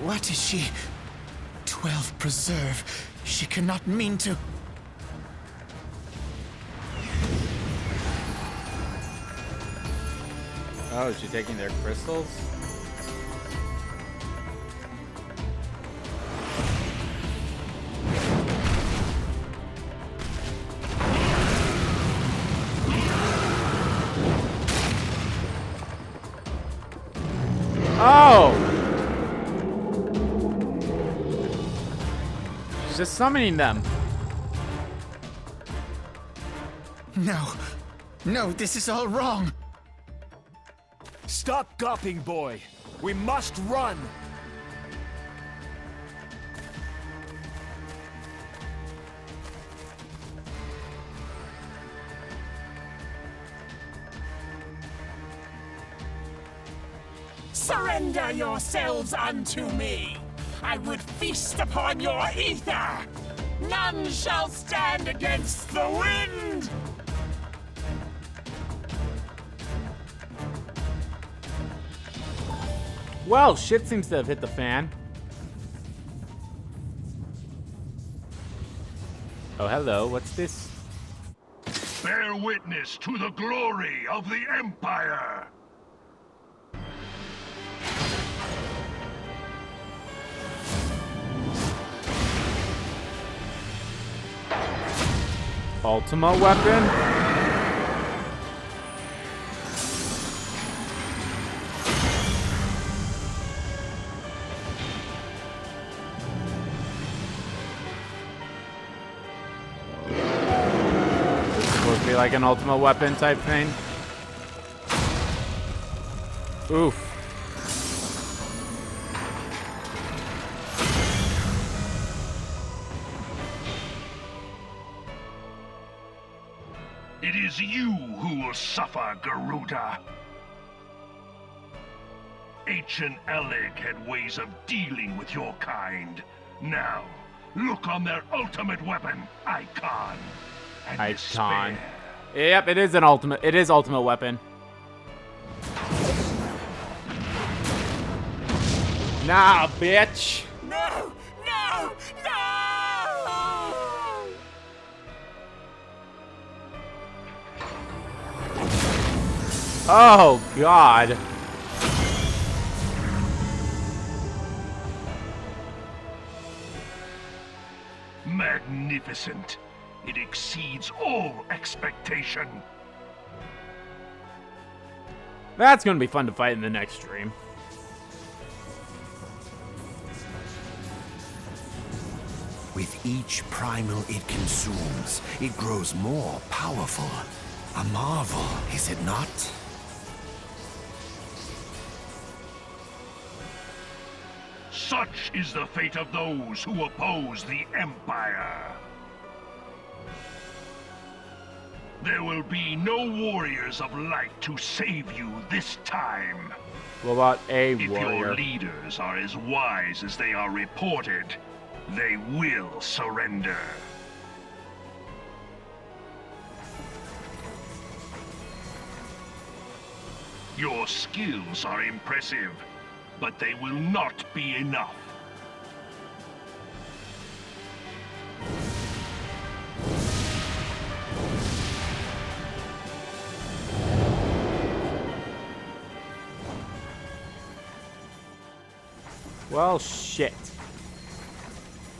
What is she? 12 preserve. She cannot mean to. Oh, is she taking their crystals? Oh! She's just summoning them. No. No, this is all wrong. Stop gawping, boy. We must run. Surrender yourselves unto me! I would feast upon your ether! None shall stand against the wind! Well, shit seems to have hit the fan. Oh, hello. What's this? Bear witness to the glory of the Empire! Ultima weapon? Supposed to be like an ultimate weapon type thing. Oof. It is you who will suffer, Garuda. Ancient Eleg had ways of dealing with your kind. Now, look on their ultimate weapon, Icon. And Icon. despair. Yep, it is an ultimate. It is ultimate weapon. Nah, bitch. No! No! No! Oh, God. Magnificent. It exceeds all expectation. That's gonna be fun to fight in the next stream. With each primal it consumes, it grows more powerful. A marvel, is it not? Such is the fate of those who oppose the Empire. There will be no warriors of light to save you this time. What about a If your warrior? leaders are as wise as they are reported, they will surrender. Your skills are impressive, but they will not be enough. Well, shit.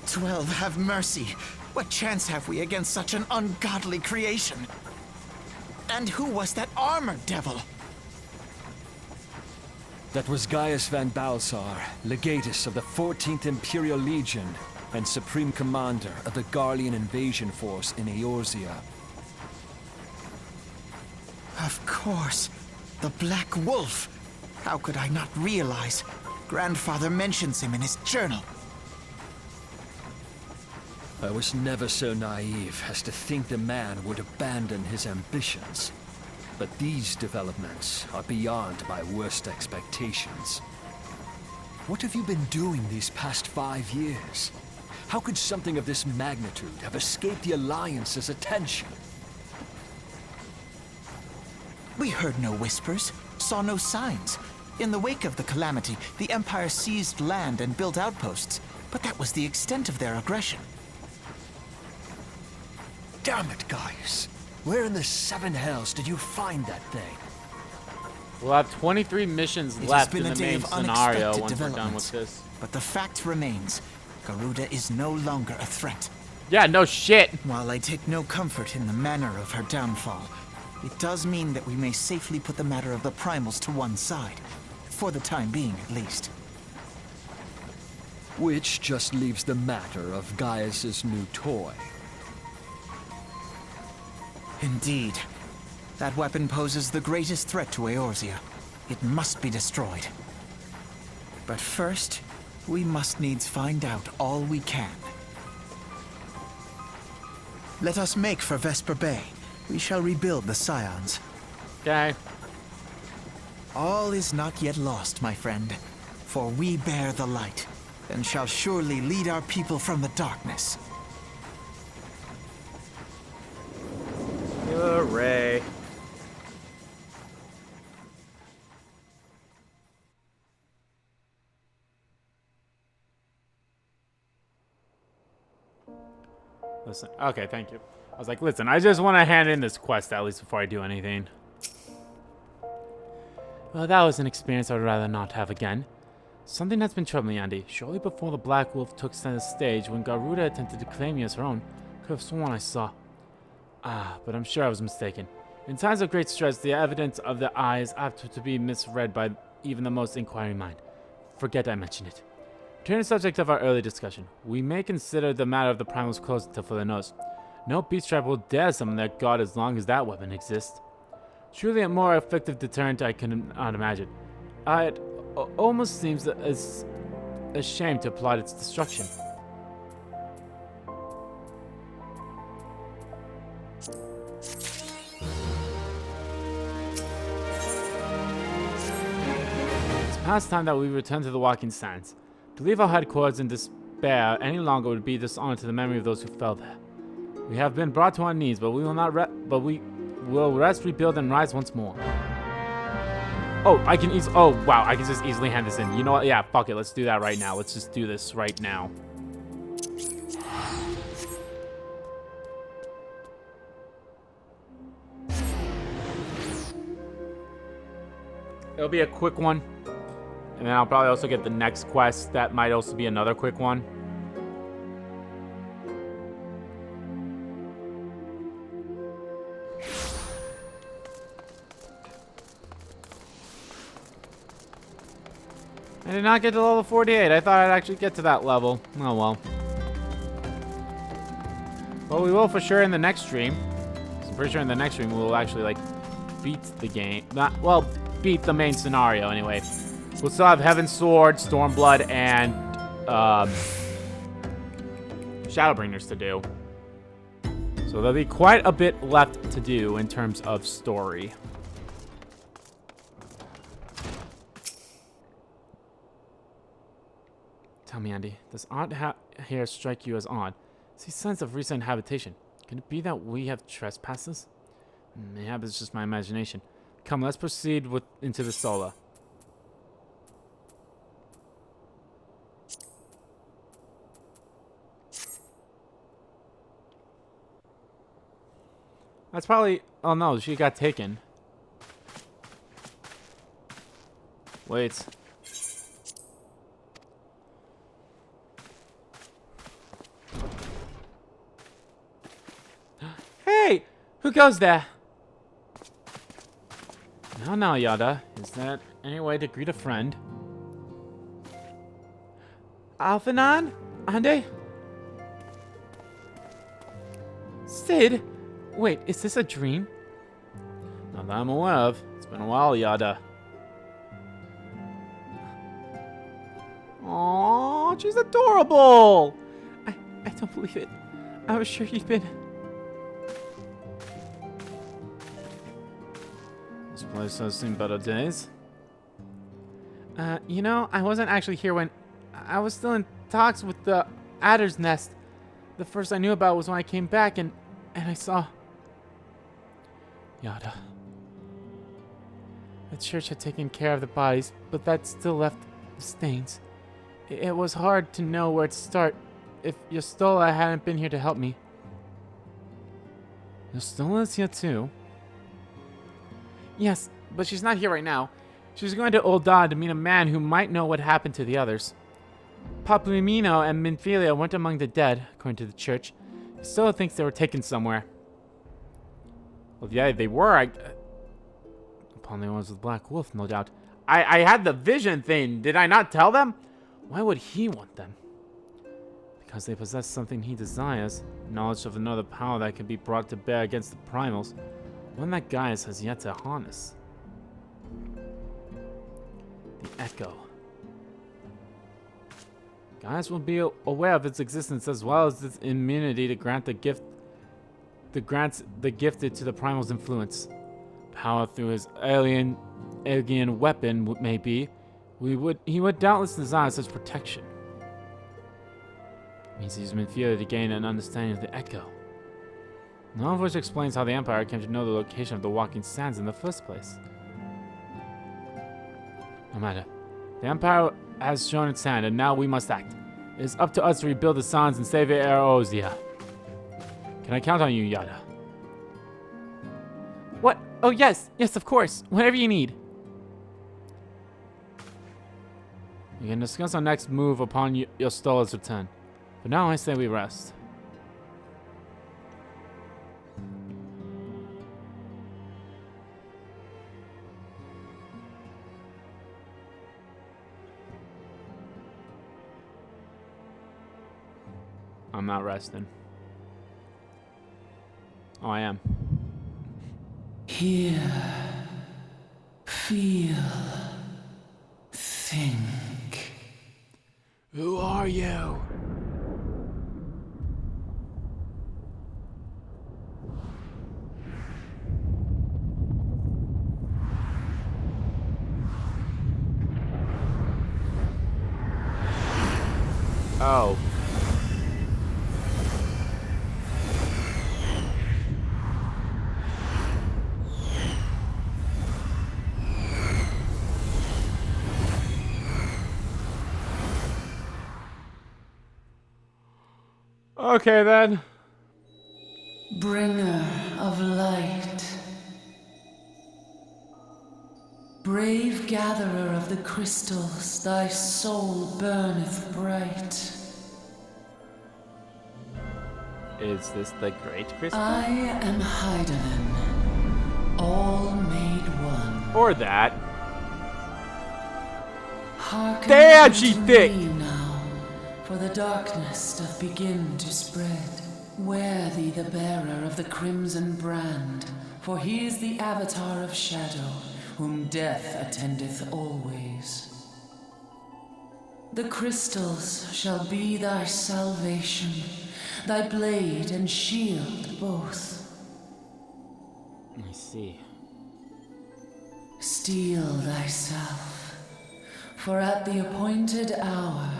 12, have mercy. What chance have we against such an ungodly creation? And who was that armored devil? That was Gaius van Balsar, legatus of the 14th Imperial Legion and Supreme Commander of the Garlean invasion force in Eorzea. Of course. The Black Wolf. How could I not realize? Grandfather mentions him in his journal. I was never so naive as to think the man would abandon his ambitions. But these developments are beyond my worst expectations. What have you been doing these past 5 years? How could something of this magnitude have escaped the Alliance's attention? We heard no whispers, saw no signs. In the wake of the calamity, the Empire seized land and built outposts, but that was the extent of their aggression. Damn it, Gaius! Where in the 7 hells did you find that thing? We'll have 23 missions It has left been in a the day main of scenario unexpected once we're done developments. with this. But the fact remains, Garuda is no longer a threat. Yeah, no shit. While I take no comfort in the manner of her downfall, it does mean that we may safely put the matter of the primals to one side. For the time being, at least. Which just leaves the matter of Gaius's new toy. Indeed. That weapon poses the greatest threat to Eorzea. It must be destroyed. But first, we must needs find out all we can. Let us make for Vesper Bay. We shall rebuild the Scions. Okay. All is not yet lost, my friend. For we bear the light, and shall surely lead our people from the darkness. Hooray. Listen, okay, thank you. I was like, listen, I just want to hand in this quest at least before I do anything. Well, that was an experience I'd rather not have again. Something that's been troubling Andy. Shortly before the Black Wolf took center stage, when Garuda attempted to claim me as her own, could have sworn I saw. But I'm sure I was mistaken. In times of great stress, the evidence of the eye is apt to be misread by even the most inquiring mind. Forget I mentioned it. Returning to the subject of our early discussion, we may consider the matter of the primals closed until further notice. No beast tribe will dare summon their god as long as that weapon exists. Truly a more effective deterrent I cannot imagine. It almost seems as a shame to plot its destruction. It's past time that we return to the Walking Sands. To leave our headquarters in despair any longer would be dishonor to the memory of those who fell there. We have been brought to our knees, but we will rest, rebuild, and rise once more. Oh, I can oh wow, I can just easily hand this in. You know what? Yeah, fuck it. Let's do that right now. Let's just do this right now. It'll be a quick one. And then I'll probably also get the next quest. That might also be another quick one. I did not get to level 48. I thought I'd actually get to that level. Oh well. Well, we will for sure in the next stream. So I'm pretty sure in the next stream we'll actually, like, beat the game. Well, beat the main scenario anyway. We'll still have Heaven's Sword, Stormblood, and Shadowbringers to do. So there'll be quite a bit left to do in terms of story. Tell me, Andy, does odd hair strike you as odd? See signs of recent habitation. Can it be that we have trespasses? Maybe it's just my imagination. Come, let's proceed into the Sola. That's probably... Oh no, she got taken. Wait. Hey! Who goes there? Now, Yada. Is that any way to greet a friend? Alphanon? Ande? Sid? Wait, is this a dream? Not that I'm aware of. It's been a while, Yada. Aww, she's adorable! I don't believe it. I was sure you'd been... This place has seen better days. You know, I wasn't actually here when... I was still in talks with the Adder's Nest. The first I knew about was when I came back and I saw... Yada. The church had taken care of the bodies, but that still left the stains. It was hard to know where to start if Yostola hadn't been here to help me. Yostola's here too? Yes, but she's not here right now. She's going to Ul'dah to meet a man who might know what happened to the others. Paplumino and Minfilia weren't among the dead, according to the church. Yostola thinks they were taken somewhere. Well, yeah, they were. Upon the ones with Black Wolf, no doubt. I had the vision thing. Did I not tell them? Why would he want them? Because they possess something he desires. Knowledge of another power that can be brought to bear against the primals. One that Gaius has yet to harness. The Echo. Gaius will be aware of its existence as well as its immunity to grant the gift. Grants the gifted to the primal's influence. Power through his alien weapon may be. He would doubtless desire such protection. Means he's Minfilia to gain an understanding of the Echo. None of which explains how the Empire came to know the location of the Walking Sands in the first place. No matter. The Empire has shown its hand, and now we must act. It is up to us to rebuild the sands and save Eorzea. Can I count on you, Yada? What? Oh, yes. Yes, of course. Whatever you need. We can discuss our next move upon Yostola's return. But now I say we rest. I'm not resting. Oh, I am. Hear, feel, think. Who are you? Oh. Okay, then. Bringer of light. Brave gatherer of the crystals, thy soul burneth bright. Is this the Great Crystal? I am Hydaelyn, all made one. Or that. Hearken Damn, she unto thick. me now, for the darkness doth begin to spread. Wear thee the bearer of the crimson brand, for he is the avatar of shadow, whom death attendeth always. The crystals shall be thy salvation, thy blade and shield both. Let me see. Steel thyself, for at the appointed hour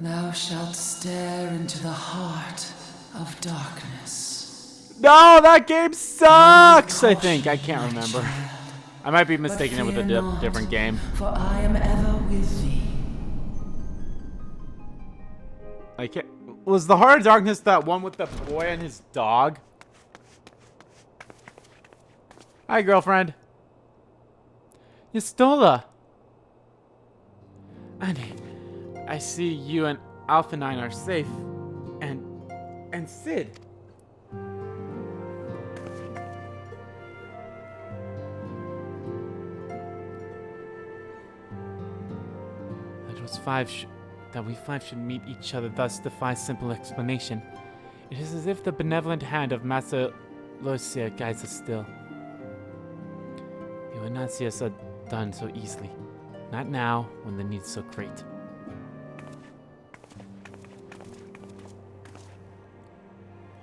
thou shalt stare into the heart of darkness. No, that game sucks! I think. I can't My remember. child, I might be but mistaking it with a fear not, different game. For I am ever with thee. I can't. Was the Heart of Darkness that one with the boy and his dog? Hi, girlfriend. Yastola. Annie, I see you and Alpha 9 are safe. And Sid. That we five should meet each other thus defies simple explanation. It is as if the benevolent hand of Master Lucia guides us still. He would not see us done so easily. Not now, when the need is so great.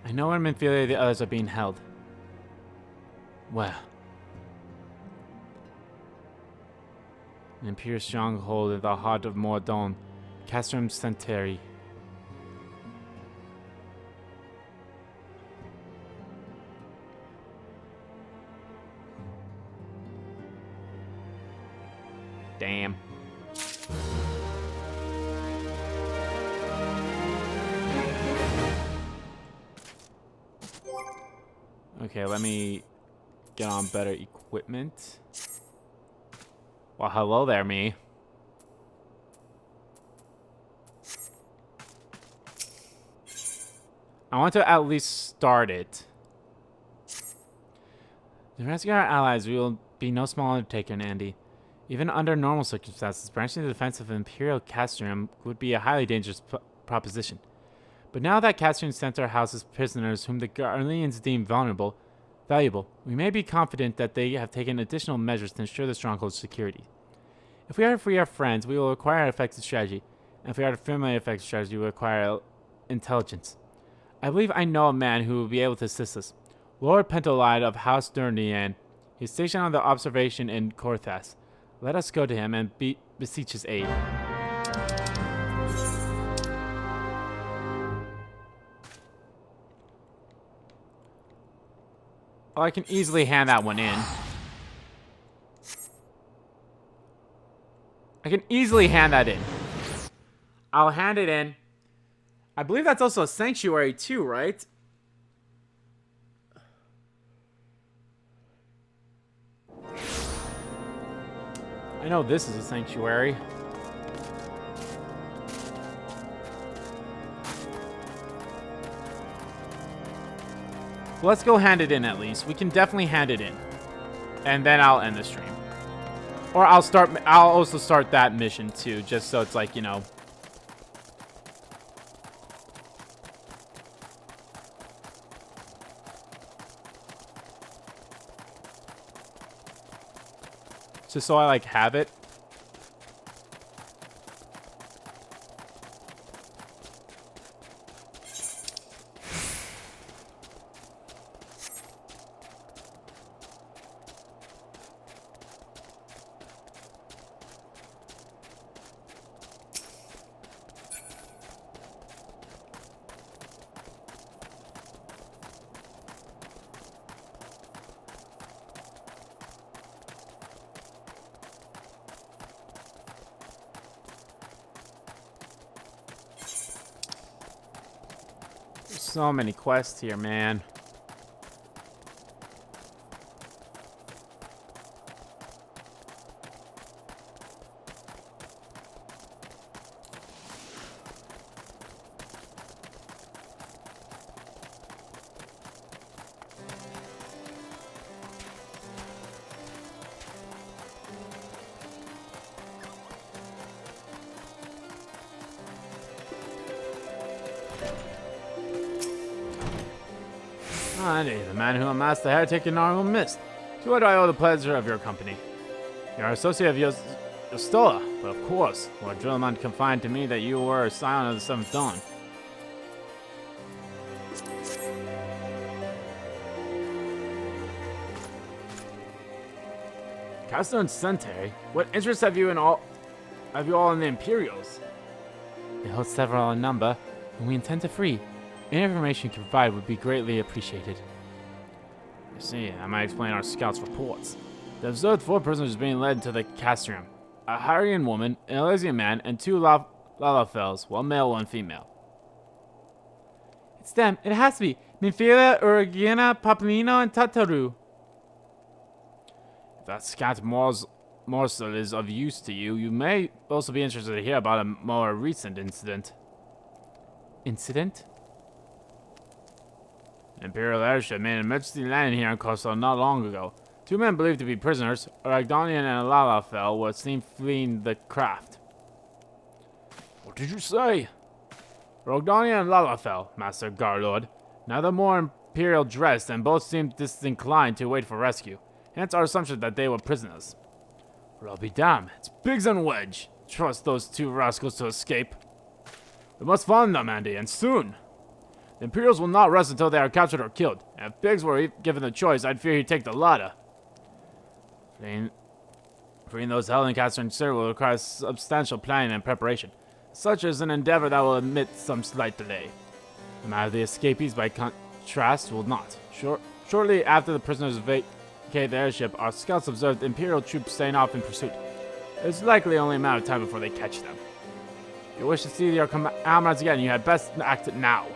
I know I'm inferior, the others are being held. Well. An imperial stronghold in the heart of Mordon, Castrum Centeri. Damn. Okay, let me get on better equipment. Well, hello there, me. I want to at least start it. To rescue our allies, we will be no small undertaking, Andy. Even under normal circumstances, branching the defense of Imperial Castrum would be a highly dangerous proposition. But now that Castrum Center houses prisoners whom the Guardians deem valuable, we may be confident that they have taken additional measures to ensure the stronghold's security. If we are to free our friends, we will require effective strategy, and if we are to formulate effective strategy, we will require intelligence. I believe I know a man who will be able to assist us. Lord Pentolide of House Durnian. He is stationed on the observation in Korthas. Let us go to him and beseech his aid. Oh, I can easily hand that one in. I can easily hand that in. I'll hand it in. I believe that's also a sanctuary too, right? I know this is a sanctuary. Let's go hand it in at least. We can definitely hand it in. And then I'll end the stream. Or I'll also start that mission too, just so it's like, you know. Just so I like have it. So many quests here, man. Ah, indeed, the man who amassed the heretic in Arnold Mist. To what do I owe the pleasure of your company? You're an associate of Yostola, but of course, Lord Drillman confided to me that you were a scion of the Seventh Dawn. Castor and Centauri? What interest have you all in the Imperials? They hold several in number, and we intend to free. Any information you can provide would be greatly appreciated. You see, I might explain our scouts' reports. They observed 4 prisoners being led to the castrium. A Hyrrian woman, an Elysian man, and 2 Lalafels, one male, one female. It's them. It has to be. Minfila, Uragina, Papalino, and Tataru. If that scat morsel is of use to you, you may also be interested to hear about a more recent incident. Incident? An Imperial airship made an emergency landing here in Kosovo not long ago. 2 men believed to be prisoners, Aragdonian and Lalafel, were seen fleeing the craft. What did you say? Aragdonian and Lalafel, Master Garlord. Neither more imperial dressed, and both seemed disinclined to wait for rescue. Hence our assumption that they were prisoners. Well, I'll be damned. It's Biggs and Wedge. Trust those 2 rascals to escape. We must find them, Andy, and soon. The Imperials will not rest until they are captured or killed. And if Biggs were given the choice, I'd fear he'd take the latter. Freeing those held in Castor and Sir will require substantial planning and preparation. Such is an endeavor that will admit some slight delay. The matter of the escapees, by contrast, will not. Shortly after the prisoners vacate the airship, our scouts observed Imperial troops setting off in pursuit. It's likely only a matter of time before they catch them. If you wish to see your comrades again, you had best act now.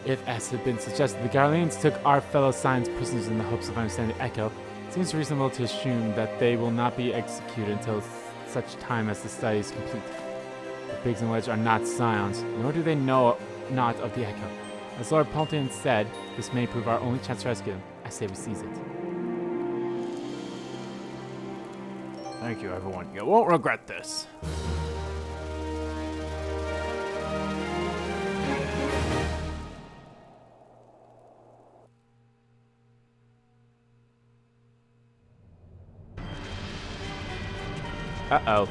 If, as had been suggested, the Garleans took our fellow science prisoners in the hopes of understanding the Echo, it seems reasonable to assume that they will not be executed until such time as the study is complete. The Biggs and Wedge are not scions, nor do they know not of the Echo. As Lord Paltian said, this may prove our only chance to rescue them. I say we seize it. Thank you, everyone. You won't regret this. Uh-oh.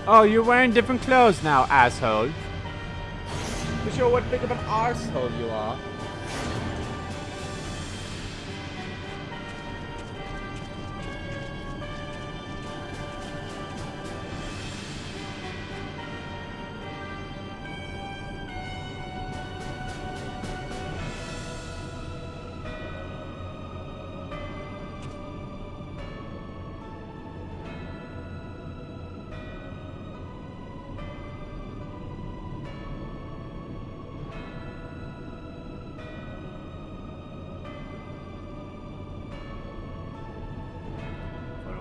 Oh, you're wearing different clothes now, asshole. To show what big of an arsehole you are.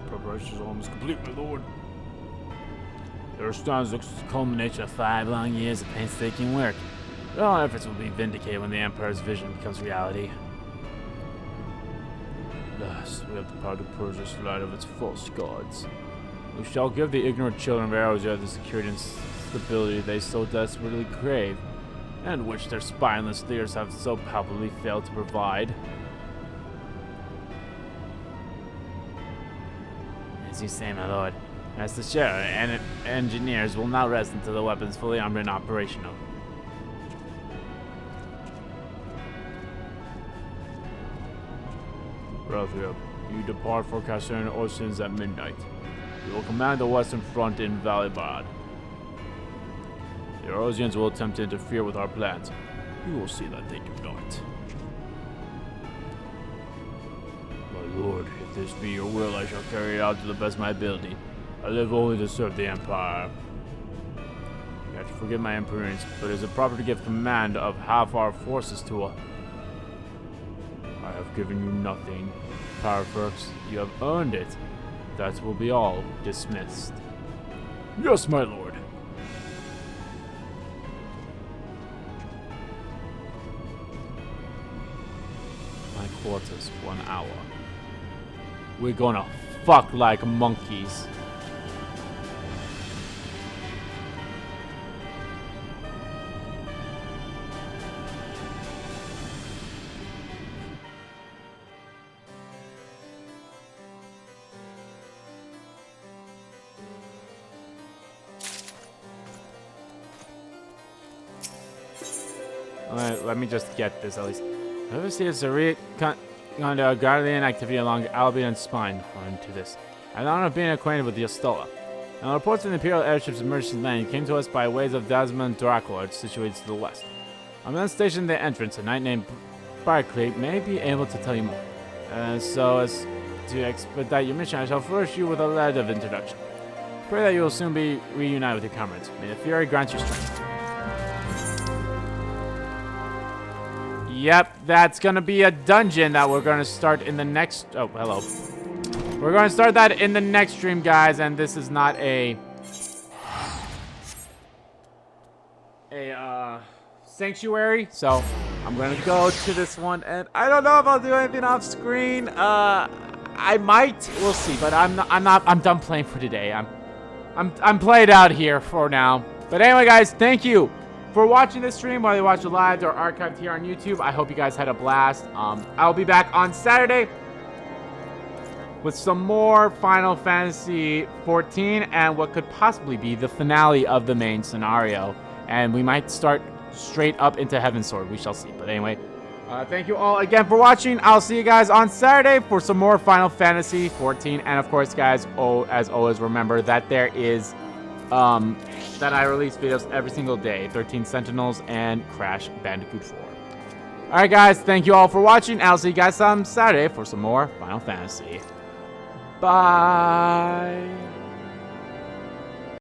Preparations are almost complete, my lord. Their stands looks the culmination of 5 long years of painstaking work. But all efforts will be vindicated when the Empire's vision becomes reality. Thus, we have the power to purge this light of its false gods. We shall give the ignorant children of Eorzea the security and stability they so desperately crave, and which their spineless leaders have so palpably failed to provide. As you say, my lord, rest assured, and engineers will not rest until the weapon's fully armed and operational. Rathia, you depart for Kasern Oceans at midnight. You will command the western front in Valibad. The Eorzeans will attempt to interfere with our plans. You will see that they do not. My lord, if this be your will, I shall carry it out to the best of my ability. I live only to serve the Empire. You have to forgive my imprudence, but is it proper to give command of half our forces to a... I have given you nothing. Powerworks, you have earned it. That will be all. Dismissed. Yes, my lord. My quarters, 1 hour. we're gonna fuck like monkeys. Alright, let me just get this at least. Whoever sees a kind of guardian activity along Albion's spine according to this. I don't know being acquainted with the Ostola. Now, reports of the Imperial airships emerging land came to us by ways of Dasman Draculard, situated to the west. I'm then stationed at the entrance. A knight named Barclay may be able to tell you more. So as to expedite your mission, I shall flourish you with a letter of introduction. Pray that you will soon be reunited with your comrades. May the Fury grant you strength. Yep, that's gonna be a dungeon that we're gonna start in the next... Oh, hello. We're gonna start that in the next stream, guys, and this is not a sanctuary, so I'm gonna go to this one, and I don't know if I'll do anything off screen. I might, we'll see, but I'm done playing for today. I'm played out here for now. But anyway, guys, thank you for watching this stream, whether you watch it live or archived here on YouTube. I hope you guys had a blast. I'll be back on Saturday with some more Final Fantasy 14 and what could possibly be the finale of the main scenario. And we might start straight up into Heaven's Sword. We shall see. But anyway, thank you all again for watching. I'll see you guys on Saturday for some more Final Fantasy 14. And of course, guys, as always, remember that there is... that I release videos every single day. 13 Sentinels and Crash Bandicoot 4. Alright guys, thank you all for watching. I'll see you guys on Saturday for some more Final Fantasy. Bye!